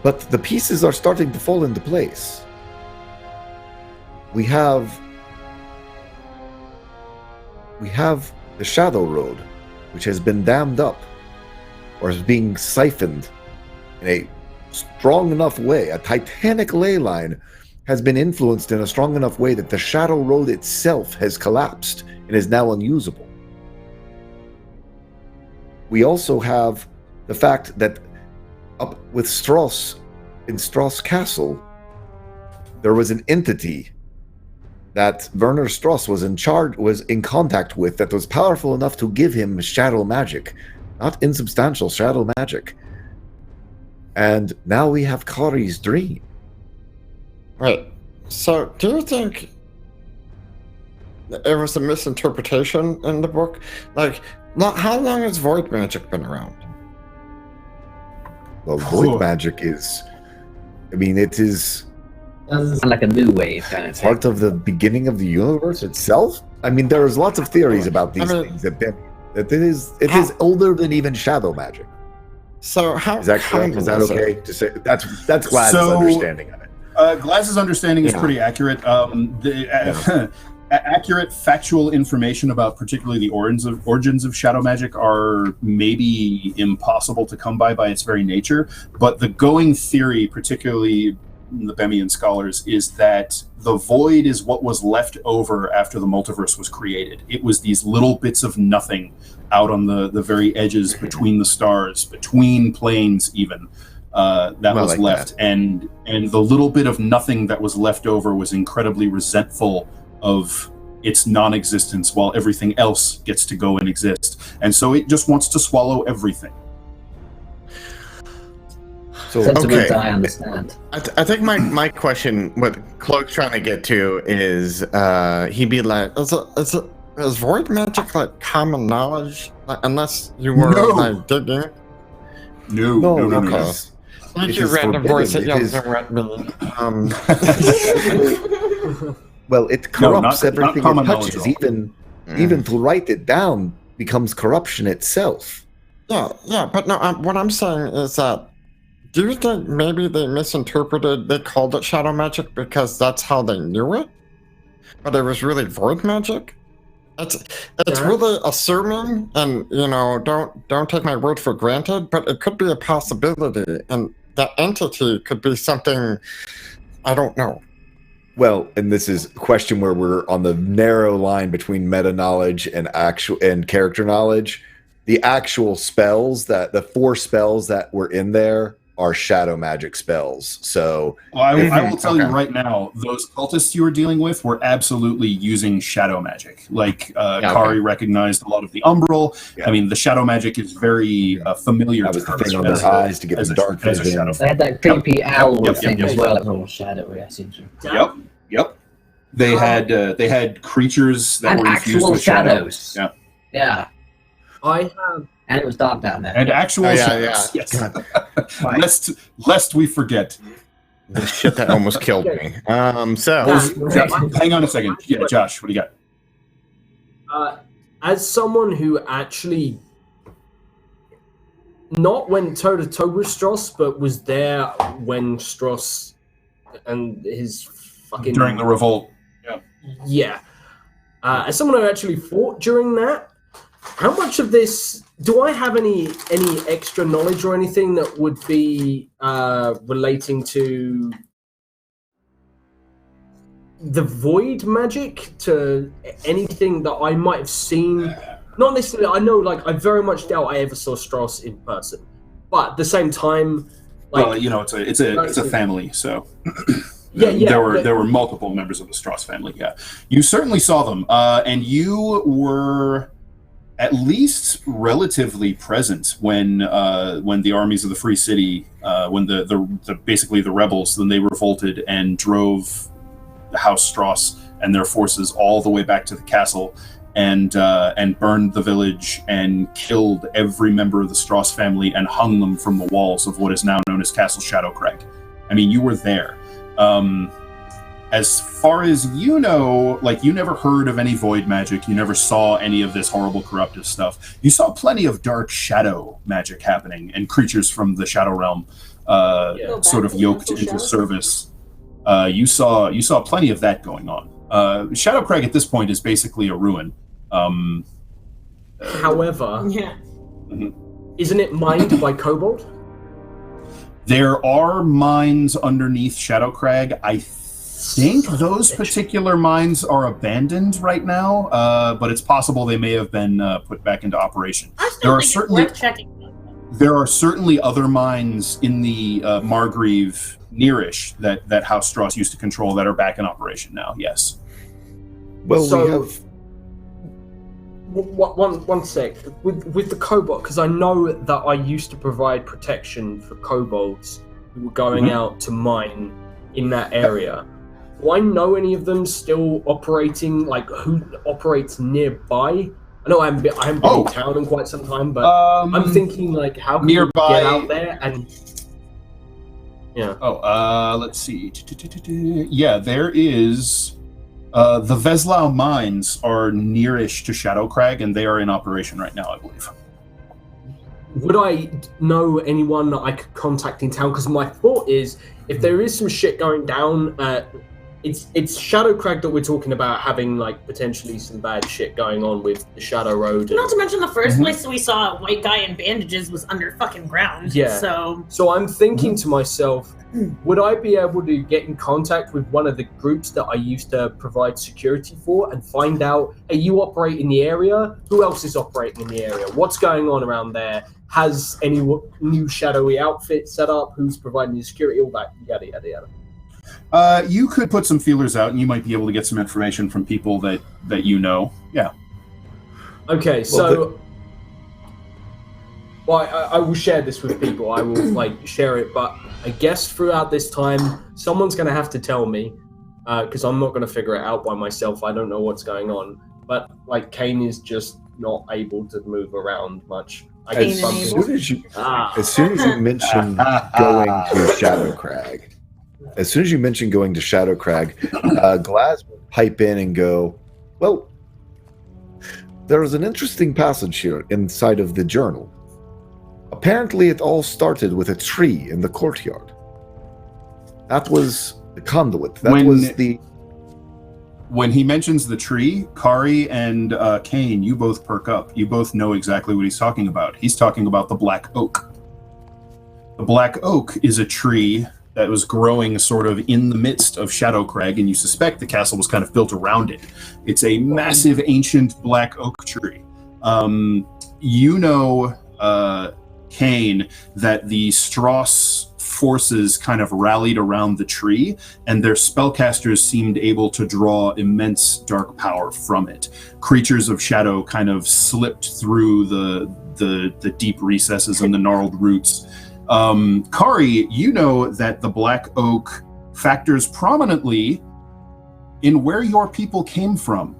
but the pieces are starting to fall into place. We have the Shadow Road, which has been dammed up, or is being siphoned in a strong enough way. A titanic ley line has been influenced in a strong enough way that the Shadow Road itself has collapsed and is now unusable. We also have the fact that up with Strauss, in Strauss Castle, there was an entity that Werner Strauss was in contact with, that was powerful enough to give him shadow magic, not insubstantial shadow magic. And now we have Kari's dream. Right. So, do you think it was a misinterpretation in the book? Like, how long has void magic been around? Well, void magic is, it is Doesn't sound like a new wave kind of thing. part of the beginning of the universe itself. There's lots of theories about these things that it is older than even shadow magic. So, how Is that correct? Is that common okay it? to say? That's Glad's So- understanding of it. Glass's understanding is pretty accurate. Accurate factual information about particularly the origins of shadow magic are maybe impossible to come by its very nature. But the going theory, particularly the Bemian scholars, is that the void is what was left over after the multiverse was created. It was these little bits of nothing out on the very edges between the stars, between planes even. That was like left, and the little bit of nothing that was left over was incredibly resentful of its non-existence, while everything else gets to go and exist, and so it just wants to swallow everything. So Sentiment okay. I understand. I think my question, what Cloak's trying to get to, is he'd be like, is void magic like common knowledge? Like, unless you were No. like digging. No. okay. Thank It you, is random voice that forbidden. yells at me. well, it corrupts not everything common it touches. knowledge at all. Even to write it down becomes corruption itself. Yeah, but no, what I'm saying is that, do you think maybe they misinterpreted, they called it shadow magic because that's how they knew it? but it was really void magic. It's Yeah. really assuming, and don't take my word for granted, but it could be a possibility, and the entity could be something I don't know. Well, and this is a question where we're on the narrow line between meta knowledge and character knowledge. The actual spells the 4 spells that were in there are shadow magic spells. So I will tell you right now, those cultists you were dealing with were absolutely using shadow magic. Like Kari recognized a lot of the umbral. Yeah. I mean, the shadow magic is very familiar that to was the her. thing on their eyes to get them dark as a vision. shadow. They had that creepy owl Yep, thing yep, as yep. well. That was all shadowy, I seem to. Yep. They had creatures that And were infused actual with shadows. Yeah. Yeah. I have. And it was dark down there. And actual Oh, yeah, shadows. yeah. Yes. Right. Lest we forget. The shit that almost killed me. So Hang on a second. Yeah, Josh, what do you got? As someone who actually not went toe to toe with Strauss, but was there when Strauss and his fucking During the revolt. yeah. As someone who actually fought during that, how much of this do I have any extra knowledge or anything that would be relating to the void magic, to anything that I might have seen? Not necessarily. I know, like, I very much doubt I ever saw Strauss in person, but at the same time, like, Well, it's a family, so Yeah, there were multiple members of the Strauss family. Yeah, you certainly saw them, and you were at least relatively present when the armies of the Free City, when the basically the rebels, then they revolted and drove the House Strauss and their forces all the way back to the castle, and burned the village and killed every member of the Strauss family and hung them from the walls of what is now known as Castle Shadowcrag. I mean, you were there. As far as you know, like, you never heard of any void magic. You never saw any of this horrible corruptive stuff. You saw plenty of dark shadow magic happening and creatures from the Shadow Realm sort of yoked into service. You saw plenty of that going on. Shadowcrag at this point is basically a ruin. however, Yeah. isn't it mined by Kobold? There are mines underneath Shadowcrag. I think those particular mines are abandoned right now, but it's possible they may have been put back into operation. I still think it's worth checking. There are certainly other mines in the Margreave nearish that House Strauss used to control that are back in operation now. Yes. Well, So- we have. One sec. With the kobold, because I know that I used to provide protection for kobolds who were going out to mine in that area. Do I know any of them still operating? Like, who operates nearby? I know I haven't been in town in quite some time, but I'm thinking, like, how can nearby- we get out there and... Yeah. Let's see. Yeah, there is... the Veslau mines are nearish to Shadowcrag, and they are in operation right now, I believe. Would I know anyone that I could contact in town? Because my thought is, if there is some shit going down, it's Shadowcrag that we're talking about having, like, potentially some bad shit going on with the Shadow Road. Not to mention the first place we saw a white guy in bandages was under fucking ground. Yeah. So I'm thinking to myself, would I be able to get in contact with one of the groups that I used to provide security for and find out, hey, you operate in the area? Who else is operating in the area? What's going on around there? Has any new shadowy outfit set up? Who's providing the security? All that, yada, yada, yada. You could put some feelers out, and you might be able to get some information from people that you know. Yeah. Okay, so... Well, I will share this with people. I will, like, share it, but I guess throughout this time, someone's going to have to tell me, because I'm not going to figure it out by myself. I don't know what's going on. But, like, Caine is just not able to move around much. As soon as you mention going to Shadowcrag, Glaz will pipe in and go, well, there is an interesting passage here inside of the journal. Apparently it all started with a tree in the courtyard. That was the conduit. When he mentions the tree, Kari and Caine, you both perk up. You both know exactly what he's talking about. He's talking about the black oak. The black oak is a tree that was growing sort of in the midst of Shadowcrag, and you suspect the castle was kind of built around it. It's a massive, ancient black oak tree. You know, Caine, that the Strauss forces kind of rallied around the tree, and their spellcasters seemed able to draw immense dark power from it. Creatures of shadow kind of slipped through the deep recesses and the gnarled roots. Kari, you know that the black oak factors prominently in where your people came from.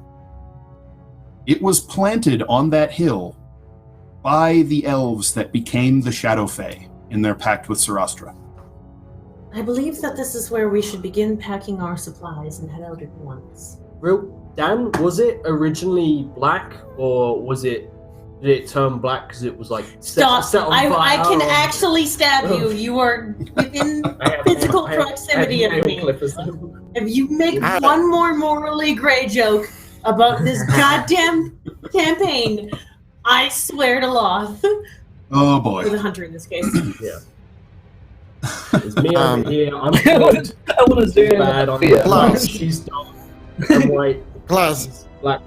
It was planted on that hill by the elves that became the Shadow Fae in their pact with Sarastra. I believe that this is where we should begin packing our supplies and head out at once. Dan, was it originally black, or did it turn black because it was like Stop! set on I fire? can actually stab you. You are within physical proximity of me. If you make one more morally gray joke about this goddamn campaign, I swear to Loth. Oh boy. Or the hunter in this case. Yeah. It's me over here. I'm good. I want to do Bad on fear. Glass. She's dark. I'm white. Glass. Black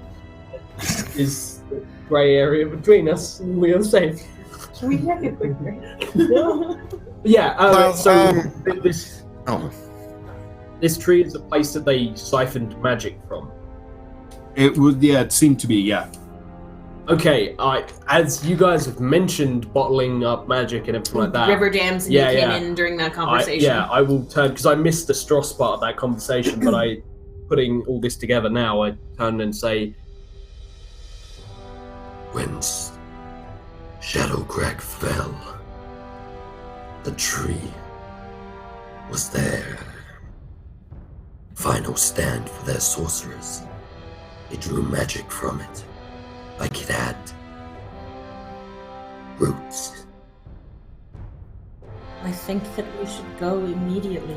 is the grey area between us. And we are safe. Can we have a quick break? Yeah. Well, This tree is a place that they siphoned magic from. It seemed to be, yeah. Okay, as you guys have mentioned, bottling up magic and everything like that. River dams and you came in during that conversation. I will turn, because I missed the Strauss part of that conversation, but putting all this together now, I turn and say, When Shadowcrag fell, the tree was their final stand for their sorcerers. They drew magic from it, like it had roots. I think that we should go immediately.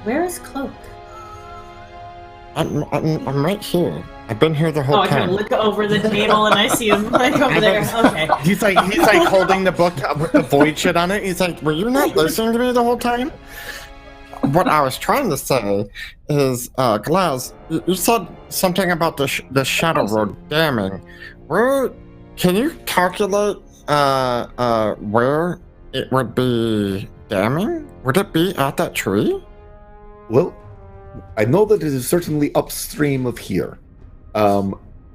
Where is Cloak? I'm right here. I've been here the whole I kind time. of look over the table and I see him like over there. Okay. He's like holding the book up with the void shit on it. He's like, were you not listening to me the whole time? What I was trying to say is, Glass, you said something about the Shadow Road damming. Where can you calculate where it would be damming? Would it be at that tree? Well, I know that it is certainly upstream of here.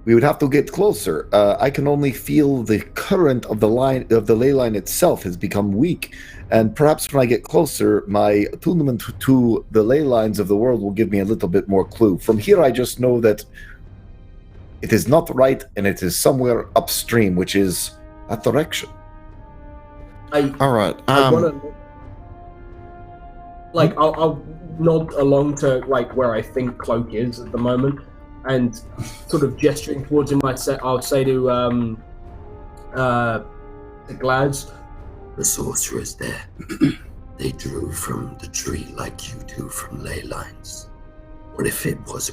We would have to get closer. I can only feel the current of the ley line itself has become weak, and perhaps when I get closer, my attunement to the ley lines of the world will give me a little bit more clue. From here, I just know that it is not right, and it is somewhere upstream, which is that direction. All right. I want to, I'll nod along to where I think Cloak is at the moment, and sort of gesturing towards him, I'll say to Glads, The sorcerers there, they drew from the tree like you do from ley lines. What if it was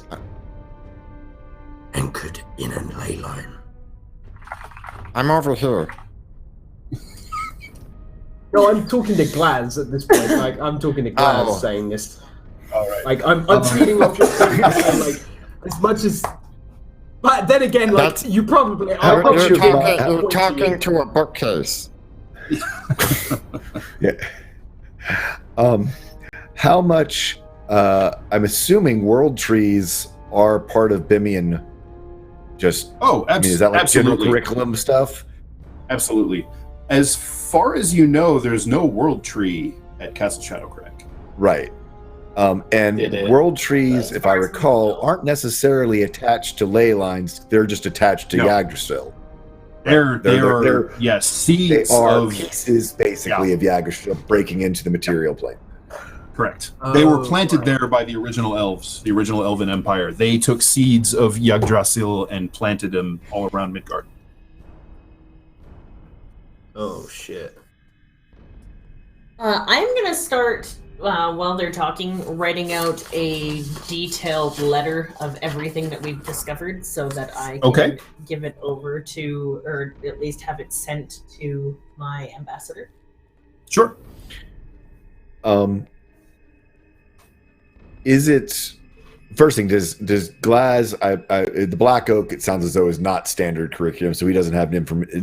anchored in a ley line? I'm over here. No, I'm talking to Glads at this point. I'm talking to Glads saying this. All right. I'm feeding off your as much as. But then again, you probably are. You're talking to a bookcase. Yeah. How much? I'm assuming world trees are part of Bimian. Is that like general curriculum stuff? Absolutely. As far as you know, there's no world tree at Castle Shadowcrag. Right. And world trees, if I recall, aren't necessarily attached to ley lines. They're just attached to Yggdrasil. They're seeds. They are of pieces, basically, of Yggdrasil breaking into the material plane. Correct. They were planted there by the original elves, the original Elven Empire. They took seeds of Yggdrasil and planted them all around Midgard. Oh shit. I'm gonna start while they're talking, writing out a detailed letter of everything that we've discovered so that I can give it over to, or at least have it sent to my ambassador. Sure. Is it... First thing, does Glaz, the Black Oak, it sounds as though is not standard curriculum, so he doesn't have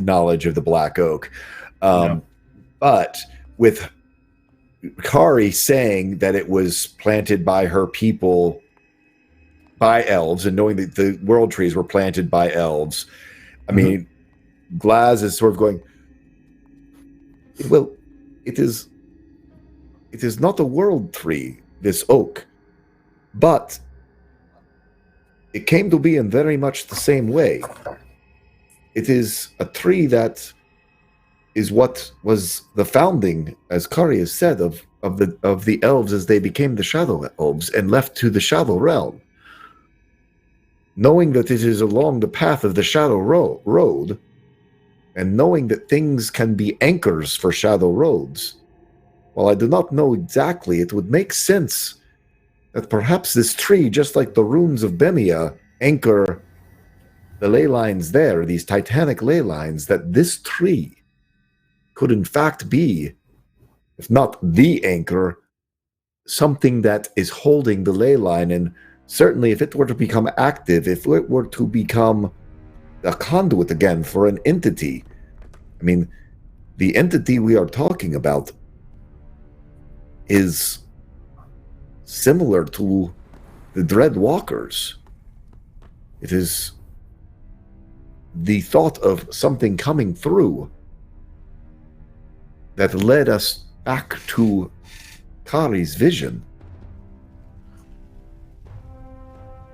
knowledge of the Black Oak. No. But with Kari saying that it was planted by her people, by elves, and knowing that the world trees were planted by elves, I mean, Glaz is sort of going, well, it is not a world tree, this oak, but it came to be in very much the same way. It is a tree that is what was the founding, as Kari has said, of the elves as they became the shadow elves and left to the shadow realm. Knowing that it is along the path of the shadow road, and knowing that things can be anchors for shadow roads, while I do not know exactly, it would make sense that perhaps this tree, just like the runes of Bemia, anchor the ley lines there, these titanic ley lines, that this tree could in fact be, if not the anchor, something that is holding the ley line. And certainly if it were to become active, if it were to become a conduit again for an entity, I mean, the entity we are talking about is similar to the Dreadwalkers. It is the thought of something coming through that led us back to Kari's vision.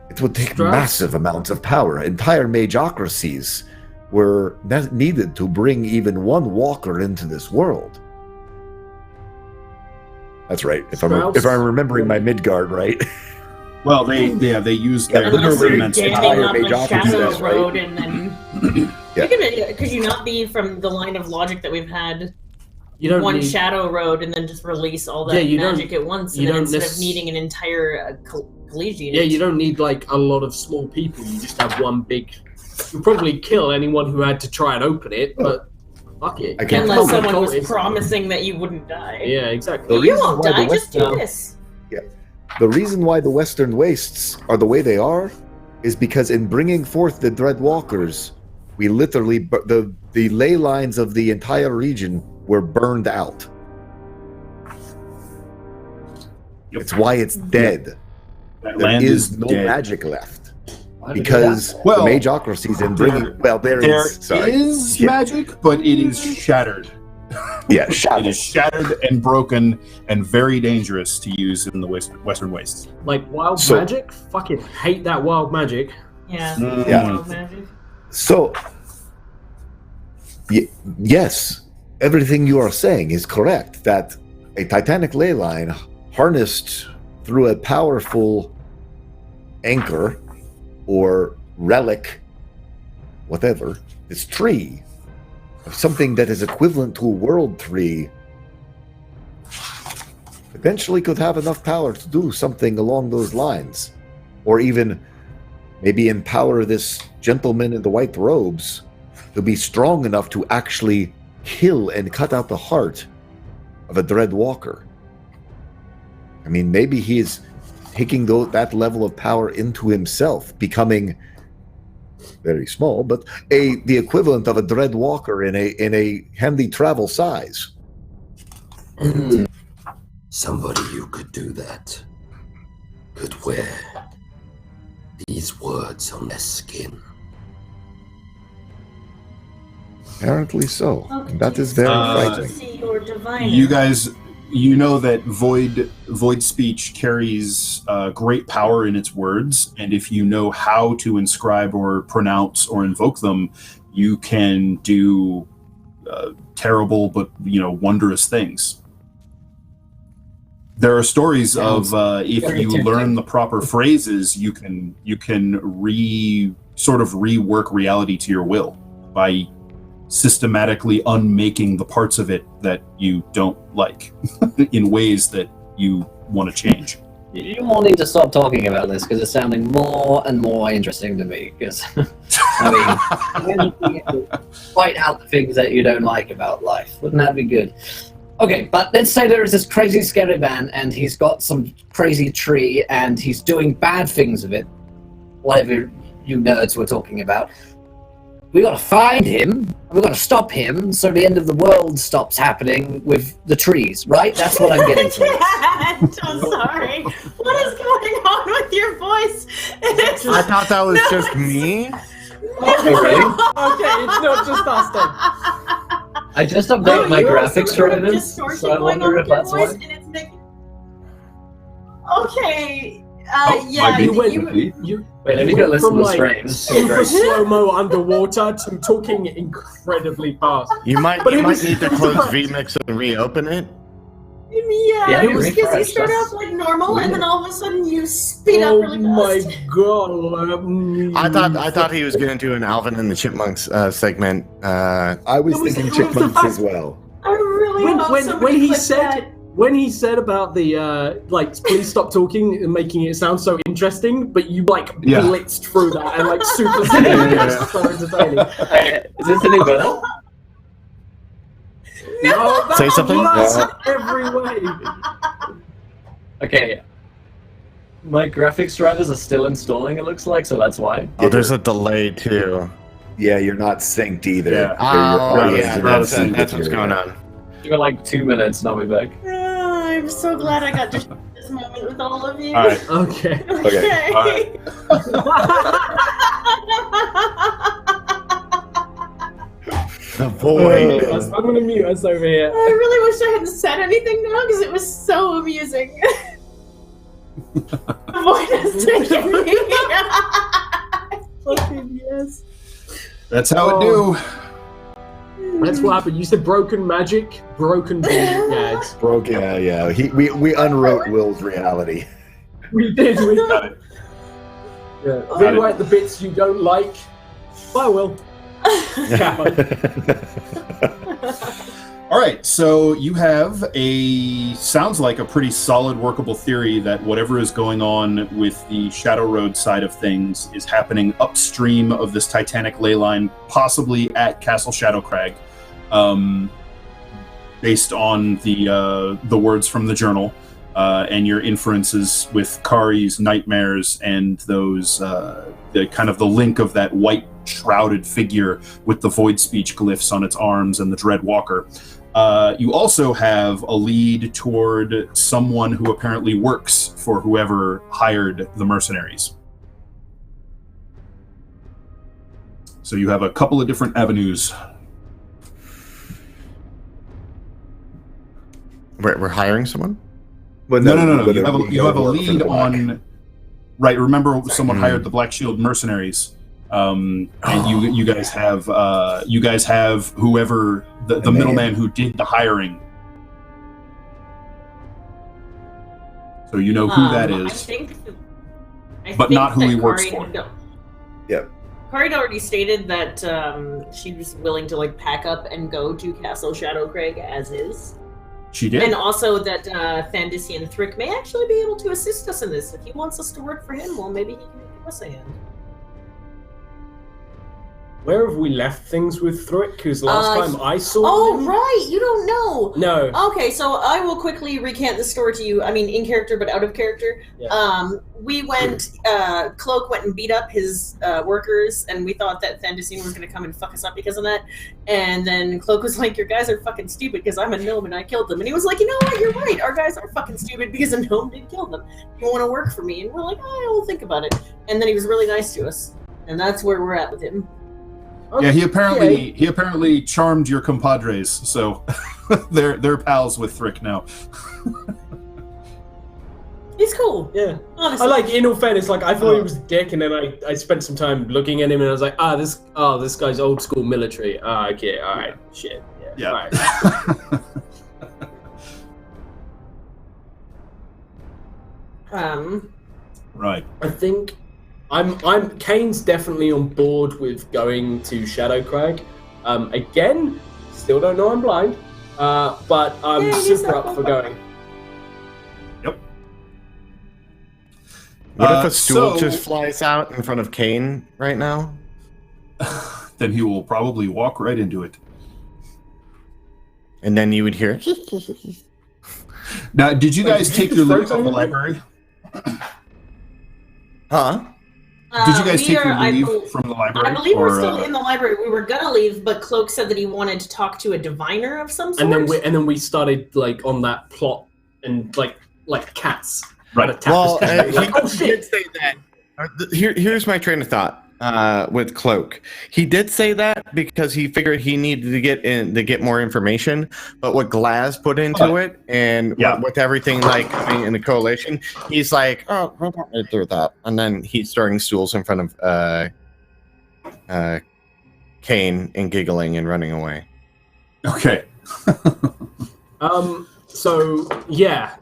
It would take massive amounts of power. Entire mageocracies were needed to bring even one walker into this world. That's right. If I'm remembering my Midgard right. Well, they used Yeah, Unless literally you're immense getting power up the mageocracy, shadow that's right. road and then... Yeah. Could you not be from the line of logic that we've had You don't one need, shadow road and then just release all that Yeah, you don't- magic at once, you and then don't instead of needing an entire collegiate? Yeah, you don't need like a lot of small people. You just have one big. You'll probably kill anyone who had to try and open it, but fuck it. I can Unless tell someone was Cultists. promising that you wouldn't die. Yeah, exactly. The You reason won't why die, the just do Western- this. The reason why the Western Wastes are the way they are is because in bringing forth the Dreadwalkers, we literally the ley lines of the entire region were burned out. Yep. It's why it's dead. that There land is no dead. magic left because Well, the mageocracies in bringing there There is magic, but it is shattered. yeah It shattered. is shattered and broken and very dangerous to use in the Western Wastes. Like wild So- magic. Fucking hate that wild magic. Yeah. Yeah. Wild magic. So, yes, everything you are saying is correct, that a titanic ley line harnessed through a powerful anchor or relic, whatever, this tree, of something that is equivalent to a world tree, potentially could have enough power to do something along those lines. Or even maybe empower this gentleman in the white robes to be strong enough to actually kill and cut out the heart of a Dreadwalker. I mean, maybe he is taking that level of power into himself, becoming very small, but the equivalent of a Dreadwalker in a handy travel size. Somebody who could do that could wear these words on their skin. Apparently so. Okay, And that is very frightening. See your diviner. You guys, you know that void speech carries great power in its words, and if you know how to inscribe or pronounce or invoke them, you can do terrible but wondrous things. There are stories of if very you tempting. learn the proper phrases, you can rework reality to your will by systematically unmaking the parts of it that you don't like in ways that you want to change. You all need to stop talking about this because it's sounding more and more interesting to me. Because I mean, fight out the things that you don't like about life. Wouldn't that be good? Okay, but let's say there is this crazy scary man, and he's got some crazy tree, and he's doing bad things with it. Whatever you nerds were talking about. We gotta find him. We gotta stop him so the end of the world stops happening with the trees, right? That's what I'm getting to. I'm sorry. What is going on with your voice? I thought that was just me. Okay, really? Okay, it's not just us then. I just updated my you have graphics some sort of for this, distortion so I going wonder on if with your that's voice, why. and it's making... Okay. Yeah, might be You Wait, let me go listen from to the like strain. super slow-mo underwater to talking incredibly fast. You might But it was- need to close VMix and reopen it. Yeah, you it was because you refresh, start that's off like normal, and then all of a sudden you speed up Oh really my fast. god! I thought he was going to do an Alvin and the Chipmunks segment. I was It was- thinking it was the chipmunks fact- as well. I really hope When somebody he clipped said that. when he said about the like please stop talking and making it sound so interesting, but you like Yeah. blitzed through that and like super so entertaining. Is this any better? No, that's Say something? worse No. in every way. Okay. My graphics drivers are still installing, it looks like, so that's why. Oh, there's a delay too. Yeah, you're not synced either. Yeah. Oh, yeah, yeah, that's what's going on. Give it like 2 minutes and I'll be back. Oh, I'm so glad I got to share this moment with all of you. All right. Okay. Okay. All right. The void. I'm gonna mute us over here. I really wish I hadn't said anything now because it was so amusing. The void has taken me. Fucking yes. That's how it do. That's what happened. You said broken magic, broken gags. Broke. Yeah. We unwrote Will's reality. We did. We Got it. Yeah. Got it. Rewrite the bits you don't like. Bye, Will. Kappa. All right, so you have sounds like a pretty solid workable theory that whatever is going on with the Shadow Road side of things is happening upstream of this Titanic ley line, possibly at Castle Shadowcrag, based on the words from the journal and your inferences with Kari's nightmares and those the kind of the link of that white shrouded figure with the void speech glyphs on its arms and the Dread Walker. You also have a lead toward someone who apparently works for whoever hired the mercenaries. So you have a couple of different avenues. We're hiring someone? But No. whether You have a work for lead the Black. on. Right. Remember, someone hired the Black Shield mercenaries, and you guys have whoever the man. middleman who did the hiring. So you know who that I is. think But not who that he works Kari for. had go- Yep. Kari had already stated that she was willing to like pack up and go to Castle Shadowcrag as is. She did. And also that Thandisian Thrick may actually be able to assist us in this. If he wants us to work for him, well, maybe he can give us a hand. Where have we left things with Thrick? Because last time I saw Oh, him... right! You don't know! No. Okay, so I will quickly recant the story to you. I mean, in character, but out of character. Yeah. We went, Cloak went and beat up his workers, and we thought that Thandisian was going to come and fuck us up because of that. And then Cloak was like, your guys are fucking stupid because I'm a gnome and I killed them. And he was like, you know what, you're right. Our guys are fucking stupid because a gnome did kill them. You want to work for me? And we're like, oh, we'll think about it. And then he was really nice to us. And that's where we're at with him. Yeah, he apparently charmed your compadres, so they're pals with Thrick now. He's cool. Yeah. Honestly. I like, in all fairness, like I thought he was a dick, and then I spent some time looking at him, and I was like, this guy's old school military. Okay, all right, shit. Yeah. All right. Right. I think Caine's definitely on board with going to Shadowcrag. Again, still don't know I'm blind, but I'm Yeah, he's super not up for going. What if a stool just flies out in front of Caine right now? Then he will probably walk right into it. And then you would hear. Now, did you guys take your leave from the library? Huh? Did you guys take your leave from the library? I believe we're still in the library. We were gonna leave, but Cloak said that he wanted to talk to a diviner of some sort. And then we started like on that plot and like cats. Right. Well, he did say that. Here's my train of thought with Cloak. He did say that because he figured he needed to get more information. But what Glass put into it, and with everything like coming in the coalition, he's like, "Oh, why don't I do that?" And then he's throwing stools in front of Caine and giggling and running away. Okay. So yeah,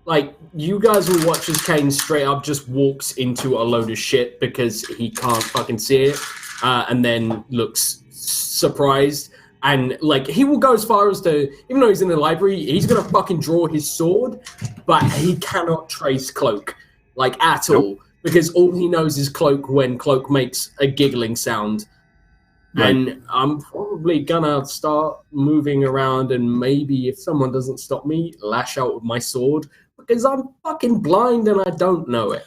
like you guys will watch as Caine straight up just walks into a load of shit because he can't fucking see it, and then looks surprised, and like he will go as far as to, even though he's in the library, he's gonna fucking draw his sword, but he cannot trace Cloak like at all, because all he knows is Cloak when Cloak makes a giggling sound. Right. And I'm probably gonna start moving around, and maybe if someone doesn't stop me, lash out with my sword, because I'm fucking blind and I don't know it.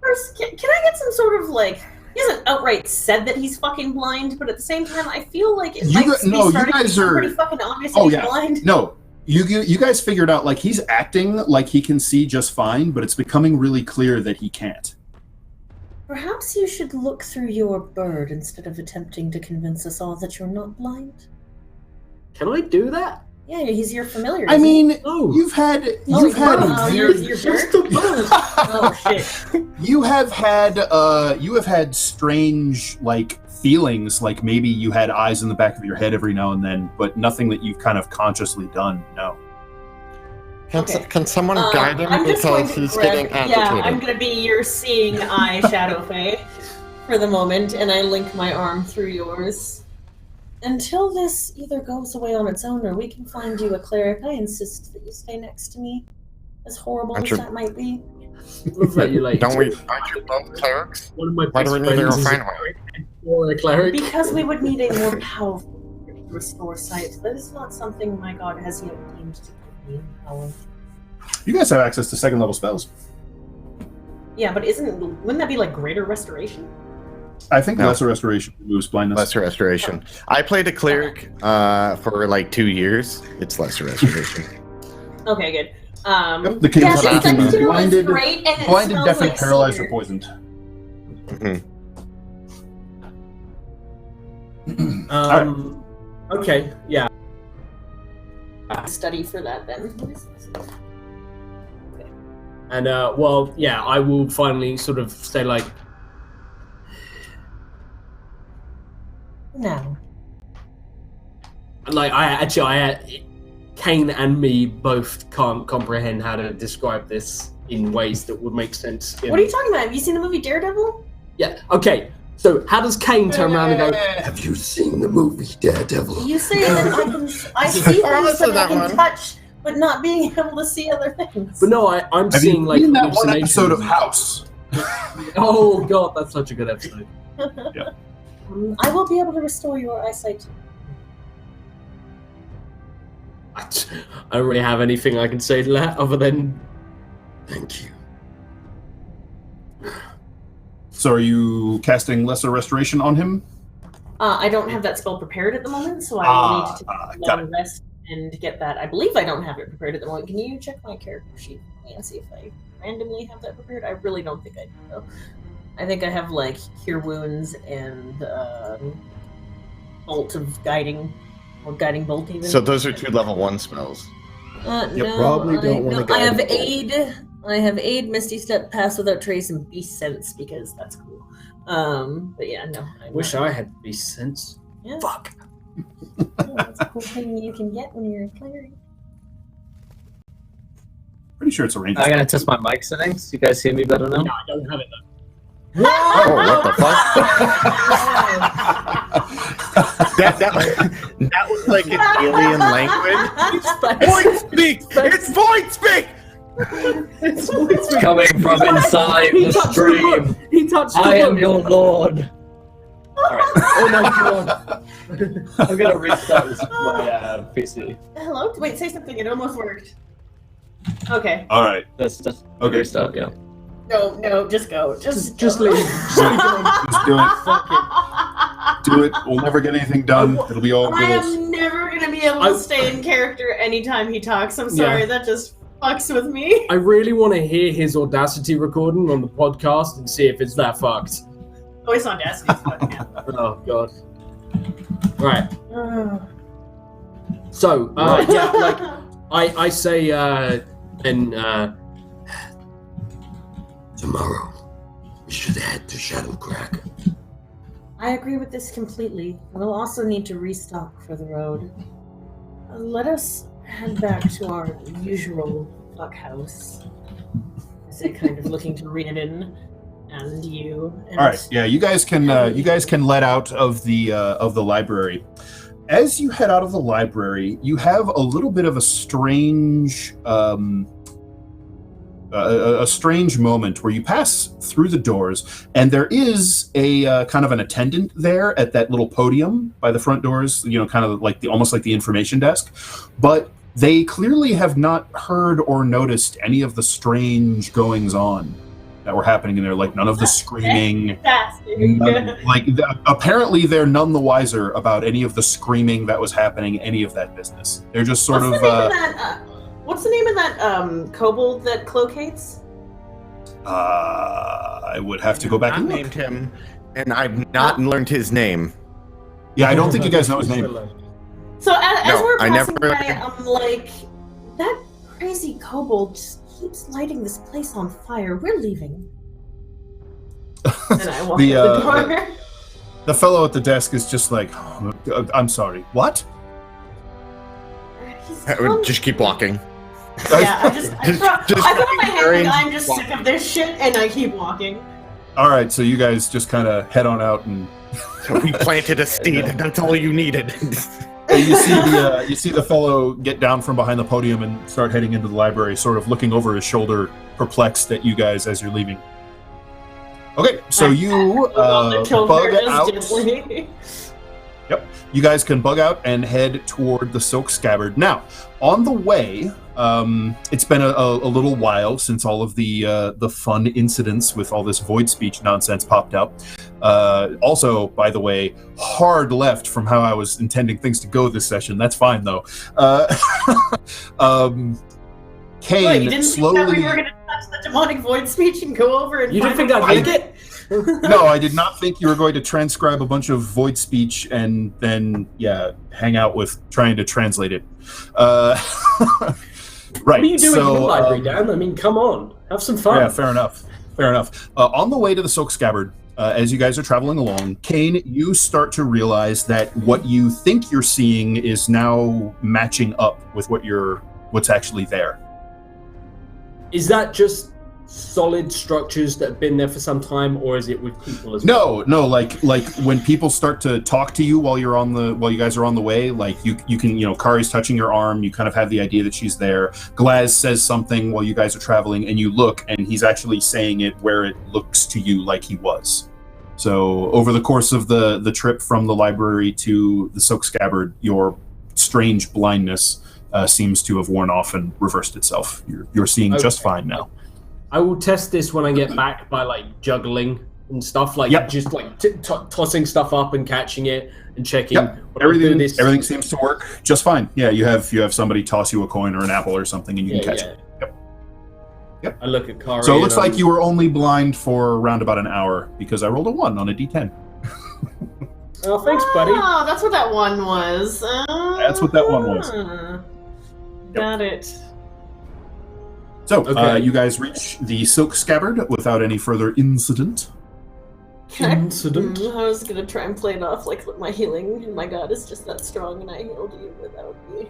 First, can I get some sort of like? He hasn't outright said that he's fucking blind, but at the same time, I feel like it might be starting to be pretty fucking obvious that he's blind. No, you guys figured out like he's acting like he can see just fine, but it's becoming really clear that he can't. Perhaps you should look through your bird instead of attempting to convince us all that you're not blind. Can I do that? Yeah, he's your familiar. I mean, you've had your bird. Oh shit! You have had strange like feelings, like maybe you had eyes in the back of your head every now and then, but nothing that you've kind of consciously done. No. Can someone guide him because he's getting agitated? Yeah, I'm going to be your seeing eye, Shadowfae, for the moment, and I link my arm through yours. Until this either goes away on its own or we can find you a cleric, I insist that you stay next to me, as horrible as that might be. Don't we find you both clerics? One of my Why do we need to go find one? A cleric? Because we would need a more powerful restore sight. That is not something my god has yet deemed to. You guys have access to second level spells. Yeah, but wouldn't that be like greater restoration? I think lesser restoration removes blindness. Lesser restoration. I played a cleric for like 2 years. It's lesser restoration. Okay, good. The kid can be blinded, deafened, like paralyzed, or poisoned. Okay, yeah. Study for that then. Okay. And well, yeah, I will finally sort of say like, no. Like Caine and me both can't comprehend how to describe this in ways that would make sense. What are you talking about? Have you seen the movie Daredevil? Yeah. Okay. So how does Caine turn around and go? Have you seen the movie Daredevil? You say that I see things that I can touch, but not being able to see other things. But no, I'm seeing like that one episode of House. Oh god, that's such a good episode. Yeah. I will be able to restore your eyesight. I don't really have anything I can say to that other than thank you. So are you casting lesser restoration on him? I don't have that spell prepared at the moment, so I will need to take a long rest and get that. I believe I don't have it prepared at the moment. Can you check my character sheet and see if I randomly have that prepared? I really don't think I do, though. I think I have, like, Cure Wounds and Bolt of Guiding, or Guiding Bolt, even. So those are 2 level 1 spells. You probably don't want to I have Aid. I have Aid, Misty Step, Pass Without Trace, and Beast Sense, because that's cool. But yeah, no. I had Beast Sense. Yeah. Fuck. Yeah, that's a cool thing you can get when you're a cleric. Pretty sure it's a range. I'm gonna test my mic settings. You guys hear me better now? No, I don't have it though. Oh, what the fuck? that was like an alien language. Void speak! It's void speak! It's Coming from inside He the touched stream. book. He touched I the am book. your lord. Alright. Oh my god. I'm gonna restart this my PC. Hello? Wait, say something. It almost worked. Okay. All right. Just Okay. restart, yeah. No, just go. Just go. leave. Just leave it on. Just do it. Fuck it. Do it. We'll never get anything done. It'll be all I good. am never gonna be able to stay in character anytime he talks. I'm sorry, Yeah. that just fucks with me. I really want to hear his Audacity recording on the podcast and see if it's that fucked. Oh, it's Audacity. Oh god. Right. So, yeah, like I say, Tomorrow, we should head to Shadowcrack. I agree with this completely. We'll also need to restock for the road. Let us head back to our usual fuck house. Is it kind of looking to Rhiannon and you? And All right. Yeah, you guys can let out of the library. As you head out of the library, you have a little bit of a strange strange moment where you pass through the doors, and there is a kind of an attendant there at that little podium by the front doors. You know, kind of like almost like the information desk, but they clearly have not heard or noticed any of the strange goings on that were happening in there. Like none of the screaming. Apparently they're none the wiser about any of the screaming that was happening, any of that business. They're just sort What's the name of that kobold that Cloak hates? I would have to go back I and look. named him, and I've not learned his name. Yeah, I don't think you guys know his name. So as No, we're I passing never- by, I'm like, that crazy kobold just keeps lighting this place on fire. We're leaving. And I walk The, out the door. The fellow at the desk is just like, "Oh, I'm sorry, what? Just keep walking. Yeah, I throw my hand very like I'm just sick of this shit, and I keep walking. All right, so you guys just kind of head on out, and We planted a seed. That's all you needed. you see the fellow get down from behind the podium and start heading into the library, sort of looking over his shoulder, perplexed at you guys as you're leaving. Okay, so you bug out. Yep, you guys can bug out and head toward the Silk Scabbard. Now, on the way, it's been a little while since all of the fun incidents with all this void speech nonsense popped up. Also, by the way, hard left from how I was intending things to go this session. That's fine though. Caine Wait, you didn't slowly. think that we were going to touch the demonic void speech and go over and You didn't find think I'd like it? No, I did not think you were going to transcribe a bunch of void speech and then, hang out with trying to translate it. Right. What are you doing so, in the library, Dan? I mean, come on. Have some fun. Yeah, fair enough. On the way to the Silk Scabbard, as you guys are traveling along, Caine, you start to realize that what you think you're seeing is now matching up with what's actually there. Is that just solid structures that have been there for some time, or is it with people as well? No, like when people start to talk to you while you guys are on the way, like you can, Kari's touching your arm, you kind of have the idea that she's there. Glaz says something while you guys are traveling, and you look, and he's actually saying it where it looks to you like he was. So over the course of the trip from the library to the Silk Scabbard, your strange blindness seems to have worn off and reversed itself. You're seeing just fine now. I will test this when I get back by juggling and stuff, just tossing stuff up and catching it and checking. Yep. Everything seems to work just fine. Yeah, you have somebody toss you a coin or an apple or something, and you can catch it. Yep. I look at Kari. So it looks like you were only blind for around about an hour because I rolled a 1 on a d10. Oh, thanks, buddy. Oh, that's what that one was. That's what that one was. Got it. So, you guys reach the Silk Scabbard without any further incident. Incident? I was gonna try and play it off like my healing and my god is just that strong and I healed you without me.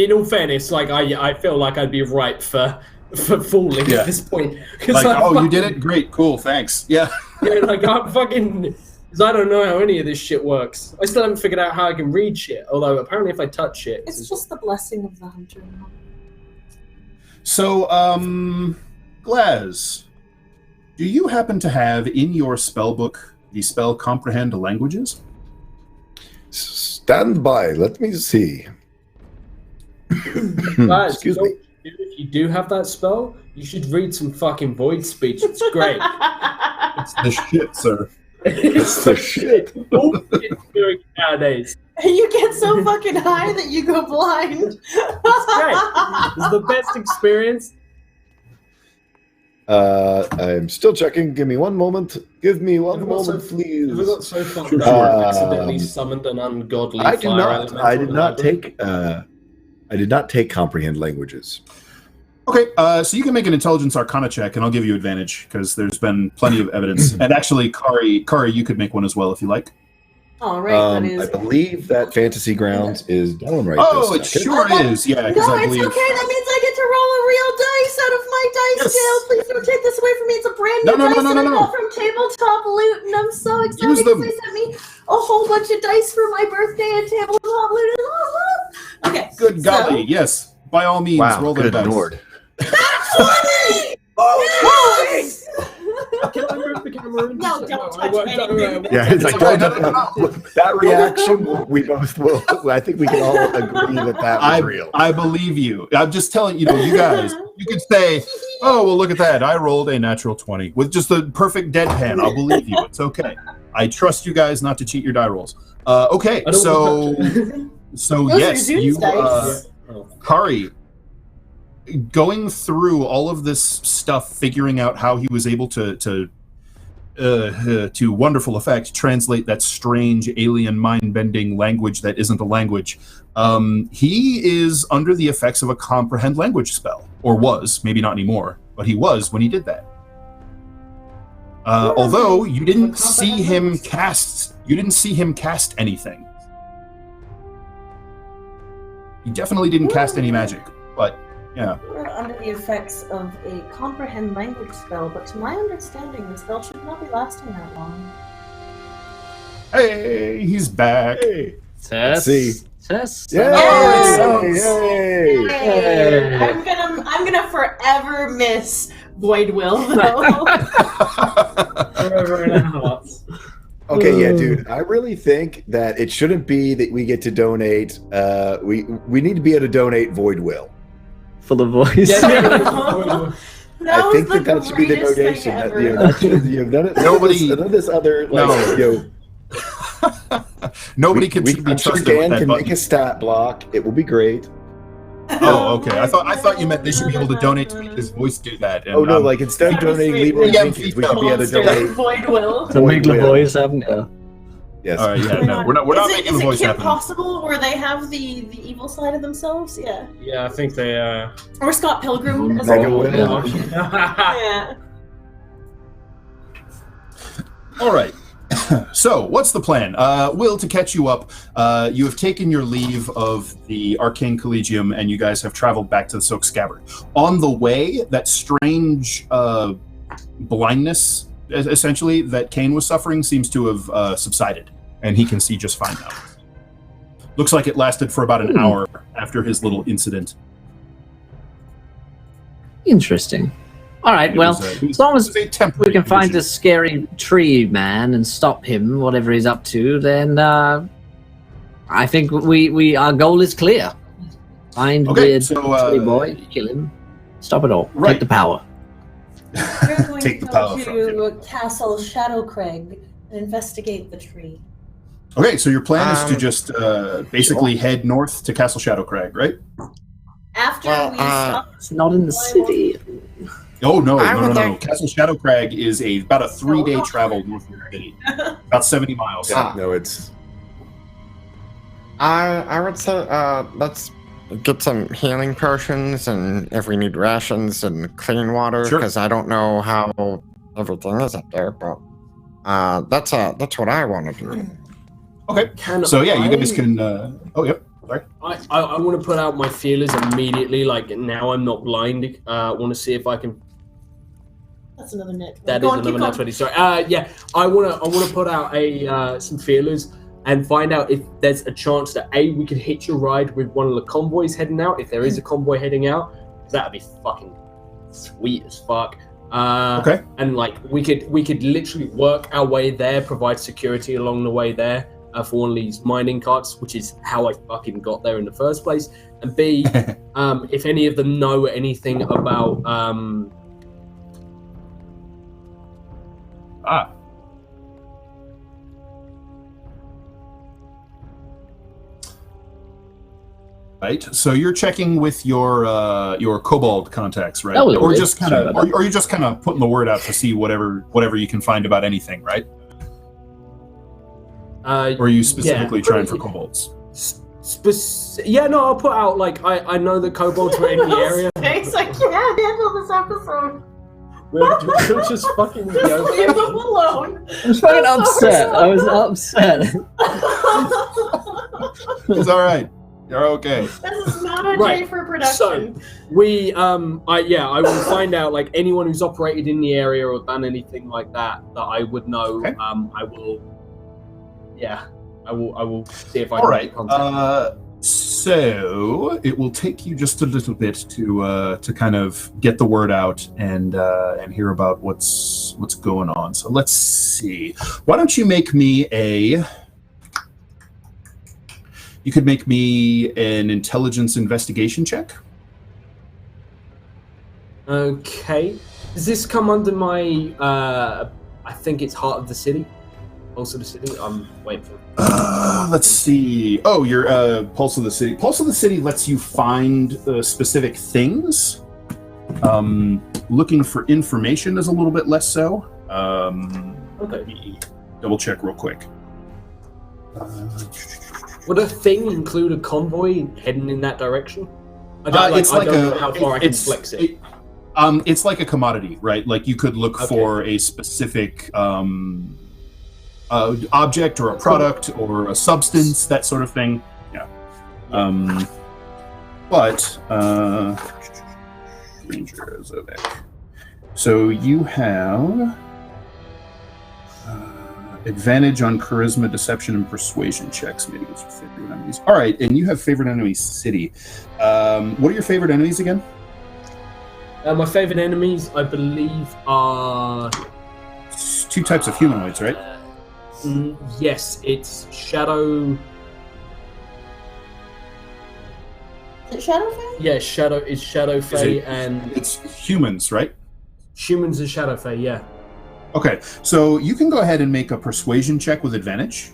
In all fairness, I feel like I'd be ripe for falling at this point. You did it? Great, cool, thanks. Yeah. I'm fucking... Because I don't know how any of this shit works. I still haven't figured out how I can read shit, although apparently if I touch shit... It's just the blessing of the hunter. So, Glaz, do you happen to have in your spell book the spell Comprehend Languages? Stand by. Let me see. Guys, Excuse you know me. what you do if you do have that spell, you should read some fucking void speech. It's great. It's the shit, sir. It's the shit. All kids doing nowadays. You get so fucking high that you go blind. It's great. It's the best experience. I'm still checking. Give me one moment. Give me one Have we got moment, please. Have we got so far Sure. accidentally summoned an ungodly I did fire not. elemental I did in the not library? take. I did not take comprehend languages. Okay, so you can make an intelligence arcana check, and I'll give you advantage, because there's been plenty of evidence. And actually, Kari, you could make one as well if you like. All right, that I is. believe that Fantasy Grounds is down right Oh, it this second. sure is. Yeah, because No, I it's believe... okay. That means I get to roll a real dice out of my dice Yes. jail. Please don't take this away from me. It's a brand new No, dice that I no. got from Tabletop Loot, and I'm so excited Use because them. they sent me a whole bunch of dice for my birthday at Tabletop Loot. Okay. Good golly, yes. By all means, Wow, roll the good dice. lord. Yes! Can I move the camera? No, don't touch I won't. anything. Yeah, it's like Okay, that reaction. We both will. I think we can all agree that was real. I believe you. I'm just telling you guys, you could say, oh, well, look at that. I rolled a natural 20 with just the perfect deadpan. I'll believe you. It's okay. I trust you guys not to cheat your die rolls. Okay, I don't so want to so Those are yes, Zeus you, dice. Kari, going through all of this stuff, figuring out how he was able to wonderful effect translate that strange alien mind-bending language that isn't a language. He is under the effects of a comprehend language spell, or was, maybe not anymore, but he was when he did that. Although you didn't see him cast anything. You definitely didn't cast any magic, but yeah. We're under the effects of a comprehend language spell, but to my understanding, the spell should not be lasting that long. Hey, he's back. Test. see. Test. Yay! Yay! Yay! I'm gonna forever miss Void Will though. Forever in our hearts. Okay, yeah, dude. I really think that it shouldn't be that we get to donate. We need to be able to donate Void Will. For the voice. Yeah. I think that should be the donation. None of this other Nobody can be I'm sure trusted Dan with that can button. make a stat block. It will be great. Oh, okay. I thought you meant they should be able to donate to make his voice do that. And, Oh no! Like instead of donating Libra Yeah, Jenkins, we should be able to donate. Void Will. To make the voice happen. Yeah. Yes. all right, yeah, no, we're not making the voice Is it happen. possible where they have the evil side of themselves? Yeah. Yeah, I think they Or Scott Pilgrim as Mega well. Will. Yeah. All right. So, what's the plan? Will, to catch you up, you have taken your leave of the Arcane Collegium, and you guys have traveled back to the Silk Scabbard. On the way, that strange blindness, essentially, that Caine was suffering seems to have subsided, and he can see just fine now. Looks like it lasted for about an hour after his little incident. Interesting. All right. It Well, was a- as long as it was a temporary we can find condition. this scary tree man and stop him, whatever he's up to, then I think our goal is clear. Find Okay, weird so, tree boy, kill him, stop it all, Right. take the power. We're going Take to the power go from him. to Castle Shadowcrag and investigate the tree. Okay, so your plan is to Um, just basically head north to Castle Shadowcrag, right? After Well, we stop. It's not in the city. Oh, no. I would No. like- Castle Shadowcrag is about a 3-day travel north of the city. About 70 miles. Yeah, no, it's I would say let's get some healing potions, and if we need rations and clean water, Sure. because I don't know how everything is up there. But that's what I want to do. Okay. Can So, yeah, you I- guys can... oh, yep. Sorry. I want to put out my feelers immediately. Like now, I'm not blind. I want to see if I can. That's another net. That Go is on, another keep nat going. 20. Sorry. Yeah. I want to put out a some feelers and find out if there's a chance that we could hitch a ride with one of the convoys heading out. If there is a convoy heading out, That'd be fucking sweet as fuck. Okay. And like we could literally work our way there, provide security along the way there for one of these mining carts, which is how I fucking got there in the first place. And B, if any of them know anything about Right. So you're checking with your kobold contacts, right? Oh, Or really? just kind of, or you're just kind of putting the word out to see whatever you can find about anything, right? Or are you specifically trying for kobolds? Yeah, no, I'll put out like I know the kobolds were in the area. Space, I can't handle this episode. We'll just fucking go. Leave them alone. I was fucking upset. I was upset. It's all right. You're okay. This is not okay Right, for production. So we I will find out like anyone who's operated in the area or done anything like that I would know. Okay. I will see if I All can right. make contact. So it will take you just a little bit to kind of get the word out and hear about what's going on. So let's see. Why don't you make me You could make me an intelligence investigation check. Okay. Does this come under my I think it's Heart of the City? Pulse of the City? I'm waiting for Let's see. Oh, your Pulse of the City. Pulse of the City lets you find specific things. Looking for information is a little bit less so. Okay. Let me double check real quick. Would a thing include a convoy heading in that direction? I don't know how far I can flex it. It's like a commodity, right? Like you could look for a specific object or a product or a substance, that sort of thing. Yeah. Ranger Zovek. So you have advantage on charisma, deception, and persuasion checks. Maybe it's your favorite enemies. All right, and you have favorite enemy city. What are your favorite enemies again? My favorite enemies, I believe, are It's two types of humanoids, right? Yes, it's Shadow. Is it Shadowfae? Yeah, Shadow Fae and It's humans, right? humans and Shadow Fae. Yeah. Okay, so you can go ahead and make a persuasion check with advantage.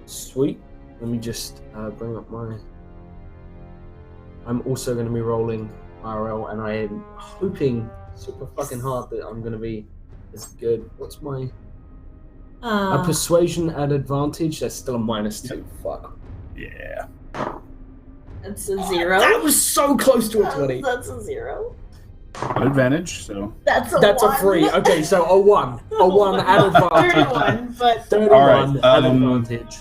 Sweet. Let me just bring up my. I'm also going to be rolling RL, and I am hoping super fucking hard that I'm going to be as good. What's my persuasion at advantage? That's still a -2. Fuck. Yeah. That's a 0. That was so close to a 20. That's a 0. Advantage, so. That's a That's 1. a 3. Okay, so a 1. A 1 at advantage. 31, but 31 All right, at advantage.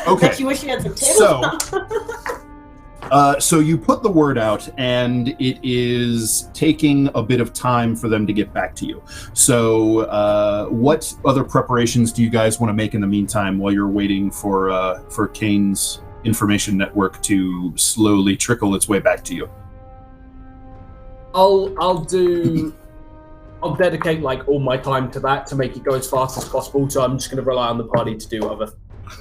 Okay. bet you wish you had some tables. So you put the word out, and it is taking a bit of time for them to get back to you. So what other preparations do you guys want to make in the meantime while you're waiting for Caine's information network to slowly trickle its way back to you? I'll dedicate like all my time to that to make it go as fast as possible. So I'm just going to rely on the party to do other.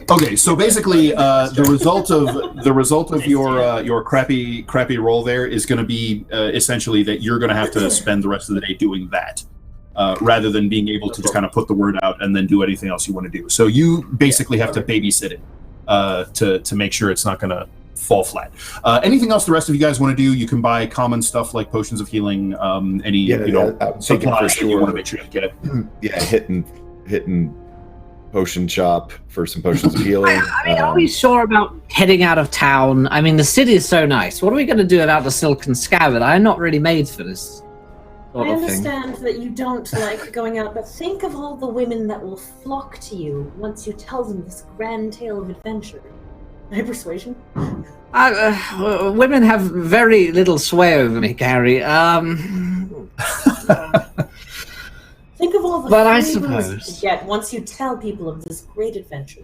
Okay, so basically, the result of your crappy roll there is going to be essentially that you're going to have to spend the rest of the day doing that, rather than being able to just kind of put the word out and then do anything else you want to do. So you basically have to babysit it to make sure it's not going to fall flat. Anything else the rest of you guys want to do? You can buy common stuff like potions of healing, I'm taking for supplies that you sure. want to make sure you get. Yeah, hitting potion shop for some potions of healing. I mean, are we sure about heading out of town? I mean, the city is so nice. What are we going to do without the Silken Scabbard? I'm not really made for this sort I of thing. understand that you don't like going out, but think of all the women that will flock to you once you tell them this grand tale of adventure. My persuasion? Women have very little sway over me, Gary. Think of all the But I favors suppose. you get once you tell people of this great adventure.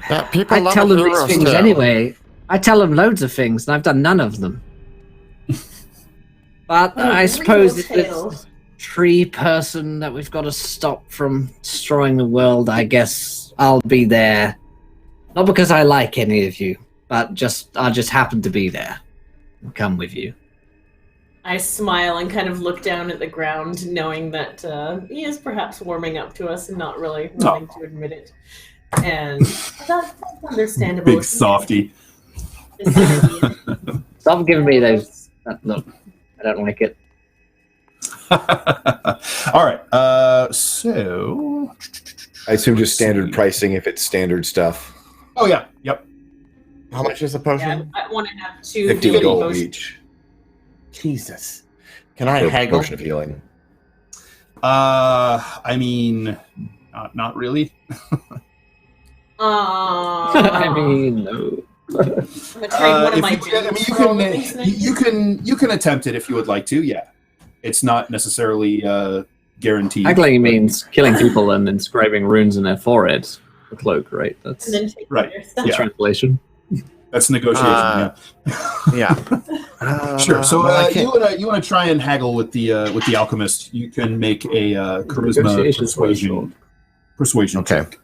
Yeah, people I love tell a them these hero's things tale. anyway. I tell them loads of things, and I've done none of them. But Oh, I suppose if real it's tale. tree person that we've got to stop from destroying the world, I guess I'll be there. Not because I like any of you, but I just happen to be there. I'll come with you. I smile and kind of look down at the ground, knowing that he is perhaps warming up to us and not really wanting to admit it. And that's understandable. Big softy. Stop giving me those. That look. I don't like it. All right. So. I assume just standard pricing if it's standard stuff. Oh yeah. Yep. How much is a Yeah, potion? I want to have 2 50 healing gold potions. each. Jesus. Can I For haggle? potion of healing. I mean, not really. I mean, no. I'm gonna trade one of my gems for all of these things. you can attempt it if you would like to. Yeah, it's not necessarily guaranteed. Haggling means killing people and inscribing runes in their foreheads. The cloak, right? That's And then take Right. their the stuff. Yeah. translation. That's negotiation. Yeah. Sure. So well, I can't- you wanna try and haggle with the alchemist. You can make a charisma Negotiation's persuasion Okay. check.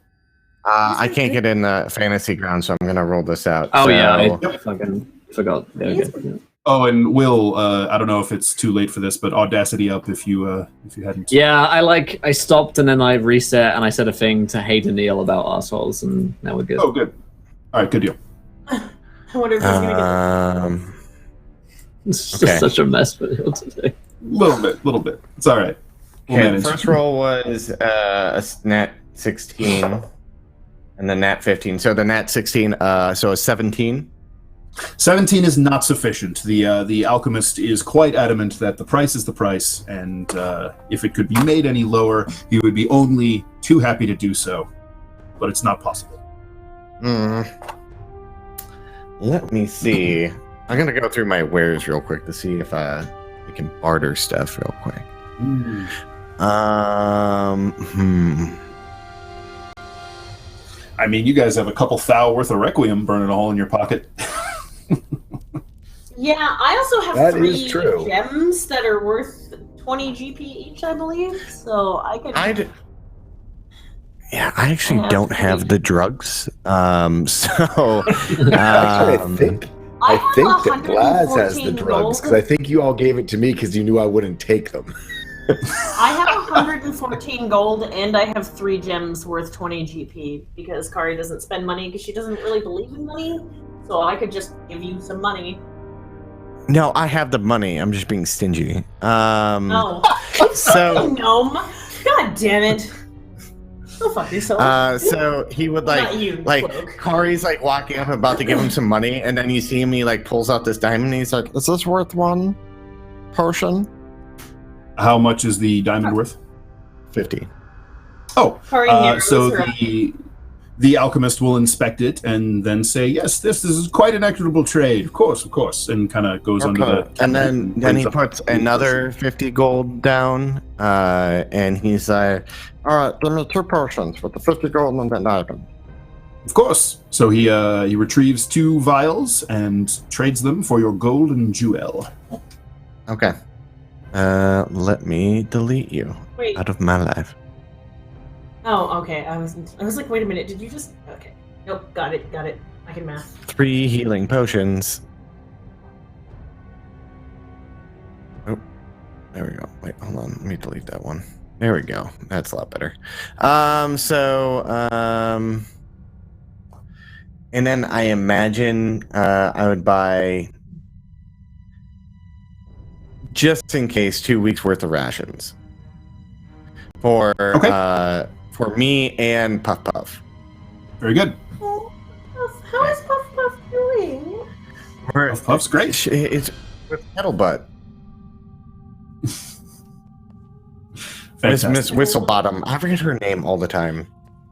I can't get in the fantasy ground, so I'm gonna roll this out. Oh yeah, I So- fucking forgot. There we go. Yeah. Oh, and Will, I don't know if it's too late for this, but audacity up if you hadn't. Yeah, I stopped and then I reset and I said a thing to Hayden Neal about assholes and now we're good. Oh, good. All right, good deal. I wonder if he's gonna It's just okay. such a mess for him today. Little bit. It's all right. We'll Okay, the manage. first roll was a nat 16, and the nat 15. So the nat 16, so a 17. 17 is not sufficient. The alchemist is quite adamant that the price is the price, and if it could be made any lower, he would be only too happy to do so. But it's not possible. Let me see. I'm gonna go through my wares real quick to see if I can barter stuff real quick. I mean, you guys have a couple thou worth of Requiem burning a hole in your pocket. Yeah, I also have That 3 is true. gems that are worth 20 GP each, I believe. So I could. Yeah, I actually I have don't three. have the drugs. So Actually, I think have that Blaz has the 114 drugs because gold. I think you all gave it to me because you knew I wouldn't take them. I have 114 gold and I have 3 gems worth 20 GP because Kari doesn't spend money because she doesn't really believe in money. So I could just give you some money. no, I have the money. I'm just being stingy. Oh, So gnome! God damn it! Go fuck yourself. so he would Not you, like Cloak. Kari's like walking up about to give him some money, and then you see him, he like pulls out this diamond, and he's like, "Is this worth 1 potion?" How much is the diamond worth? 50. Oh, Kari narrows so her the alchemist will inspect it and then say, "Yes, this is quite an equitable trade. Of course," and kind of goes under the. And then he brings up puts the another 50 gold down, and he's like, All right, give me 2 potions with the 50 gold and the diamond. Of course. So he retrieves 2 vials and trades them for your golden jewel. "Okay, let me delete you Wait. out of my life." Oh, okay. I was like, wait a minute. Did you just? Okay. Nope. Got it. I can math. 3 healing potions. Oh, there we go. Wait, hold on. Let me delete that one. There we go. That's a lot better. And then I imagine I would buy, just in case, 2 weeks worth of rations for me and Puff Puff. Very good. Oh, how is Puff Puff doing? Puff Puff's great. It's with Kettle Butt. Miss Fantastic. Whistlebottom. I forget her name all the time.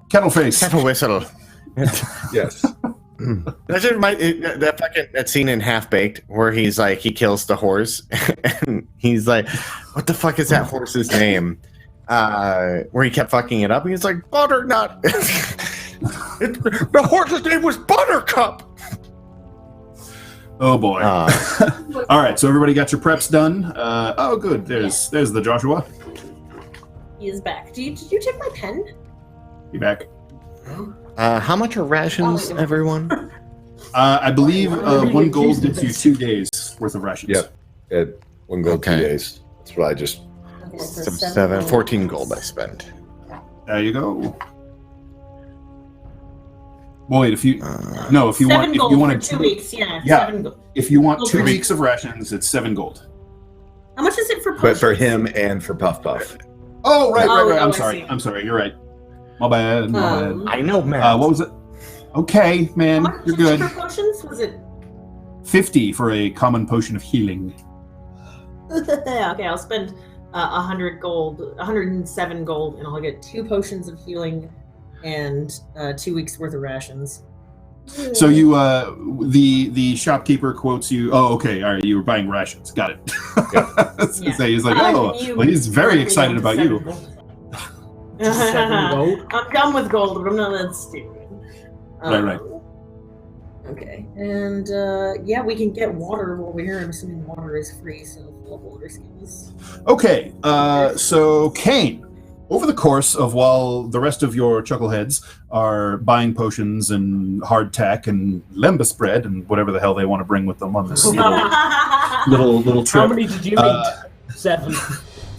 Kettleface. Kettle Whistle. Yes. That's just that scene in Half Baked where he's like, he kills the horse and he's like, what the fuck is that horse's name? Where he kept fucking it up. He's like, Butternut. The horse's name was Buttercup. Oh boy. All right, so everybody got your preps done. Oh, good. There's the Joshua. He is back. Did you check my pen? You back? How much are rations, everyone? I believe 1 gold gets you 2 days worth of rations. Yep. At 1 gold, Okay. 2 days. That's what I just. Okay, so So 7, 14 gold I spent. There you go. Well, wait, if you Seven gold you want for 2 weeks. Yeah. Yeah. 7 gold. if you want Gold 2 per weeks of rations, it's 7 gold. How much is it for? But for potions? him and for Puff Puff. Oh, right. Oh, I'm I sorry. see. I'm sorry. You're right. My bad. I know, man. What was it? Okay, How man, much you're was it good. for potions? Was it? 50 for a common potion of healing. Okay, I'll spend 100 gold, 107 gold, and I'll get 2 potions of healing and 2 weeks worth of rations. So you, the shopkeeper quotes you. Oh, okay, all right. You were buying rations. Got it. Yeah. So he's like, I oh, can well, he's very you excited down about to you. 7 gold. 7 gold. I'm done with gold, but I'm not that stupid. Right. Okay, and yeah, we can get water over here. I'm assuming water is free, so full of water skills. Okay, so Caine, over the course of while the rest of your chuckleheads are buying potions and hardtack and lembas bread and whatever the hell they want to bring with them on this little How trip. many did you eat? 7.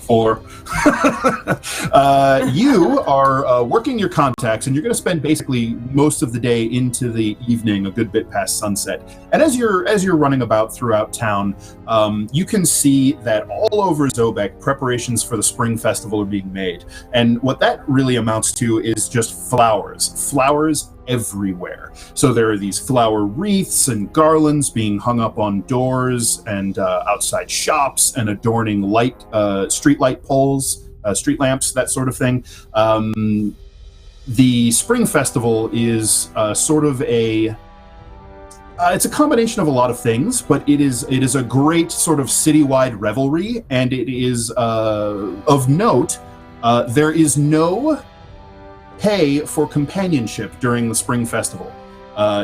4. You are working your contacts, and you're going to spend basically most of the day into the evening, a good bit past sunset. And as you're running about throughout town, you can see that all over Zobek, preparations for the spring festival are being made. And what that really amounts to is just flowers everywhere. So there are these flower wreaths and garlands being hung up on doors and outside shops and adorning street light poles, street lamps, that sort of thing. The spring festival is sort of it's a combination of a lot of things, but it is a great sort of citywide revelry, and it is of note. There is no pay for companionship during the spring festival.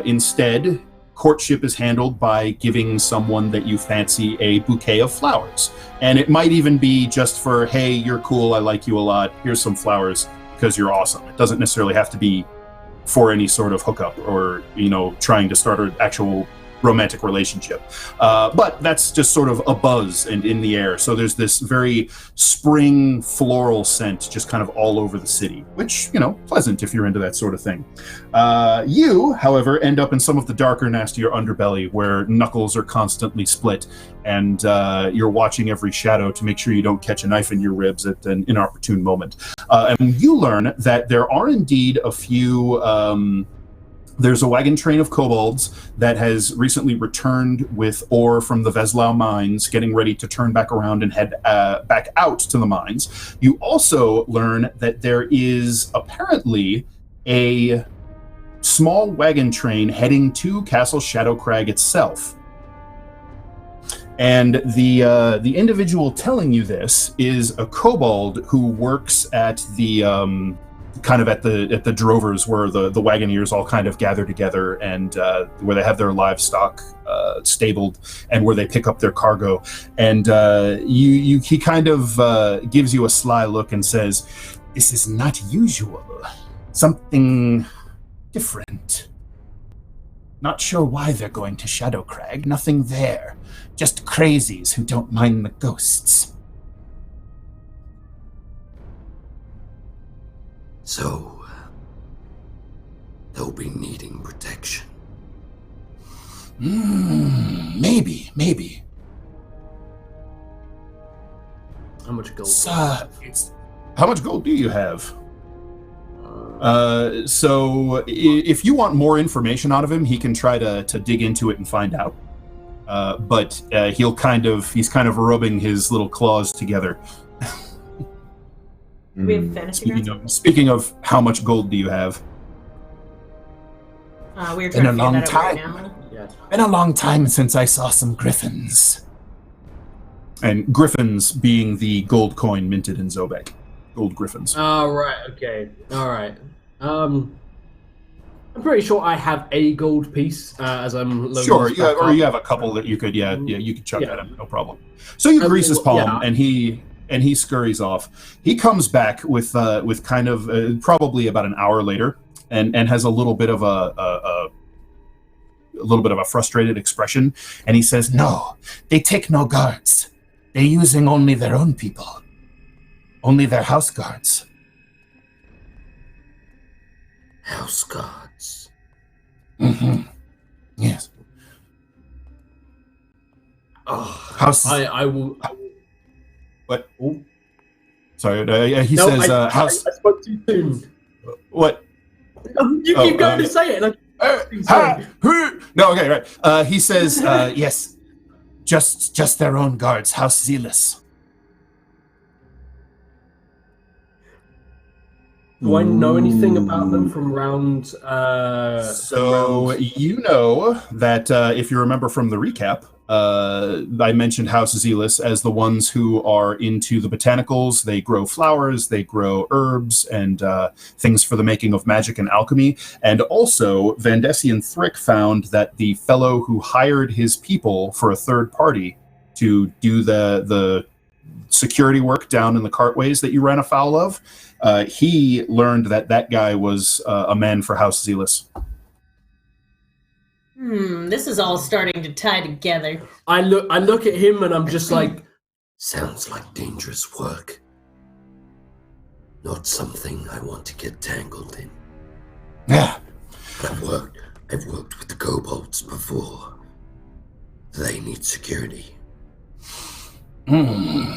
Instead, courtship is handled by giving someone that you fancy a bouquet of flowers. And it might even be just for, hey, you're cool, I like you a lot, here's some flowers because you're awesome. It doesn't necessarily have to be for any sort of hookup or, trying to start an actual romantic relationship. But that's just sort of a buzz and in the air. So there's this very spring floral scent just kind of all over the city, which, pleasant if you're into that sort of thing. You, however, end up in some of the darker, nastier underbelly where knuckles are constantly split and you're watching every shadow to make sure you don't catch a knife in your ribs at an inopportune moment. And you learn that there are indeed a few... There's a wagon train of kobolds that has recently returned with ore from the Veslau mines, getting ready to turn back around and head back out to the mines. You also learn that there is apparently a small wagon train heading to Castle Shadowcrag itself. And the individual telling you this is a kobold who works at the kind of at the drovers where the wagoneers all kind of gather together and where they have their livestock stabled and where they pick up their cargo. And he kind of gives you a sly look and says, "This is not usual. Something different. Not sure why they're going to Shadowcrag. Nothing there. Just crazies who don't mind the ghosts." So, they'll be needing protection. Maybe. How much gold? How much gold do you have? So if you want more information out of him, he can try to dig into it and find out. But he's kind of rubbing his little claws together. We have fantasy grounds? Speaking of how much gold do you have? We're Been trying a to long figure that out right time. now. Yeah. Been a long time since I saw some griffins. And griffins being the gold coin minted in Zobek. Gold griffins. Oh, right. Okay. All right. I'm pretty sure I have a gold piece as I'm loading Sure, this yeah, back or up. you have a couple that you could, you could chuck Yeah. at him, no problem. So you grease his palm, yeah. and he scurries off. He comes back with kind of probably about an hour later, and has a little bit of a frustrated expression, and he says, "No, they take no guards. They're using only their own people, only their house guards." House guards. Mm-hmm. Yes. Oh, House. I will. What? Oh. Sorry. He No, says, I "House." spoke too soon. What? You keep going to say it. No, okay, right. He says, "Yes, just their own guards, House Zealous." Do I know anything about them from round? So you know that if you remember from the recap, I mentioned House Zealous as the ones who are into the botanicals. They grow flowers, they grow herbs, and things for the making of magic and alchemy. And also, Vandesian Thrick found that the fellow who hired his people for a third party to do the security work down in the cartways that you ran afoul of, he learned that guy was a man for House Zealous. This is all starting to tie together. I look at him and I'm just like, Sounds like dangerous work. Not something I want to get tangled in. Yeah. But I've worked with the kobolds before. They need security.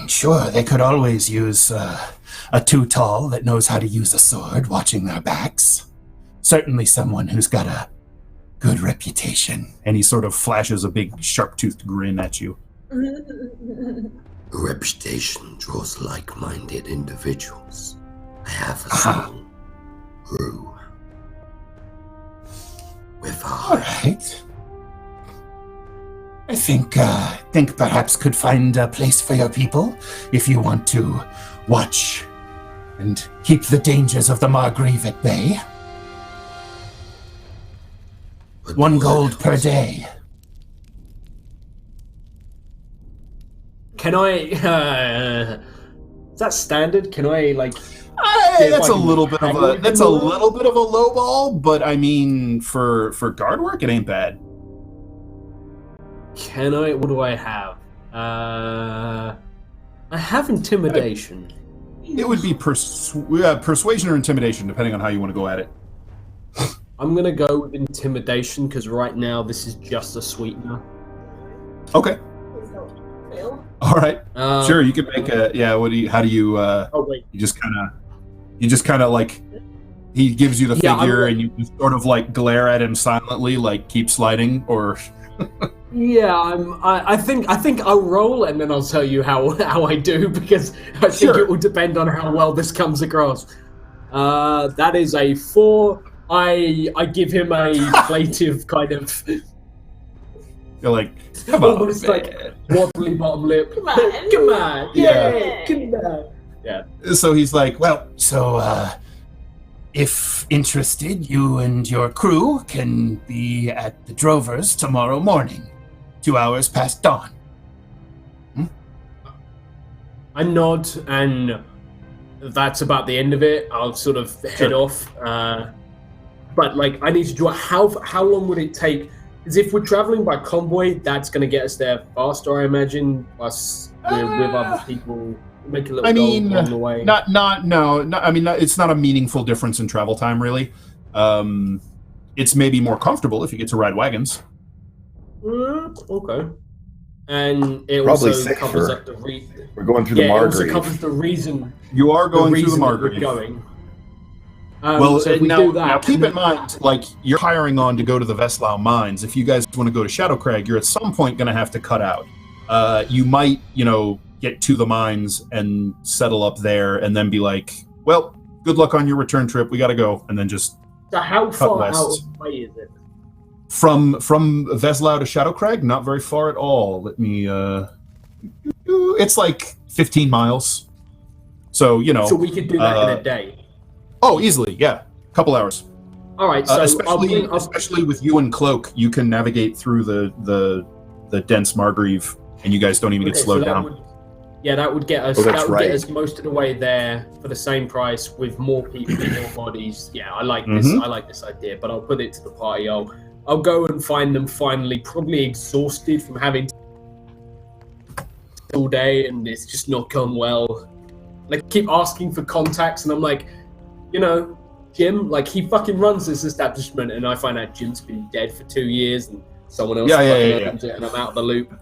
Sure, they could always use a too-tall that knows how to use a sword watching their backs. Certainly someone who's got a good reputation. And he sort of flashes a big sharp-toothed grin at you. A reputation draws like-minded individuals. I have a strong crew. With All right. I think perhaps could find a place for your people if you want to watch and keep the dangers of the Margrave at bay. 1 gold per day. can I? Is that standard? Can I like? That's a little bit of a low ball, but I mean, for guard work, it ain't bad. Can I? What do I have? I have intimidation. It would be persuasion or intimidation, depending on how you want to go at it. I'm gonna go with intimidation because right now this is just a sweetener. Okay. All right. Sure, you can make a How do you? Oh wait. You just kind of like. He gives you the figure, and you just sort of like glare at him silently, like keep sliding, or. Yeah, I think I'll roll and then I'll tell you how I do because I think it will depend on how well this comes across. That is a 4. I give him a plaintive kind of. You're like, come on, almost like wobbly bottom lip. Come on, yeah, come on. Yeah. So he's like, well, if interested, you and your crew can be at the Drovers tomorrow morning, 2 hours past dawn. I nod, and that's about the end of it. I'll sort of head off. But like, I need to draw. How long would it take? Because if we're traveling by convoy, that's going to get us there faster, I imagine. Plus, we're with other people. Make a little goal along the way. It's not a meaningful difference in travel time, really. It's maybe more comfortable if you get to ride wagons. Okay. And it Probably also covers safer. up the reason. We're going through the It also Margrave. covers the reason. You are going through the reason that we're Margrave. going. Well, so if we now, do that, now keep in mind, like, you're hiring on to go to the Veslau mines. If you guys want to go to Shadowcrag, you're at some point going to have to cut out. You might, get to the mines and settle up there and then be like, well, good luck on your return trip. We got to go. And then just So how far west. out of the way is it? From Veslau to Shadowcrag, not very far at all. Let me, it's like 15 miles. So, So we could do that in a day. Oh, easily, yeah. Couple hours. All right, so especially with you and Cloak, you can navigate through the dense Margrave, and you guys don't even get slowed down. That would get us. Oh, that's that would right. get us most of the way there for the same price with more people, more bodies. Yeah, I like this. I like this idea, but I'll put it to the party. I'll go and find them finally, probably exhausted from having all day, and it's just not gone well. Like, keep asking for contacts, and I'm like, Jim, like, he fucking runs this establishment, and I find out Jim's been dead for 2 years, and someone else owns it, and I'm out of the loop.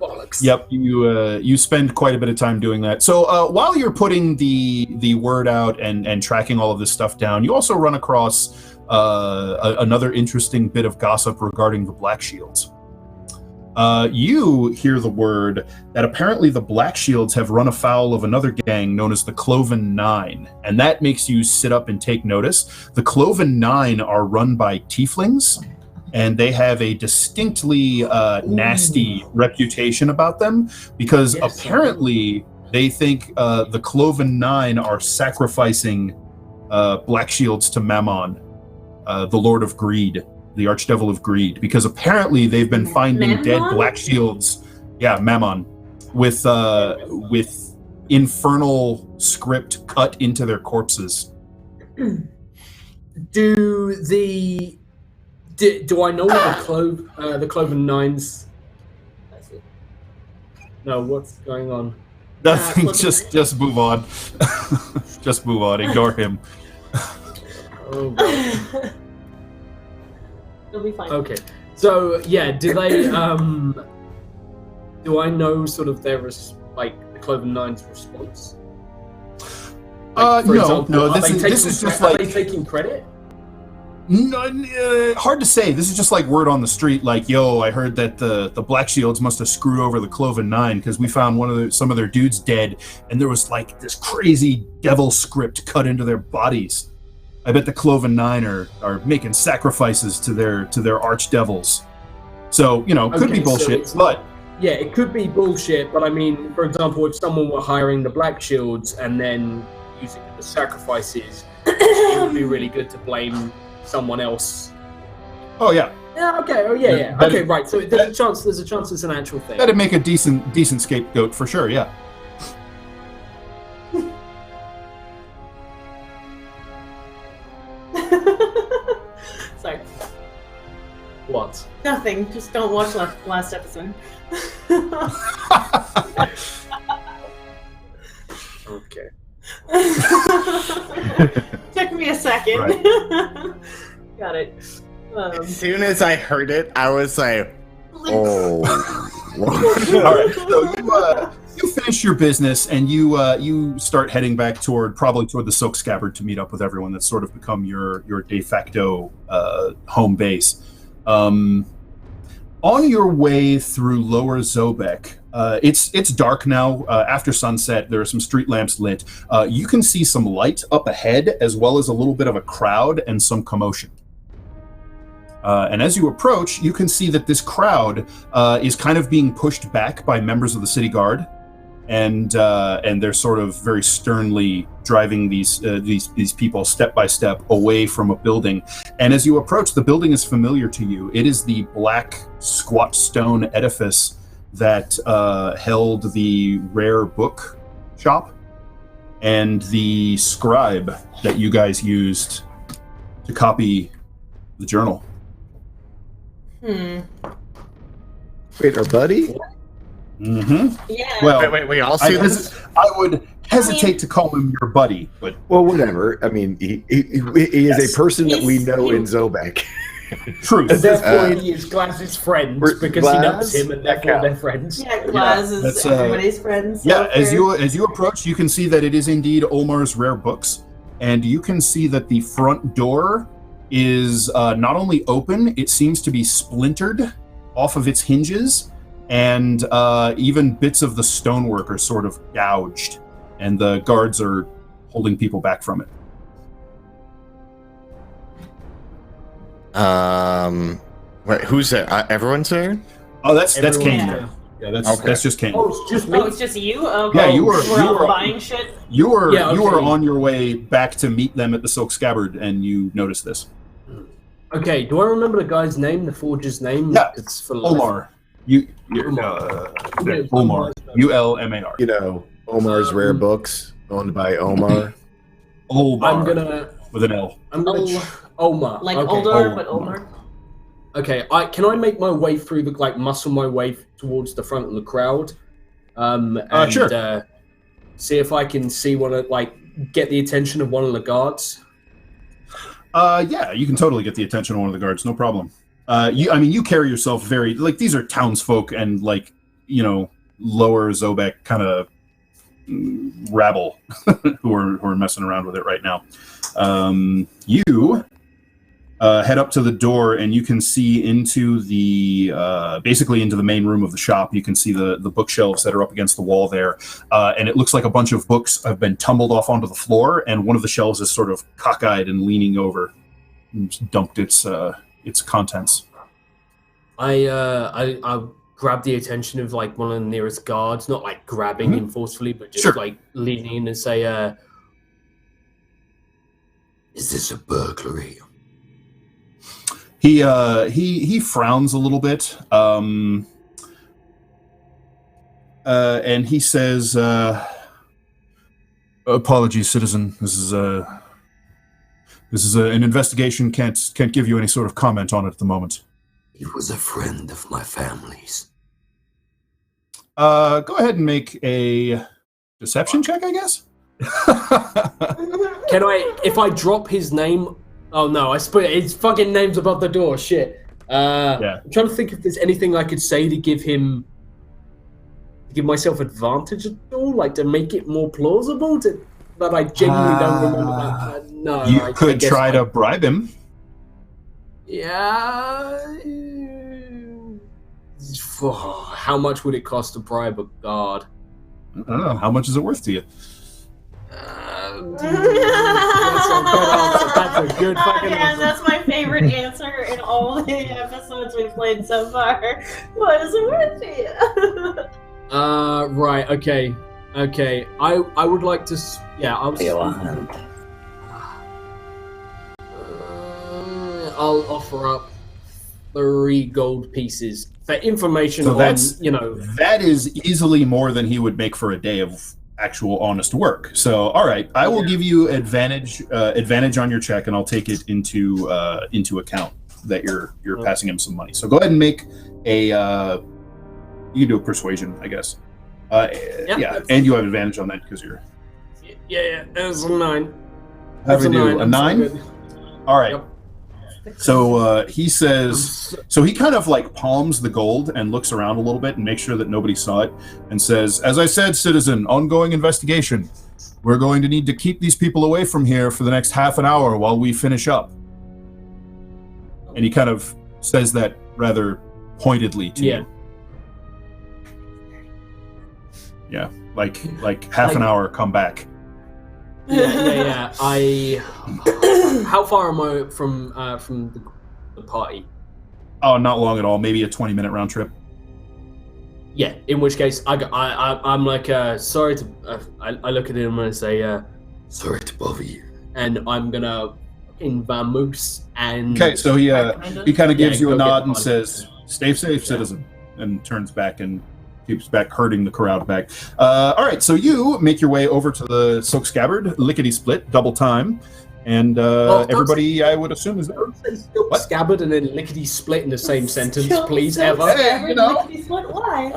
Bollocks. Yep, you spend quite a bit of time doing that. So while you're putting the word out and tracking all of this stuff down, you also run across another interesting bit of gossip regarding the Black Shields. You hear the word that apparently the Black Shields have run afoul of another gang known as the Cloven Nine, and that makes you sit up and take notice. The Cloven Nine are run by tieflings, and they have a distinctly nasty reputation about them because apparently they think the Cloven Nine are sacrificing Black Shields to Mammon, the Lord of Greed, the Archdevil of Greed, because apparently they've been finding dead Black Shields. Yeah, Mammon, with infernal script cut into their corpses. Do I know what the Cloven Nines? No, what's going on? Nothing. Just move on. Just move on. Ignore him. Oh, God. It'll be fine. Okay. So yeah, do they? Do I know sort of their the Cloven Nine's response? No. This is just are like they taking credit? No, hard to say. This is just like word on the street. Like, yo, I heard that the Black Shields must have screwed over the Cloven Nine because we found some of their dudes dead, and there was like this crazy devil script cut into their bodies. I bet the Cloven Nine are making sacrifices to their archdevils. So could be bullshit, but yeah, it could be bullshit. But I mean, for example, if someone were hiring the Black Shields and then using the sacrifices, it would be really good to blame someone else. Oh yeah. Yeah. Okay. Oh yeah. Okay. Right. So there's a chance it's an actual thing. That'd make a decent scapegoat for sure. Yeah. Sorry. What? Nothing. Just don't watch last episode. Okay. Took me a second. Right. Got it. As soon as I heard it, I was like, Oh. All right. So you finish your business and you start heading back toward the Silk Scabbard to meet up with everyone. That's sort of become your de facto home base. On your way through Lower Zobek, it's dark now. After sunset, there are some street lamps lit. You can see some light up ahead, as well as a little bit of a crowd and some commotion. And as you approach, you can see that this crowd is kind of being pushed back by members of the city guard, and they're sort of very sternly driving these people step by step away from a building. And as you approach, the building is familiar to you. It is the black squat stone edifice that held the rare book shop and the scribe that you guys used to copy the journal. Wait, our buddy? Mm-hmm. Yeah. Well, wait, we all see this? I would hesitate to call him your buddy, but Well, whatever. I mean, he is Yes. a person that we He's know in cute. Zobek. truth. At that point, he is Glaz's friend We're- because he knows Glaz? him, and therefore they're friends. Yeah, Glaz is that's, everybody's friend. So Yeah, as fair. you approach, you can see that it is indeed Olmar's rare books, and you can see that the front door is not only open, it seems to be splintered off of its hinges, and even bits of the stonework are sort of gouged, and the guards are holding people back from it. Wait, who's there? Everyone's there? Oh, that's Everyone- Caine. Yeah. Yeah, that's Okay. that's just Caine. Oh, it's just me. Oh, it's just you? Okay. Yeah, you were- We're you all were- buying shit? You were Yeah, you were okay. on your way back to meet them at the Silk Scabbard, and you noticed this. Okay, do I remember the guy's name, the forger's name? Yeah, It's for Omar. Omar. ULMAR. You know, Omar's Rare Books, owned by Omar. Omar. I'm gonna with an L. I'm gonna Omar. Like okay. older, but Omar. Okay, can I make my way through the muscle my way towards the front of the crowd? And sure. See if I can see get the attention of one of the guards. Yeah, you can totally get the attention of one of the guards, no problem. You carry yourself very these are townsfolk and lower Zobek kind of rabble who are messing around with it right now. You head up to the door and you can see into the basically into the main room of the shop. You can see the bookshelves that are up against the wall there, and it looks like a bunch of books have been tumbled off onto the floor, and one of the shelves is sort of cockeyed and leaning over, and dumped its contents. I grab the attention of one of the nearest guards, not grabbing him forcefully, but just leaning in and say, "Is this a burglary?" He frowns a little bit, and he says, "Apologies, citizen. This is an investigation. Can't give you any sort of comment on it at the moment." He was a friend of my family's. Go ahead and make a deception check, I guess. Can if I drop his name? Oh no, I split his fucking name's above the door. Shit. Yeah. I'm trying to think if there's anything I could say to give myself advantage at all, to make it more plausible. But I genuinely don't remember that. No. You could try to bribe him. Yeah. How much would it cost to bribe a guard? I don't know. How much is it worth to you? That's a good fucking answer. That's my favorite answer in all the episodes we've played so far. What is it worth to you? Right, okay. I would like to... I'll offer up 3 gold pieces for information that is easily more than he would make for a day of actual honest work. So, all right, I will give you advantage on your check, and I'll take it into account that you're passing him some money. So go ahead and make a you can do a persuasion, I guess. And you have advantage on that because you're. Yeah, that's a 9. Have we do a 9? All right. Yep. So he says, so he kind of palms the gold and looks around a little bit and makes sure that nobody saw it, and says, "As I said, citizen, ongoing investigation. We're going to need to keep these people away from here for the next half an hour while we finish up." And he kind of says that rather pointedly to you. Yeah, like half an hour, come back. Yeah. How far am I from the party? Oh, not long at all. Maybe a 20-minute round trip. Yeah. In which case, I'm sorry to. I look at him and I say, "Sorry to bother you." And I'm gonna vamoose and. Okay, so he kind of gives you a nod and says, "Stay safe, citizen," and turns back and keeps back, herding the crowd back. All right, so you make your way over to the Silk Scabbard, lickety-split, double time, and everybody, I would assume, is there. Don't say Silk Scabbard and then lickety-split in the same sentence, please, Silk ever. Scabbard, lickety-split, why?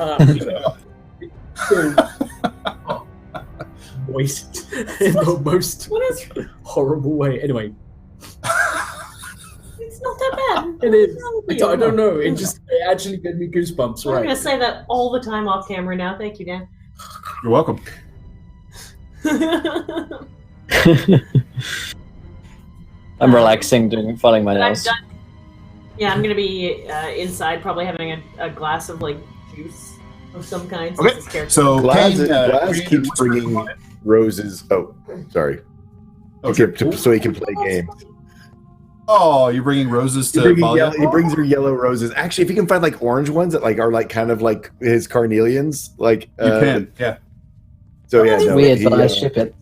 Moist in the most horrible way. Anyway. It's not that bad. It is. I don't know. It actually gave me goosebumps. I'm Right. going to say that all the time off camera now. Thank you, Dan. You're welcome. I'm relaxing, following my nails. Yeah, I'm going to be inside, probably having a glass of juice of some kind. Okay, so Glass Caine, keeps bringing roses. Oh, sorry. Okay. So he can play games. Oh, you're bringing roses to Valia? He brings her yellow roses. Actually, if you can find orange ones that are kind of like his carnelians, you can, yeah. So yeah, no, weird, but I ship it.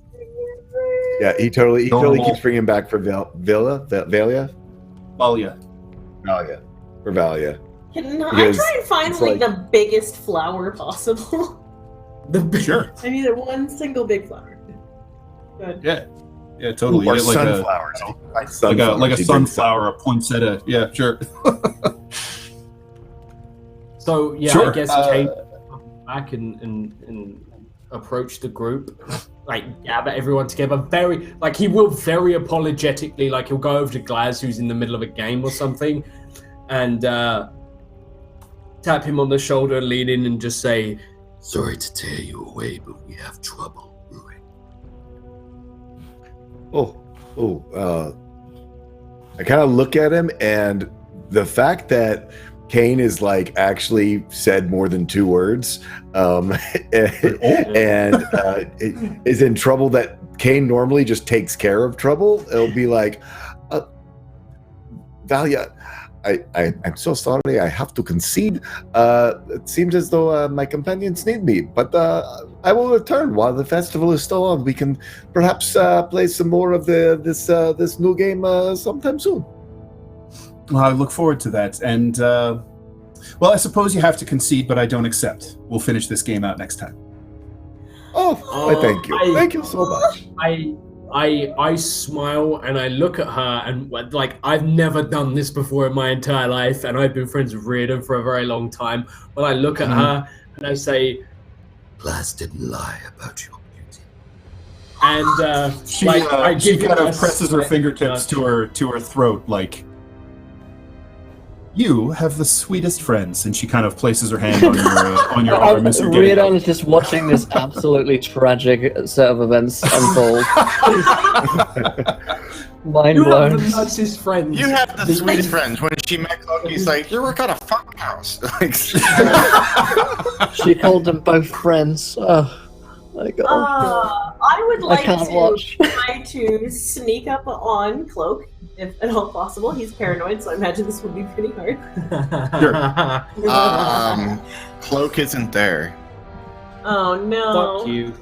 Yeah, he totally keeps bringing back for Valia. Valia. Valia. For Valia. Can I Because try and find it's like like- the biggest flower possible? Sure. I need one single big flower. Good. Yeah, totally. Or You get sunflowers. like a sunflower, a poinsettia. Yeah, sure. So yeah, Sure, I guess Caine comes back and approach the group, like gather everyone together. Very like he will very apologetically, like he'll go over to Glaz, who's in the middle of a game or something, and tap him on the shoulder, lean in, and just say, Sorry to tear you away, but we have trouble brewing. I kind of look at him, and the fact that Caine is like actually said more than 2 words, and is in trouble that Caine normally just takes care of trouble. It'll be like, Valia, I'm so sorry. I have to concede. It seems as though my companions need me, but I will return while the festival is still on. We can perhaps play some more of this new game sometime soon. Well, I look forward to that. And, well, I suppose you have to concede, but I don't accept. We'll finish this game out next time. I thank you. Thank you so much. I smile and I look at her and like I've never done this before in my entire life, and I've been friends with Reardon for a very long time. But I look at her and I say, Glass didn't lie about your beauty. and She, like I she give kind him of a presses her slight fingertips nudge. to her throat, like, you have the sweetest friends. And she kind of places her hand on your arm as you're getting Riordan up. is just watching this absolutely tragic set of events unfold. Mind You have blown. the nicest friends. You have the sweetest friends. When she met Cloak, he's like, you work at a fuck house. Like, She called them both friends. Oh my god. I would like can't to watch. try to sneak up on Cloak, if at all possible. He's paranoid, so I imagine this would be pretty hard. Cloak isn't there. Oh no. Fuck you,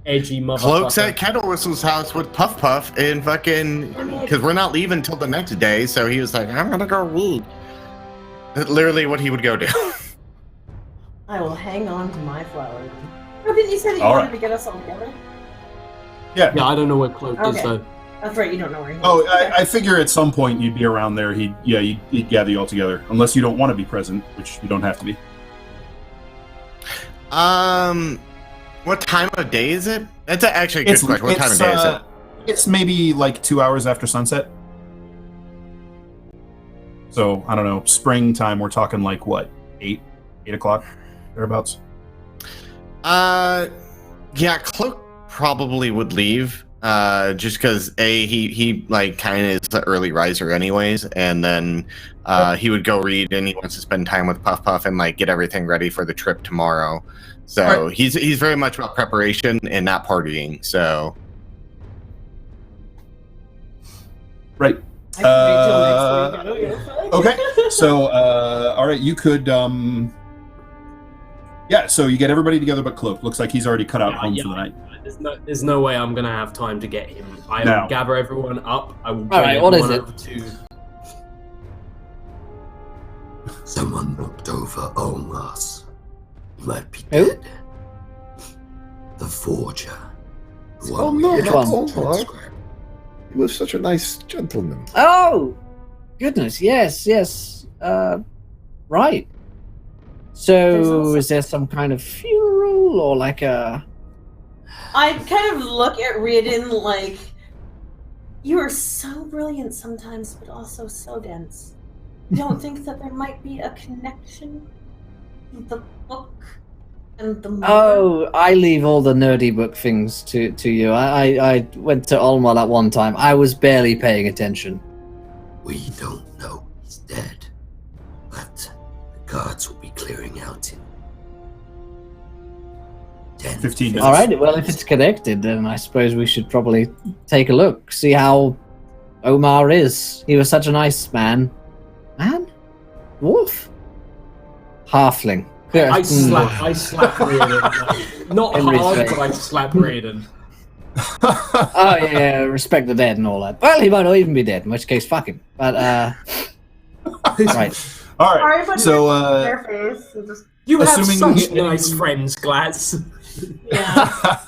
edgy motherfucker. Cloak's at Kettle Whistle's house with Puff Puff and fucking, because we're not leaving till the next day, so he was like, I'm gonna go read. That's literally what he would go do. I will hang on to my flower. Oh, didn't you say that you All wanted right. to get us all together? Yeah, I don't know where Cloak is Okay. though. That's right, you don't know where he is. Oh, Okay. I figure at some point you'd be around there. He'd gather you all together, unless you don't want to be present, which you don't have to be. What time of day is it? That's actually a good question. What time of day is it? It's maybe like 2 hours after sunset. So I don't know, springtime. We're talking like what, 8 o'clock, thereabouts. Yeah, Cloak probably would leave. Just because he like kind of is an early riser anyways, and then he would go read, and he wants to spend time with Puff Puff and like get everything ready for the trip tomorrow. So Right. he's very much about preparation and not partying. So Right. I can wait till next week. I don't give a fuck. Okay. So all right, you could yeah. So you get everybody together, but Cloak looks like he's already cut out home for the night. There's no way I'm gonna have time to get him. I No. will gather everyone up. I will bring Alright, what is everyone it? over to. Someone knocked over Olmas. He might be Who? dead. The Forger. The Oh, we no, had Which one? to transcribe. He was such a nice gentleman. Oh, goodness, yes. Right. There's So, also- is there some kind of funeral or like a? I kind of look at Riordan like, you are so brilliant sometimes, but also so dense. You don't think that there might be a connection with the book and the mother? Oh, I leave all the nerdy book things to you. I went to Olmar at one time. I was barely paying attention. We don't know he's dead, but the guards will be clearing out in 10, 15 minutes. All right. Well, if it's connected, then I suppose we should probably take a look, see how Omar is. He was such a nice man. Man? Dwarf? Halfling. I slap Reardon. Like, not Henry's hard, face. but I slap Reardon. Oh yeah, respect the dead and all that. Well, he might not even be dead, in which case, fuck him. But right. All right. So You have assuming such nice friends, Glass. Yeah.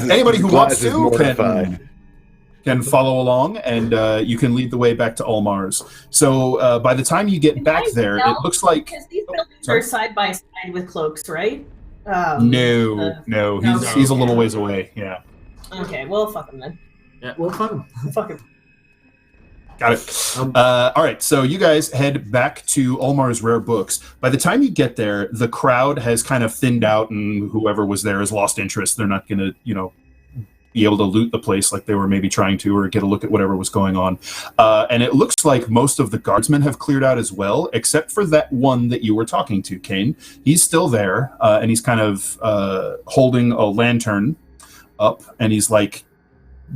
anybody who wants Glass is to mortified. can follow along, and you can lead the way back to Ulmar's. So by the time you get Can back I there, tell? it looks like Because these buildings sorry. are side by side with cloaks, right? no, he's a little ways away. Yeah, Okay, well, fuck him then. Yeah, well, fun. Fuck him. got it. All right, so you guys head back to Ulmar's Rare Books. By the time you get there, the crowd has kind of thinned out, and whoever was there has lost interest. They're not going to, be able to loot the place like they were maybe trying to, or get a look at whatever was going on. And it looks like most of the guardsmen have cleared out as well, except for that one that you were talking to, Caine. He's still there, and he's kind of holding a lantern up, and he's like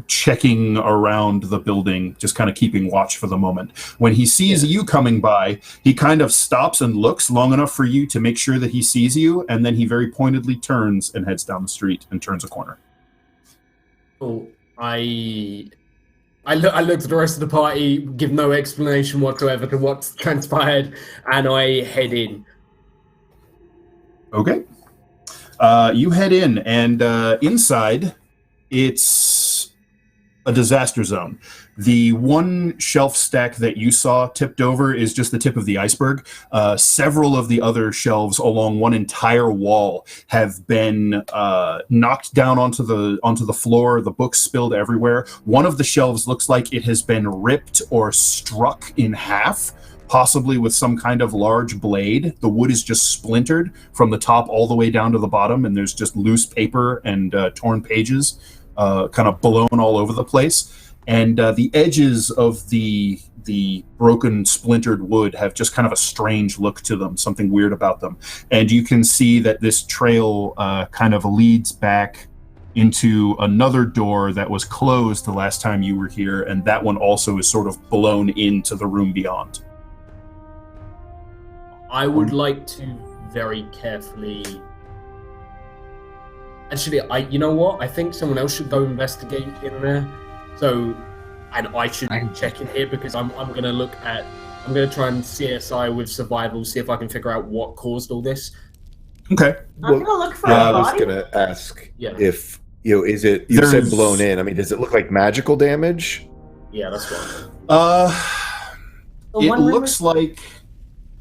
checking around the building, just kind of keeping watch for the moment. When he sees you coming by, he kind of stops and looks long enough for you to make sure that he sees you, and then he very pointedly turns and heads down the street and turns a corner. Oh, I look at the rest of the party, give no explanation whatsoever to what's transpired, and I head in. Okay. You head in, and inside, it's a disaster zone. The one shelf stack that you saw tipped over is just the tip of the iceberg. Several of the other shelves along one entire wall have been knocked down onto the floor. The books spilled everywhere. One of the shelves looks like it has been ripped or struck in half, possibly with some kind of large blade. The wood is just splintered from the top all the way down to the bottom, and there's just loose paper and torn pages kind of blown all over the place. And the edges of the broken, splintered wood have just kind of a strange look to them, something weird about them. And you can see that this trail kind of leads back into another door that was closed the last time you were here, and that one also is sort of blown into the room beyond. I would like to very carefully... Actually, you know what? I think someone else should go investigate in there. So, and I should check in here because I'm going to try and CSI with survival, see if I can figure out what caused all this. Okay. I'm gonna look for a I was body. going to ask Yeah. if, is it, you said blown in. I mean, does it look like magical damage? Yeah, that's right. It looks like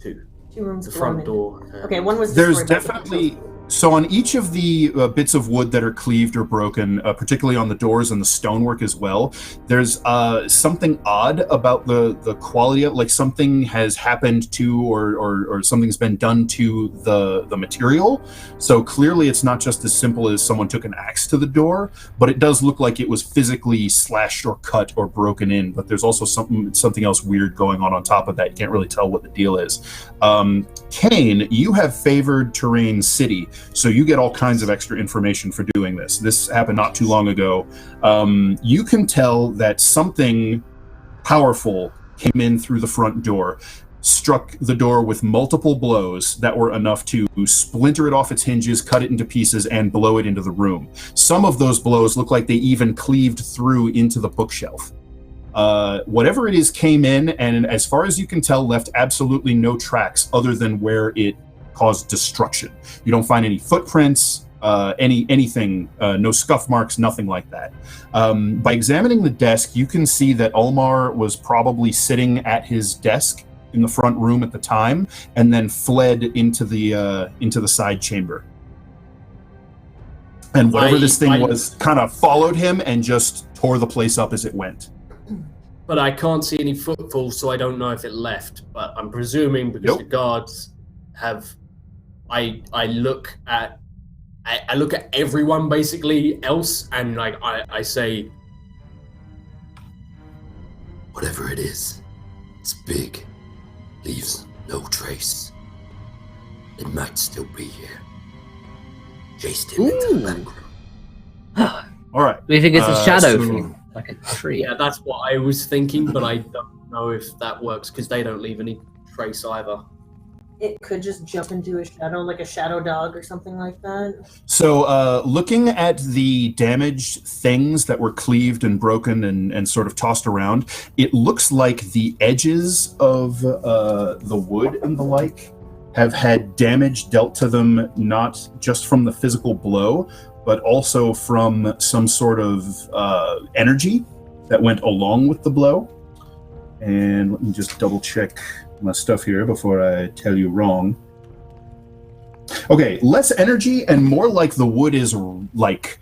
Two rooms the blown front in. door. Okay, one was there's destroyed by the definitely... So on each of the bits of wood that are cleaved or broken, particularly on the doors and the stonework as well, there's something odd about the quality of, like something has happened to or something's been done to the material. So clearly it's not just as simple as someone took an axe to the door, but it does look like it was physically slashed or cut or broken in. But there's also something else weird going on top of that. You can't really tell what the deal is. Caine, you have favored terrain city, so you get all kinds of extra information for doing this. This happened not too long ago. You can tell that something powerful came in through the front door, struck the door with multiple blows that were enough to splinter it off its hinges, cut it into pieces, and blow it into the room. Some of those blows look like they even cleaved through into the bookshelf. Whatever it is came in, and as far as you can tell, left absolutely no tracks other than where it caused destruction. You don't find any footprints, anything, no scuff marks, nothing like that. By examining the desk, you can see that Ulmar was probably sitting at his desk in the front room at the time, and then fled into the side chamber. And whatever this thing was kind of followed him and just tore the place up as it went. But I can't see any footfalls, so I don't know if it left. But I'm presuming because the guards have... I look at everyone basically else, and like I say, Whatever it is, it's big, leaves no trace. It might still be here. Chased him into the background. All right. Do you think it's a shadow so- from like a tree? yeah, that's what I was thinking, but I don't know if that works because they don't leave any trace either. it could just jump into a shadow, like a shadow dog or something like that? So, looking at the damaged things that were cleaved and broken and sort of tossed around, it looks like the edges of the wood and the like have had damage dealt to them, not just from the physical blow, but also from some sort of energy that went along with the blow. And let me just double check my stuff here before I tell you wrong. Okay, less energy and more like the wood is like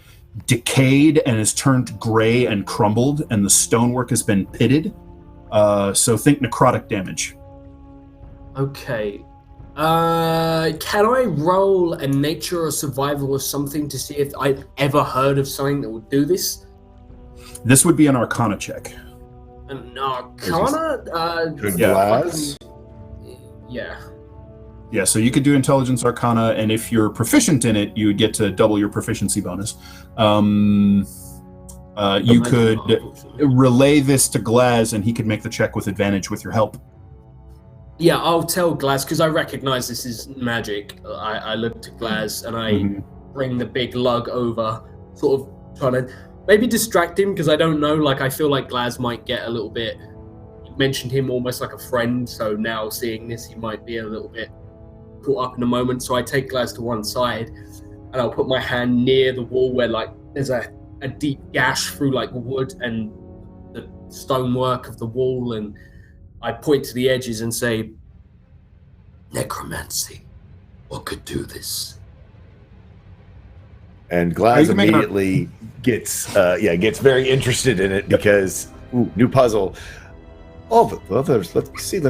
decayed and has turned gray and crumbled, and the stonework has been pitted. So think necrotic damage. Okay. Can I roll a nature or survival or something to see if I've ever heard of something that would do this? This would be an Arcana check. An Arcana? Glass? Yeah. Yeah, so you could do Intelligence Arcana, and if you're proficient in it, you would get to double your proficiency bonus. You could relay this to Glaz, and he could make the check with advantage with your help. Yeah, I'll tell Glaz, because I recognize this is magic. I look to Glaz, and I bring the big lug over, sort of trying to maybe distract him, because I don't know, like, I feel like Glaz might get a little bit... You mentioned him almost like a friend, so now seeing this, he might be a little bit caught up in a moment. So I take Glaz to one side, and I'll put my hand near the wall where, like, there's a deep gash through, like, wood and the stonework of the wall, and I point to the edges and say, Necromancy. What could do this? And Glaz immediately gets very interested in it because new puzzle. Oh, but others. Let me see.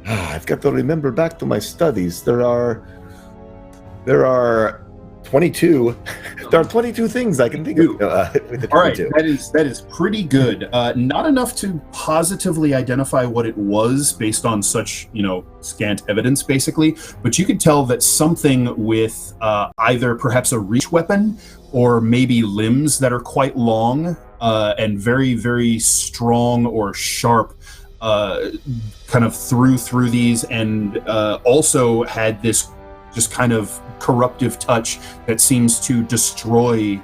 I've got to remember back to my studies. There are 22. There are 22 things I can think of. With the 22. All right, that is pretty good. Not enough to positively identify what it was based on such, scant evidence, basically. But you could tell that something with either perhaps a reach weapon or maybe limbs that are quite long and very, very strong or sharp, kind of through these, and also had this just kind of corruptive touch that seems to destroy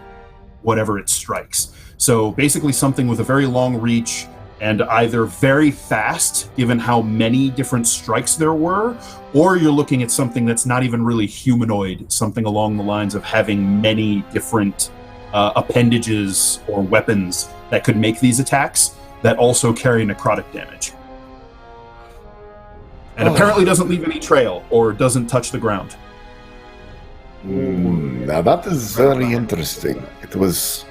whatever it strikes. So basically something with a very long reach and either very fast, given how many different strikes there were, or you're looking at something that's not even really humanoid, something along the lines of having many different appendages or weapons that could make these attacks that also carry necrotic damage. And apparently doesn't leave any trail or doesn't touch the ground. Now that is very interesting. It was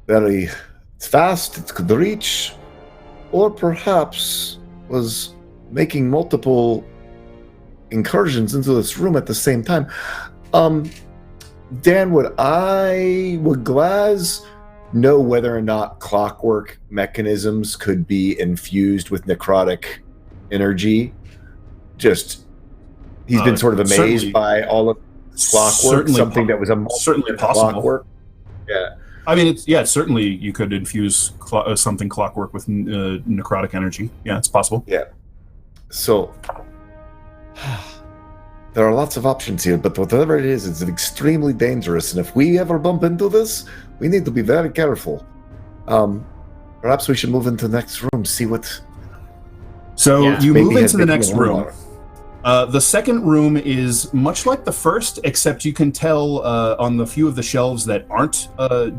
very fast, it could reach, or perhaps was making multiple incursions into this room at the same time. Dan, would Glaz know whether or not clockwork mechanisms could be infused with necrotic energy? He's been sort of amazed by all of clockwork, something that was certainly possible. Clockwork. Yeah. I mean, certainly you could infuse something clockwork with necrotic energy. Yeah, it's possible. Yeah. So there are lots of options here, but whatever it is, it's extremely dangerous. And if we ever bump into this, we need to be very careful. Perhaps we should move into the next room, see what... So you move into the next room. The second room is much like the first, except you can tell on the few of the shelves that aren't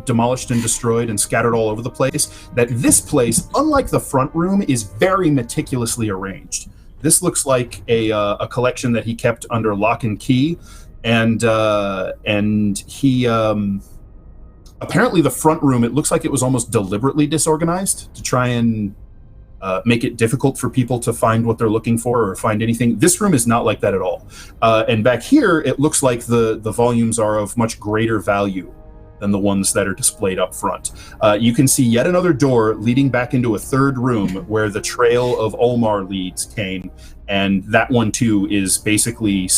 demolished and destroyed and scattered all over the place, that this place, unlike the front room, is very meticulously arranged. This looks like a collection that he kept under lock and key, and he apparently the front room, it looks like it was almost deliberately disorganized to try and make it difficult for people to find what they're looking for or find anything. This room is not like that at all. And back here, it looks like the volumes are of much greater value than the ones that are displayed up front. You can see yet another door leading back into a third room where the trail of Olmar leads, Caine, and that one too is basically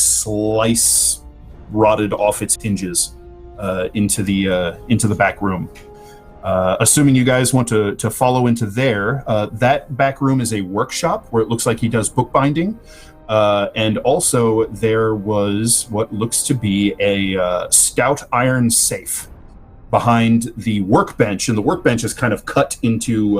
rotted off its hinges into the back room. Assuming you guys want to follow into there, that back room is a workshop where it looks like he does bookbinding. And also there was what looks to be a stout iron safe behind the workbench, and the workbench is kind of cut into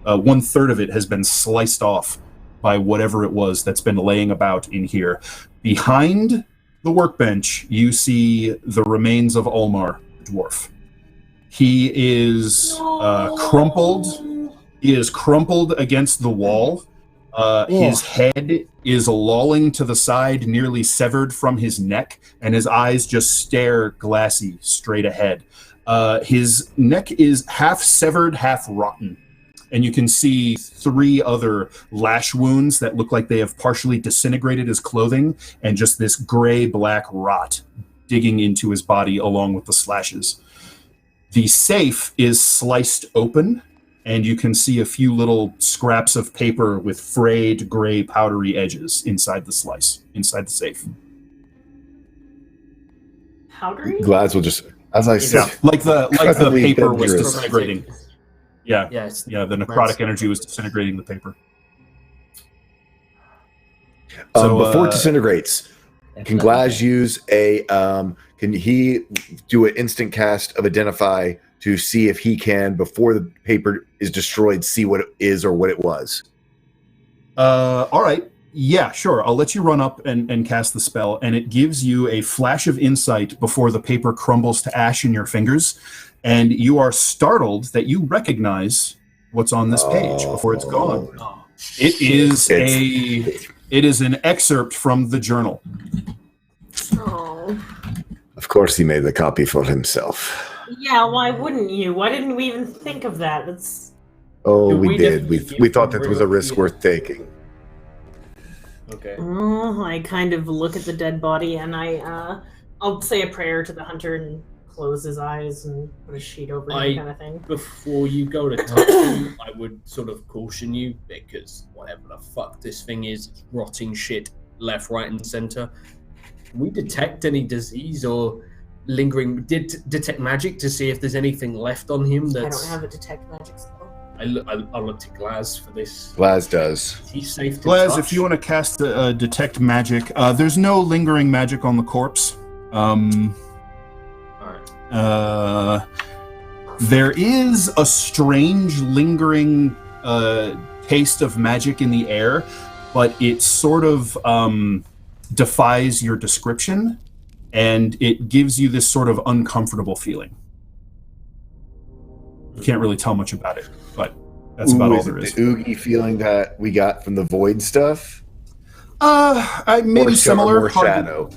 1/3 of it has been sliced off by whatever it was that's been laying about in here. Behind the workbench, you see the remains of Ulmar, the dwarf. He is crumpled. He is crumpled against the wall. His head is lolling to the side, nearly severed from his neck, and his eyes just stare glassy straight ahead. His neck is half severed, half rotten, and you can see 3 other lash wounds that look like they have partially disintegrated his clothing, and just this gray-black rot digging into his body along with the slashes. The safe is sliced open, and you can see a few little scraps of paper with frayed, gray, powdery edges inside the safe. Powdery? Glads will just, as I said, like the paper was dangerous. disintegrating. Yeah, Yes. yeah, the necrotic energy was disintegrating the paper. Before it disintegrates, can Glaz use a? Can he do an instant cast of Identify to see if he can, before the paper is destroyed, see what it is or what it was? All right. Yeah, sure. I'll let you run up and cast the spell, and it gives you a flash of insight before the paper crumbles to ash in your fingers, and you are startled that you recognize what's on this page before it's gone. It is an excerpt from the journal. Oh. Of course, he made the copy for himself. Yeah, why wouldn't you? Why didn't we even think of that? That's... Oh, Did we we did. definitely We give thought him that was a risk real- worth taking. Okay. Oh, I kind of look at the dead body and I'll say a prayer to the hunter and close his eyes and put a sheet over him, kind of thing. Before you go to touch him, I would sort of caution you, because whatever the fuck this thing is, it's rotting shit left, right, and center. Can we detect any disease or lingering? Detect magic to see if there's anything left on him? I That's. don't have a detect magic spell. I'll look to Glaz for this. Glaz does. Is he safe to Glaz, touch? if you want to cast detect magic, there's no lingering magic on the corpse. Alright. There is a strange lingering taste of magic in the air, but it sort of defies your description, and it gives you this sort of uncomfortable feeling. You can't really tell much about it, but that's about all there is. The oogie feeling that we got from the void stuff? Maybe similar. More shadow.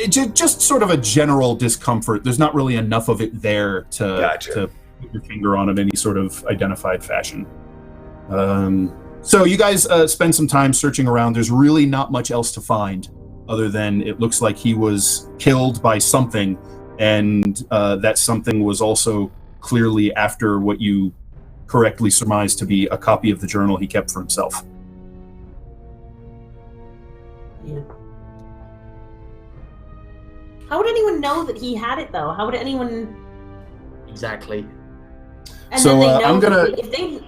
Just sort of a general discomfort. There's not really enough of it there to put your finger on in any sort of identified fashion. So you guys spend some time searching around. There's really not much else to find other than it looks like he was killed by something, and that something was also clearly after what you correctly surmised to be a copy of the journal he kept for himself. Yeah. How would anyone know that he had it, though? How would anyone... Exactly. And So, then they know I'm gonna- that if they...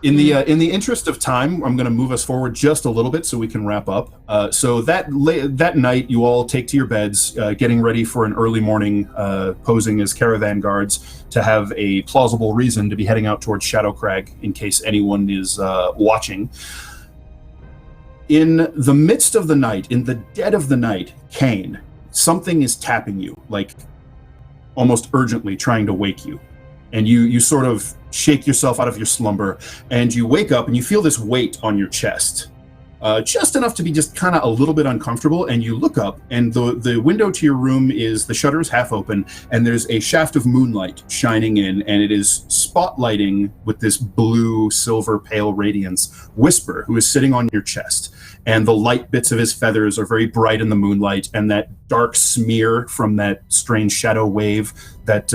In the interest of time, I'm going to move us forward just a little bit so we can wrap up. So that night, you all take to your beds, getting ready for an early morning, posing as caravan guards to have a plausible reason to be heading out towards Shadowcrag in case anyone is watching. In the midst of the night, in the dead of the night, Caine, something is tapping you, like almost urgently trying to wake you. And you sort of shake yourself out of your slumber, and you wake up and you feel this weight on your chest. Just enough to be just kind of a little bit uncomfortable, and you look up, and the window to your room is, the shutter is half open, and there's a shaft of moonlight shining in, and it is spotlighting with this blue, silver, pale radiance Whisper, who is sitting on your chest. And the light bits of his feathers are very bright in the moonlight, and that dark smear from that strange shadow wave that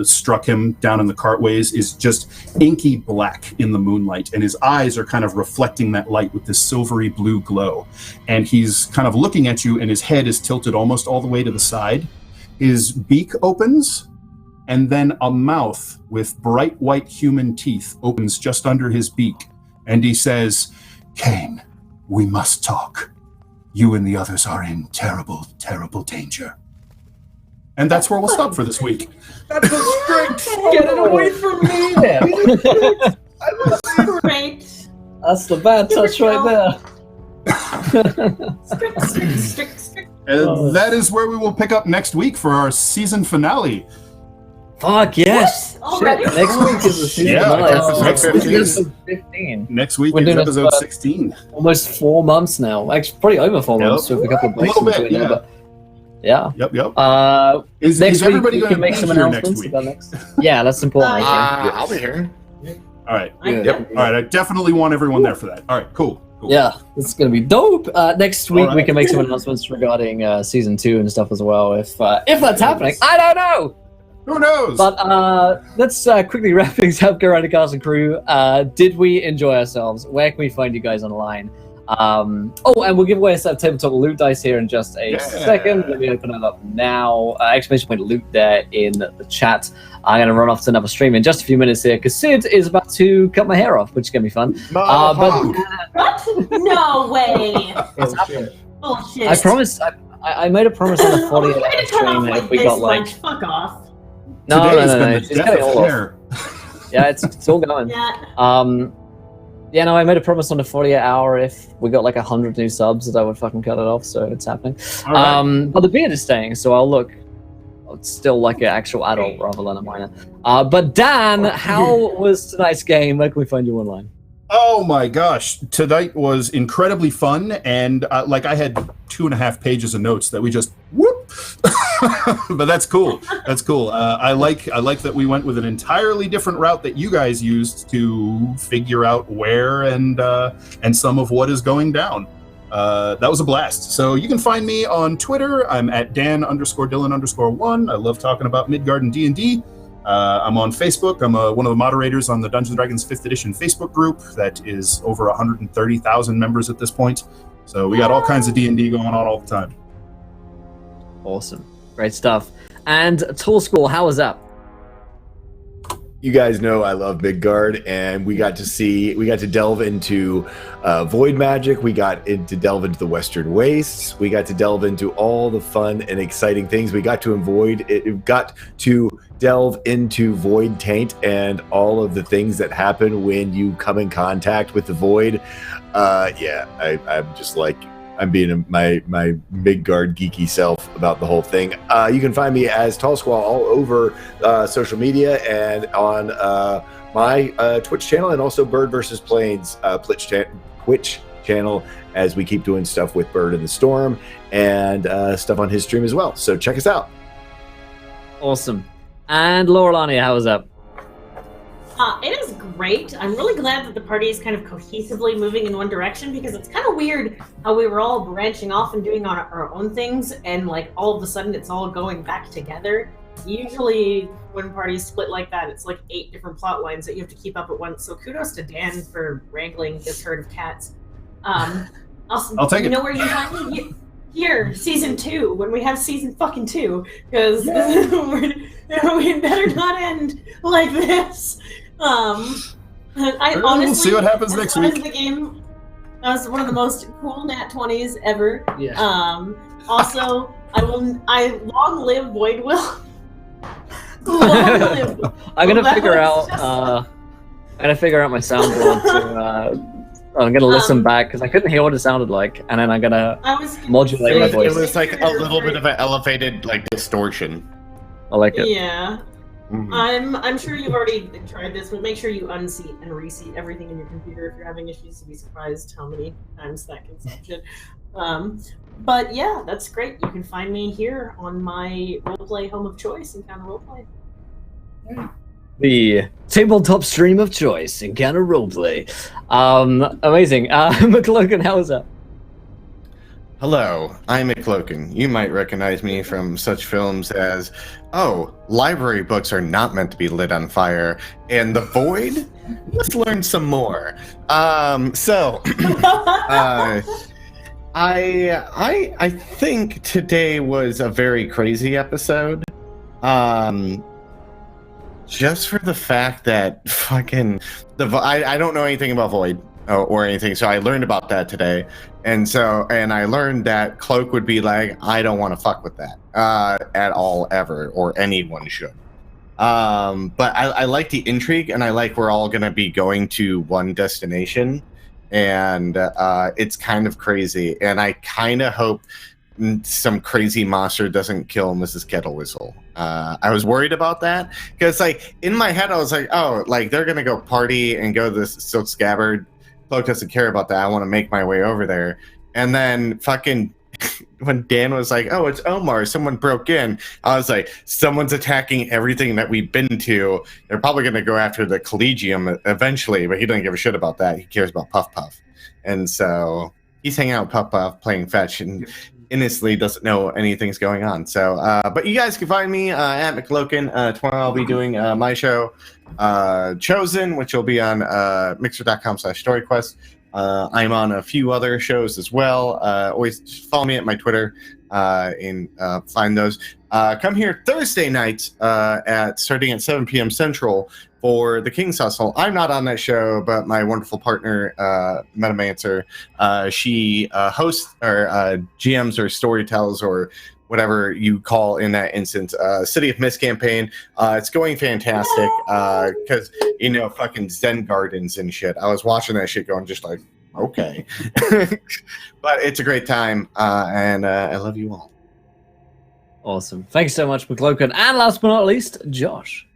struck him down in the cartways is just inky black in the moonlight, and his eyes are kind of reflecting that light with this silvery blue glow. And he's kind of looking at you, and his head is tilted almost all the way to the side. His beak opens, and then a mouth with bright white human teeth opens just under his beak, and he says, Caine, we must talk. You and the others are in terrible, terrible danger. And that's where we'll stop for this week. That's a strict. Get it away from me. Great. That's the bad touch right there. Strict. And that is where we will pick up next week for our season finale. Fuck yes! What? Shit, Already? next week is the season Yeah, finale. next week is- episode 15. Next week We're is doing episode this, 16. Almost 4 months now. Actually, probably over 4 Yep. months with a couple of A breaks little in bit, between yeah. there, but yeah. Yep. Is Next week everybody we going to can make be some here next announcements week? about next. Yeah, that's important. I think. I'll be here. All right. Yep. All right. I definitely want everyone there for that. All right. Cool. Yeah, it's gonna be dope. Next week All we right. can make some announcements regarding season 2 and stuff as well. If that's happening, I don't know. Who knows? But let's quickly wrap things up. Go around the cast and crew. Did we enjoy ourselves? Where can we find you guys online? And we'll give away a set of tabletop loot dice here in just a second. Let me open it up now. Exclamation point loot there in the chat. I'm going to run off to another stream in just a few minutes here because Sid is about to cut my hair off, which is going to be fun. But What? No way. Bullshit. Bullshit. I promised. I made a promise on the 40 Way to hour cut stream off that like if we this got like much. Fuck off. no, Today has been it's the death getting of all off. hair. Yeah, it's all going. Yeah. Yeah, no, I made a promise on the 48 hour if we got like 100 new subs that I would fucking cut it off, so it's happening. All right. But the beard is staying, so I'll look still like an actual adult rather than a minor. But Dan, how was tonight's game? Where can we find you online? Oh my gosh, tonight was incredibly fun, and I had 2.5 pages of notes that we just whoop. But that's cool. That's cool. I like that we went with an entirely different route that you guys used to figure out where and some of what is going down. That was a blast. So you can find me on Twitter. I'm at Dan_Dylan_1. I love talking about Midgard and D&D. I'm on Facebook. I'm one of the moderators on the Dungeons & Dragons 5th edition Facebook group that is over 130,000 members at this point. So we got all kinds of D&D going on all the time. Awesome. Great stuff. And Tool School, how was that? You guys know I love Midgard, and we got to delve into void magic. We got to delve into the Western Wastes. We got to delve into all the fun and exciting things. We got to delve into void taint and all of the things that happen when you come in contact with the void. I'm just like, I'm being my Midgard geeky self about the whole thing. You can find me as Tall Squall all over social media and on my Twitch channel, and also Bird vs. Plains Twitch channel, as we keep doing stuff with Bird in the Storm and stuff on his stream as well. So check us out. Awesome. And Laurelania, how was that? It is great. I'm really glad that the party is kind of cohesively moving in one direction, because it's kind of weird how we were all branching off and doing our own things, and like all of a sudden it's all going back together. Usually when parties split like that, it's like 8 different plot lines that you have to keep up at once. So kudos to Dan for wrangling this herd of cats. Also, I'll take it. You know where you find me? Here, season 2, when we have season fucking 2, because we better not end like this. I honestly, we'll see what happens next week. The game, that was one of the most cool nat 20s ever. Yeah. Also, I long live Void Will. Long live. I'm gonna That figure was out. I'm gonna figure out my soundboard. I'm gonna listen back because I couldn't hear what it sounded like, and then I'm gonna modulate my voice. It was like a little bit of an elevated like distortion. I like it. Yeah. Mhm. I'm sure you've already tried this, but make sure you unseat and reseat everything in your computer if you're having issues. You'll be surprised how many times that can function. But yeah, that's great. You can find me here on my roleplay home of choice, Encounter Roleplay. The tabletop stream of choice, Encounter Roleplay. Amazing. McCloakin, how was that? Hello, I'm McCloakin. You might recognize me from such films as, library books are not meant to be lit on fire, and The Void? Let's learn some more. I think today was a very crazy episode. Just for the fact that fucking I don't know anything about Void. or anything. So I learned about that today, and I learned that Cloak would be like, I don't want to fuck with that at all, ever, or anyone should. But I like the intrigue, and I like we're all gonna be going to one destination, and it's kind of crazy, and I kind of hope some crazy monster doesn't kill Mrs. Kettle Whistle. I was worried about that because, like, in my head, I was like, oh, like they're gonna go party and go to the Silk Scabbard. Cloak doesn't care about that. I want to make my way over there, and then fucking. When Dan was like, oh, it's Omar, someone broke in, I was like, someone's attacking everything that we've been to. They're probably going to go after the Collegium eventually, but he doesn't give a shit about that. He cares about Puff Puff. And so he's hanging out with Puff Puff, playing fetch, and innocently doesn't know anything's going on. So, but you guys can find me at McLoken. Tomorrow I'll be doing my show, Chosen, which will be on mixer.com/storyquest. I'm on a few other shows as well. Always just follow me at my Twitter and find those. Come here Thursday night starting at 7 p.m. Central for the King's Hustle. I'm not on that show, but my wonderful partner, Metamancer, she hosts or GMs or storytells or whatever you call in that instance, City of Mist campaign. It's going fantastic because, you know, fucking Zen gardens and shit. I was watching that shit going just like, okay. But it's a great time, and I love you all. Awesome. Thanks so much, McLoken. And last but not least, Josh.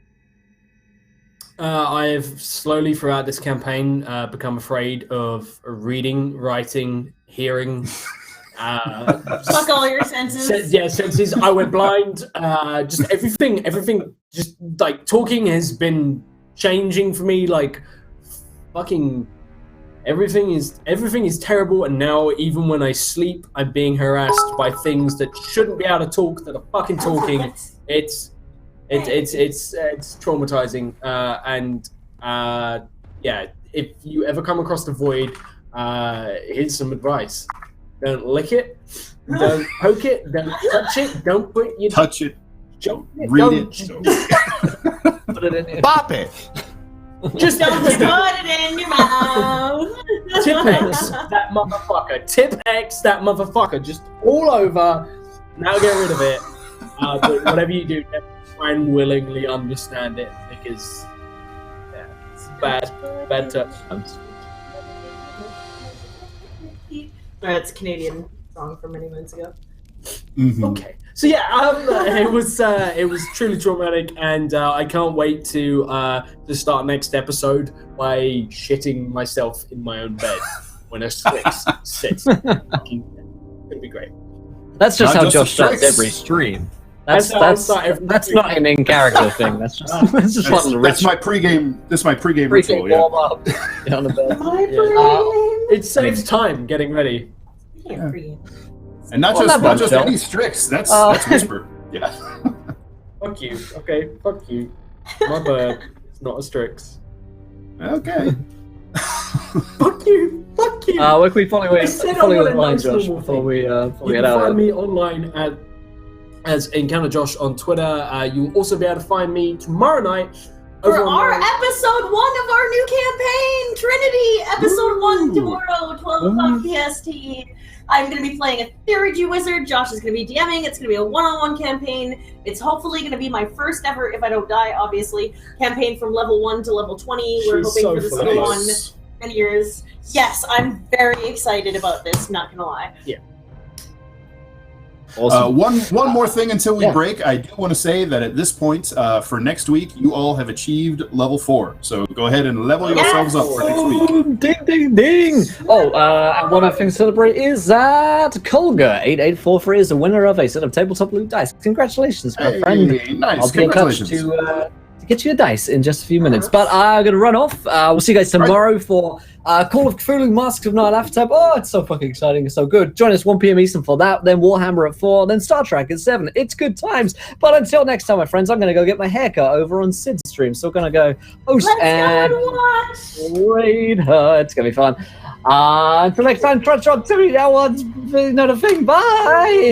I've slowly throughout this campaign become afraid of reading, writing, hearing. Fuck all your senses. Senses. I went blind. Just everything. Just like talking has been changing for me. Like fucking everything is terrible. And now even when I sleep, I'm being harassed by things that shouldn't be able to talk that are fucking talking. It's traumatizing. Yeah. If you ever come across the void, here's some advice. Don't lick it. Don't poke it. Don't touch it. Don't put your... Touch it. Read it. Put it in. Bop it. Just don't put it in your mouth. Tip-X that motherfucker. Tip-X that motherfucker. Just all over. Now get rid of it. But whatever you do, try and willingly understand it because it's bad touch. It's a Canadian song from many months ago. Mm-hmm. Okay, so yeah, it was truly traumatic, and I can't wait to start next episode by shitting myself in my own bed when a Strix sits. It'd be great. That's just Not how just Josh the starts Strix. every stream. That's That's not an in-character thing. That's just That's my pregame. This is my pregame ritual. Yeah. warm up on the bed. It saves time getting ready. Yeah. And not just any Strix. That's Whisper. Yeah. Fuck you. Okay, fuck you. My bird. It's not a Strix. Okay. Fuck you. Fuck you. Where can we follow you? I said Follow I you want a online, nice Josh, normal before thing. we You get can out. find me online as Encounter Josh on Twitter. You'll also be able to find me tomorrow night For over our on episode 1 of our new campaign, Trinity, episode 1 tomorrow, 12 o'clock PST. I'm going to be playing a Theurgy Wizard. Josh is going to be DMing. It's going to be a one-on-one campaign. It's hopefully going to be my first ever, if I don't die, obviously, campaign from level 1 to level 20. We're She's hoping so for this to funny. go on many years. Yes, I'm very excited about this, not going to lie. Awesome. One more thing until we break. I do want to say that at this point, for next week, you all have achieved level 4. So go ahead and level yourselves up for next week. Oh, ding, ding, ding! Oh, and one other thing to celebrate is that Kolga8843 is the winner of a set of tabletop loot dice. Congratulations, my friend. Nice. I'll be in touch to get you a dice in just a few minutes. But I'm going to run off. We'll see you guys tomorrow for Call of Cthulhu Masks of Night Aftertab. Oh, it's so fucking exciting. It's so good. Join us 1 p.m. Eastern for that. Then Warhammer at 4. Then Star Trek at 7. It's good times. But until next time, my friends, I'm going to go get my haircut over on Sid's stream. So we're going to go host and raid her. It's going to be fun. Until next time, Crunch on 2. That one's not a thing. Bye.